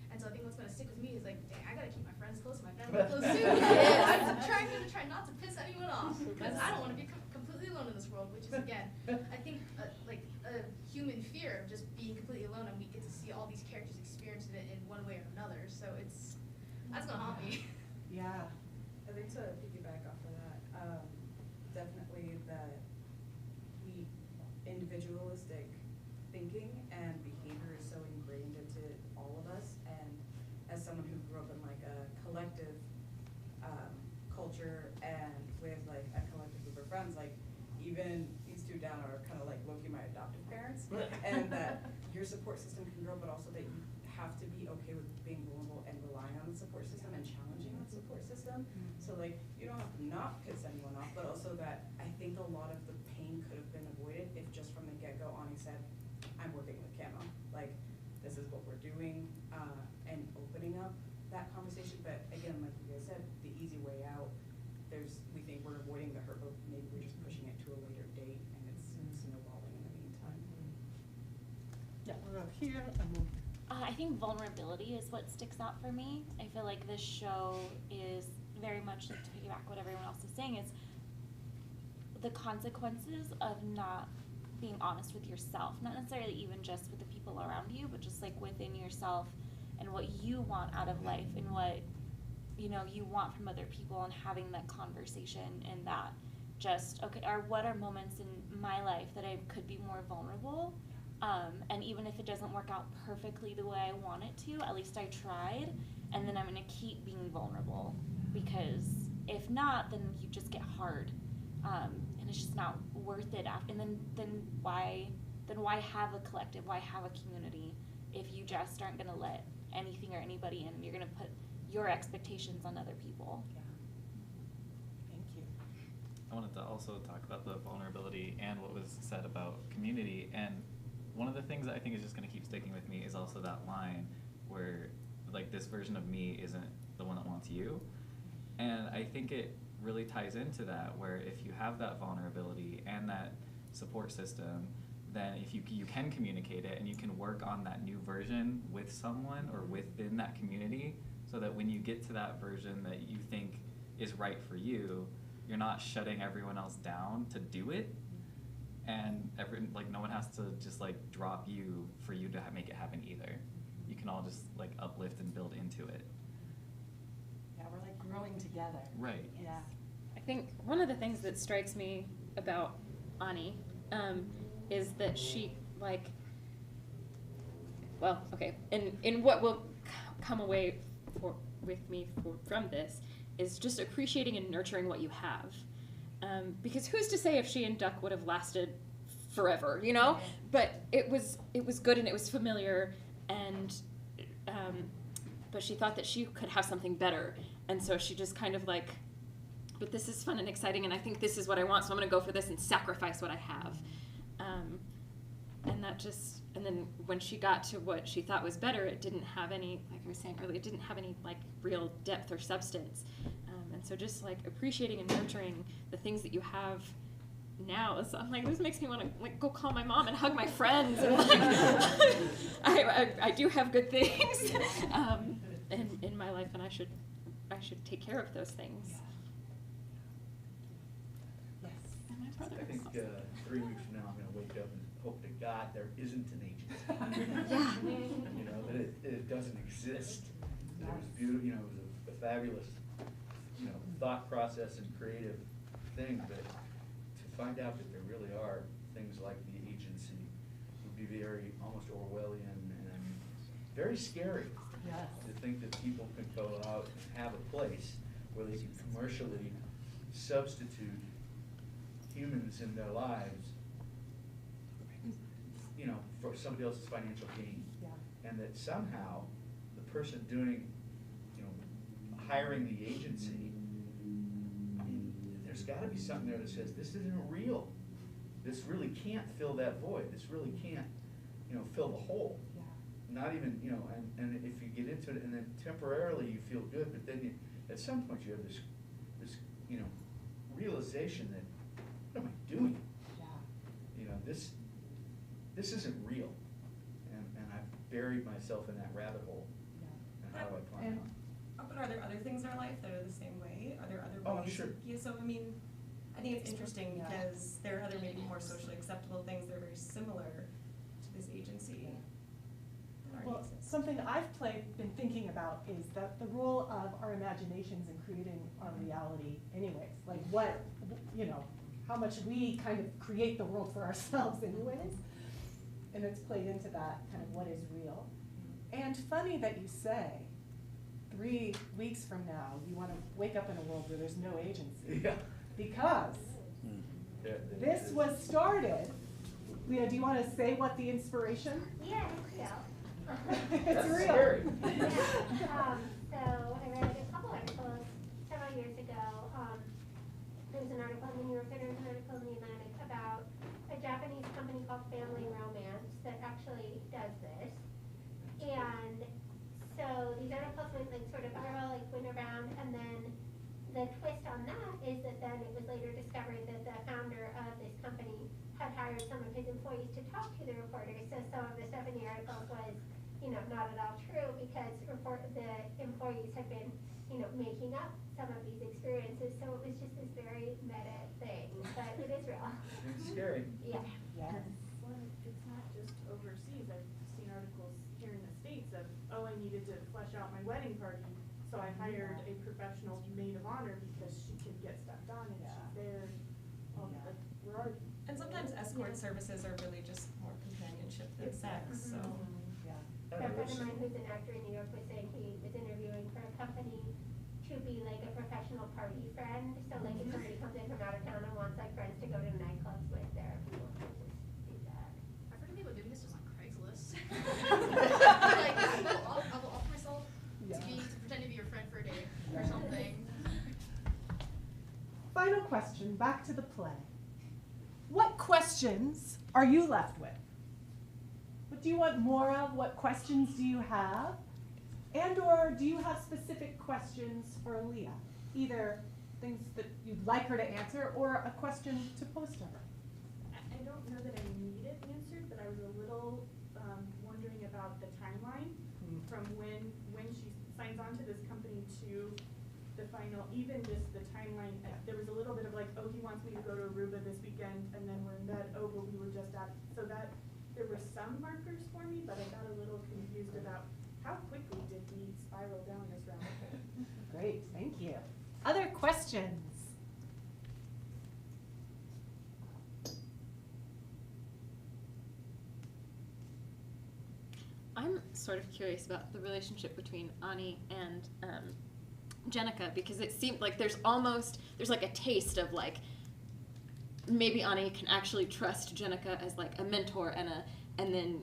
And so I think what's gonna stick with me is like, dang, I gotta keep my friends close, my family close too. I'm trying to try not to piss anyone off, because I don't wanna be completely alone in this world, which is again, I think like a human fear of just being completely alone, and we get to see all these characters experiencing it in one way or another. So that's gonna haunt me. Yeah, I think to piggyback off of that, definitely that individualistic thinking and behavior is so ingrained into all of us, and as someone who grew up in like a collective culture and with like a collective group of friends, like even these two down are kind of like low-key my adoptive parents, and that your support system can grow, but also that you have to be okay with being vulnerable and relying on the support system and challenging the support system. So like you don't have to not piss anyone off, but also that I think a lot of the pain could have been avoided if just from the get-go Ani said, I'm working with Camo. Like this is what we're doing, and opening up that conversation. But again, like you guys said, the easy way out, we think we're avoiding the hurt, but maybe we're just pushing it to a later date, and it's snowballing in the meantime. Yeah, we're over here. I think vulnerability is what sticks out for me. I feel like this show is very much, like, to piggyback what everyone else is saying, is the consequences of not being honest with yourself, not necessarily even just with the people around you, but just like within yourself and what you want out of life and what you want from other people, and having that conversation, and that just what are moments in my life that I could be more vulnerable, and even if it doesn't work out perfectly the way I want it to, at least I tried, and then I'm gonna keep being vulnerable, because if not, then you just get hard, and it's just not worth it after. And then why have a collective? Why have a community if you just aren't gonna let anything or anybody in, and you're gonna put your expectations on other people? Yeah. Thank you. I wanted to also talk about the vulnerability and what was said about community. And one of the things that I think is just going to keep sticking with me is also that line where, like, this version of me isn't the one that wants you. And I think it really ties into that, where if you have that vulnerability and that support system, then if you can communicate it and you can work on that new version with someone or within that community, so that when you get to that version that you think is right for you, you're not shutting everyone else down to do it. and no one has to just like drop you for you to make it happen either. You can all just like uplift and build into it. Yeah, we're like growing together. Right. Yeah. I think one of the things that strikes me about Ani is that she in what will come away from this is just appreciating and nurturing what you have. Because who's to say if she and Duck would have lasted forever, you know? But it was good and it was familiar, and but she thought that she could have something better, and so she just kind of like, but this is fun and exciting, and I think this is what I want, so I'm gonna go for this and sacrifice what I have. And then when she got to what she thought was better, it didn't have any, like I was saying earlier, it didn't have any like real depth or substance. And so just like appreciating and nurturing the things that you have now, so I'm like, this makes me want to like go call my mom and hug my friends. And like, I do have good things in my life, and I should take care of those things. Yes. And my brother I think 3 weeks from now I'm going to wake up and hope to God there isn't an agency. Yeah. You know, that it doesn't exist. That it was beautiful. You know, it was a fabulous, you know, thought process and creative thing. But to find out that there really are things like the agency would be very almost Orwellian and very scary. Yes. To think that people can go out and have a place where they can commercially substitute humans in their lives, you know, for somebody else's financial gain. Yeah. And that somehow the person doing, you know, hiring the agency, I mean, there's got to be something there that says this isn't real. This really can't fill that void. This really can't, you know, fill the hole. Yeah. Not even, you know, and if you get into it and then temporarily you feel good, but then at some point you have this, you know, realization that, what am I doing? Yeah. You know, this isn't real, and I've buried myself in that rabbit hole. Yeah. And how do I climb out? But are there other things in our life that are the same way? Are there other ways? Sure. Yeah, so I mean, I think it's interesting because there are other maybe more socially acceptable things that are very similar to this agency. that already Well, exist. something I've been thinking about is that the role of our imaginations in creating our reality anyways. Like what, you know, how much we kind of create the world for ourselves anyways. And it's played into that kind of what is real. And funny that you say 3 weeks from now you want to wake up in a world where there's no agency. Yeah. Because this was started. Leah, do you want to say what the inspiration? Yeah, it's real. It's That's real. scary. Yeah. So I read a couple articles several years ago. There was an article in the New Yorker, there was an article in the Atlantic about a Japanese company called Family Romance that actually does this. And so these articles went like sort of viral, like went around, and then the twist on that is that then it was later discovered that the founder of this company had hired some of his employees to talk to the reporters. So some of the stuff in the articles was, you know, not at all true because the employees had been, you know, making up some of these experiences. So it was just this very meta thing, but it is real. It's scary. Yeah. Yes. Well, it's not just overseas. I've seen articles here in the States of, oh, I needed to flesh out my wedding party, so I hired a professional maid of honor because she could get stuff done and she's there. Like, where are you? And sometimes escort services are really just more companionship than sex, so. Yeah. A friend of mine who's an actor in New York was saying he was interviewing for a company to be like a professional party friend. So like if somebody comes in from out of town and wants like friends to go to nightclubs with, there are people who just do that. I've heard of people doing this just on Craigslist. Like, I will offer myself to pretend to be your friend for a day or something. Final question, back to the play. What questions are you left with? What do you want more of? What questions do you have? And or do you have specific questions for Leah? Either things that you'd like her to answer or a question to pose to her. I don't know that I need it answered, but I was a little wondering about the timeline from when she signs on to this company to the final even just the timeline, there was a little bit of like, oh, he wants me to go to Aruba this weekend, and then we're in bed, oh, but we were just at, so that, there were some markers for me, but I got a little confused about how quickly did we spiral down this rabbit hole? Great, thank you. Other questions? I'm sort of curious about the relationship between Ani and Jenica, because it seemed like there's like a taste of like maybe Ani can actually trust Jenica as like a mentor and then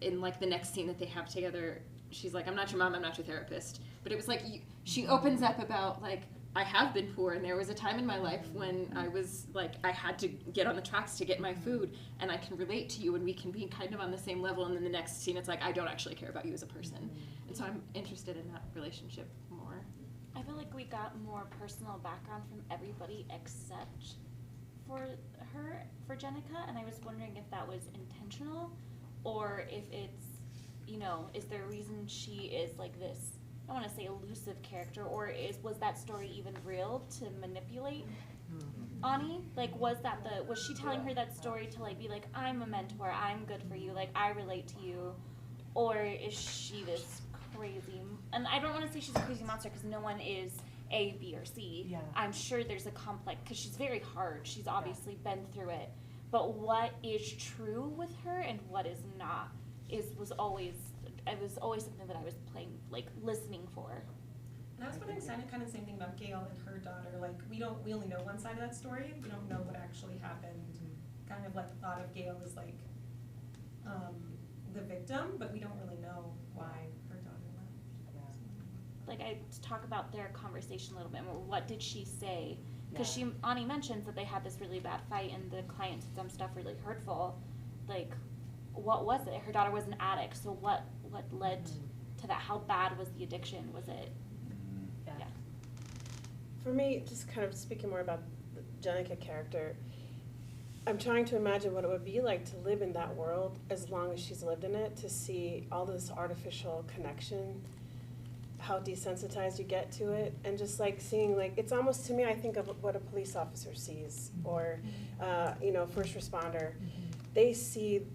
in like the next scene that they have together, she's like, I'm not your mom, I'm not your therapist. But it was like she opens up about like, I have been poor, and there was a time in my life when I was like, I had to get on the tracks to get my food, and I can relate to you, and we can be kind of on the same level. And then the next scene, it's like, I don't actually care about you as a person. And so I'm interested in that relationship more. I feel like we got more personal background from everybody except for Jenica, and I was wondering if that was intentional, or if it's, is there a reason she is like this, I want to say elusive character, or was that story even real to manipulate Ani? Like, was she telling her that story to like be like, I'm a mentor, I'm good for you, like I relate to you, or is she this crazy? And I don't want to say she's a crazy monster because no one is A, B, or C. Yeah. I'm sure there's a complex because she's very hard. She's obviously been through it, but what is true with her and what is not was always something that I was listening for. And I was wondering kind of the same thing about Gail and her daughter. Like, we only know one side of that story. We don't know what actually happened. Kind of like thought of Gail as like the victim, but we don't really know why her daughter left. Like, I talk about their conversation a little bit more. What did she say? Because Ani mentions that they had this really bad fight and the client said some stuff really hurtful. Like, what was it? Her daughter was an addict, so what led to that? How bad was the addiction? Was it? Yeah. For me, just kind of speaking more about the Jenica character, I'm trying to imagine what it would be like to live in that world as long as she's lived in it, to see all this artificial connection, how desensitized you get to it, and just like seeing, like, it's almost, to me, I think of what a police officer sees, or first responder. They see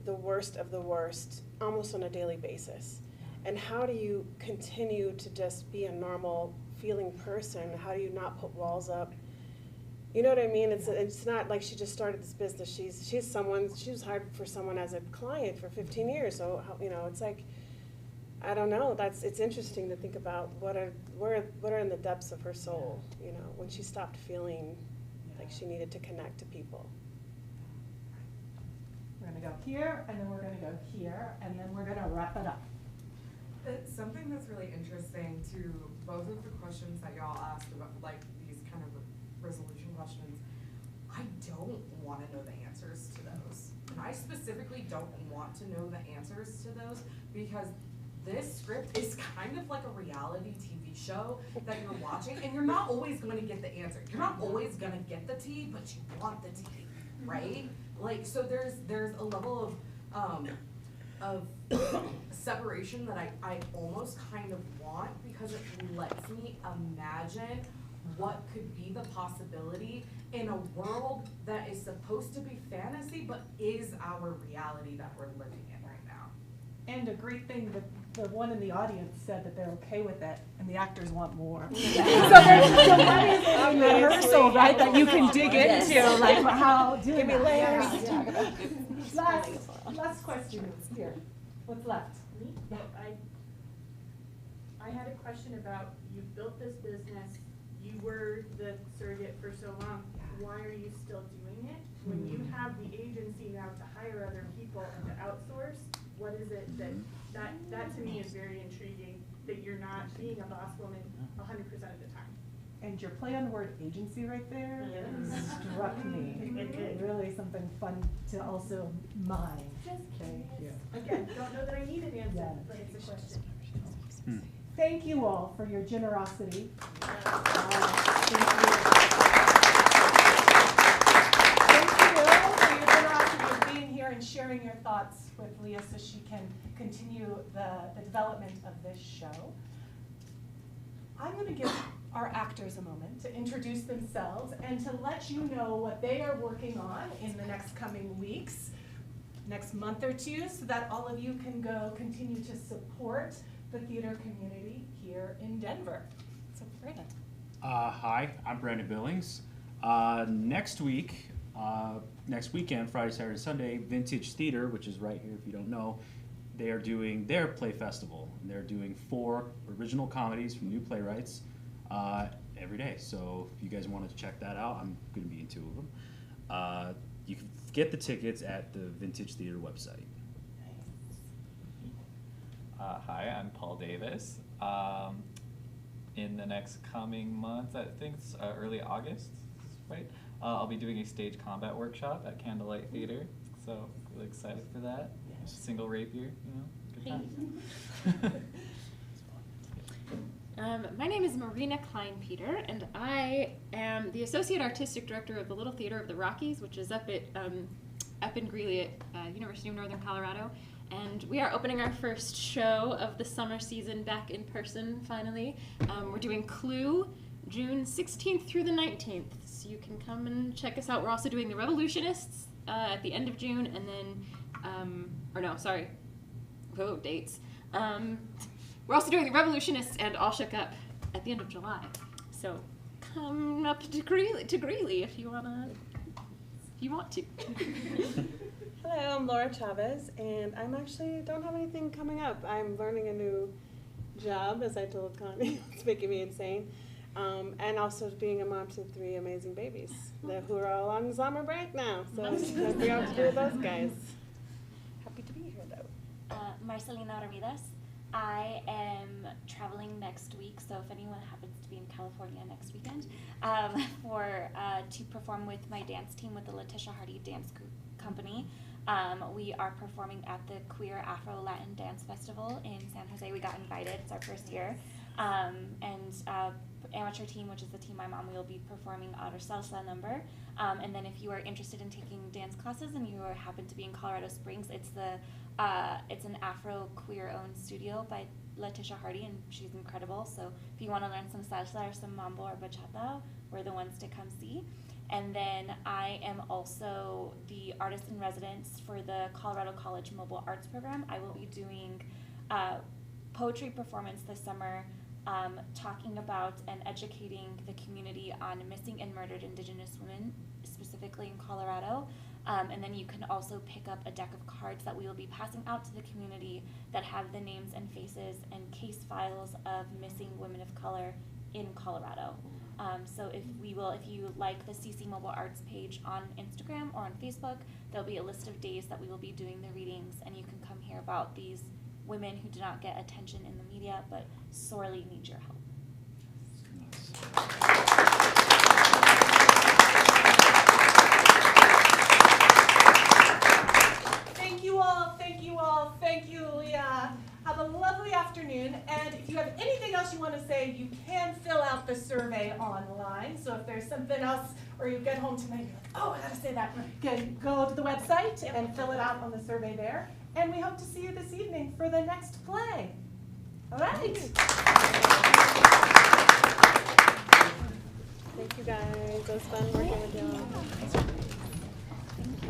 the worst of the worst almost on a daily basis. And how do you continue to just be a normal feeling person? How do you not put walls up? You know what I mean? It's not like she just started this business. She was hired for someone as a client for 15 years. So it's like, I don't know. It's interesting to think about what are in the depths of her soul. When she stopped feeling like she needed to connect to people. We're going to go here, and then we're going to go here, and then we're going to wrap it up. Something that's really interesting to both of the questions that y'all asked about, like these kind of resolution questions, I don't want to know the answers to those. And I specifically don't want to know the answers to those because this script is kind of like a reality TV show that you're watching, and you're not always going to get the answer. You're not always going to get the tea, but you want the tea, right? Like, so there's a level of separation that I almost kind of want, because it lets me imagine what could be the possibility in a world that is supposed to be fantasy but is our reality that we're living in right now. And a great thing that the one in the audience said that they're okay with it, and the actors want more. So that is a rehearsal, right, that you can dig into, like how doing Give me layers. Last question here. What's left? Me? Yeah. I had a question about, you built this business, you were the surrogate for so long, why are you still doing it? When you have the agency now to hire other people and to outsource, what is it that to me is very intriguing, that you're not being a boss woman 100% of the time. And your play on the word agency right there struck me. It's really something fun to also mine. Just Thank you. Again, don't know that I need an answer, but it's a question. Thank you all for your generosity. Thank you for your generosity of being here and sharing your thoughts with Leah so she can continue the development of this show. I'm going to give our actors a moment to introduce themselves and to let you know what they are working on in the next coming weeks, next month or two, so that all of you can go continue to support the theater community here in Denver. So Brandon. Hi, I'm Brandon Billings. Next weekend, Friday, Saturday, Sunday, Vintage Theater, which is right here if you don't know, they are doing their play festival. And they're doing 4 original comedies from new playwrights every day. So if you guys wanted to check that out, I'm going to be in 2 of them. You can get the tickets at the Vintage Theater website. Hi, I'm Paul Davis. In the next coming month, I think it's early August, right? I'll be doing a stage combat workshop at Candlelight Theater, so really excited for that. Single rapier, good time. My name is Marina Klein-Peter, and I am the Associate Artistic Director of the Little Theater of the Rockies, which is up in Greeley at University of Northern Colorado. And we are opening our first show of the summer season back in person, finally. We're doing Clue, June 16th through the 19th, so you can come and check us out. We're also doing The Revolutionists at the end of June, and then, dates. We're also doing The Revolutionists and All Shook Up at the end of July. So come up to Greeley if you want to. Hello, I'm Laura Chavez, and I'm actually don't have anything coming up. I'm learning a new job, as I told Connie. It's making me insane. And also being a mom to 3 amazing babies who are all on summer break now. So I'm trying to figure out what to do with those guys. Happy to be here, though. Marcelina Ramirez. I am traveling next week, so if anyone happens to be in California next weekend, to perform with my dance team with the Letitia Hardy Dance Company. We are performing at the Queer Afro-Latin Dance Festival in San Jose. We got invited. It's our first year. Amateur team, which is the team I'm on, we will be performing our salsa number. And then if you are interested in taking dance classes and you happen to be in Colorado Springs, it's an Afro-queer-owned studio by Letitia Hardy, and she's incredible. So if you want to learn some salsa or some mambo or bachata, we're the ones to come see. And then I am also the artist in residence for the Colorado College Mobile Arts Program. I will be doing poetry performance this summer, talking about and educating the community on missing and murdered Indigenous women, specifically in Colorado. And then you can also pick up a deck of cards that we will be passing out to the community that have the names and faces and case files of missing women of color in Colorado. So if you like the CC Mobile Arts page on Instagram or on Facebook, there'll be a list of days that we will be doing the readings, and you can come hear about these women who do not get attention in the media but sorely need your help. Thank you, Leah. Have a lovely afternoon, and if you have anything else you want to say, you can fill out the survey online. So if there's something else, or you get home tonight, you're like, oh, I gotta say that, go to the website and fill it out on the survey there. And we hope to see you this evening for the next play. All right. Thank you, guys. It was fun working with y'all. Thank you.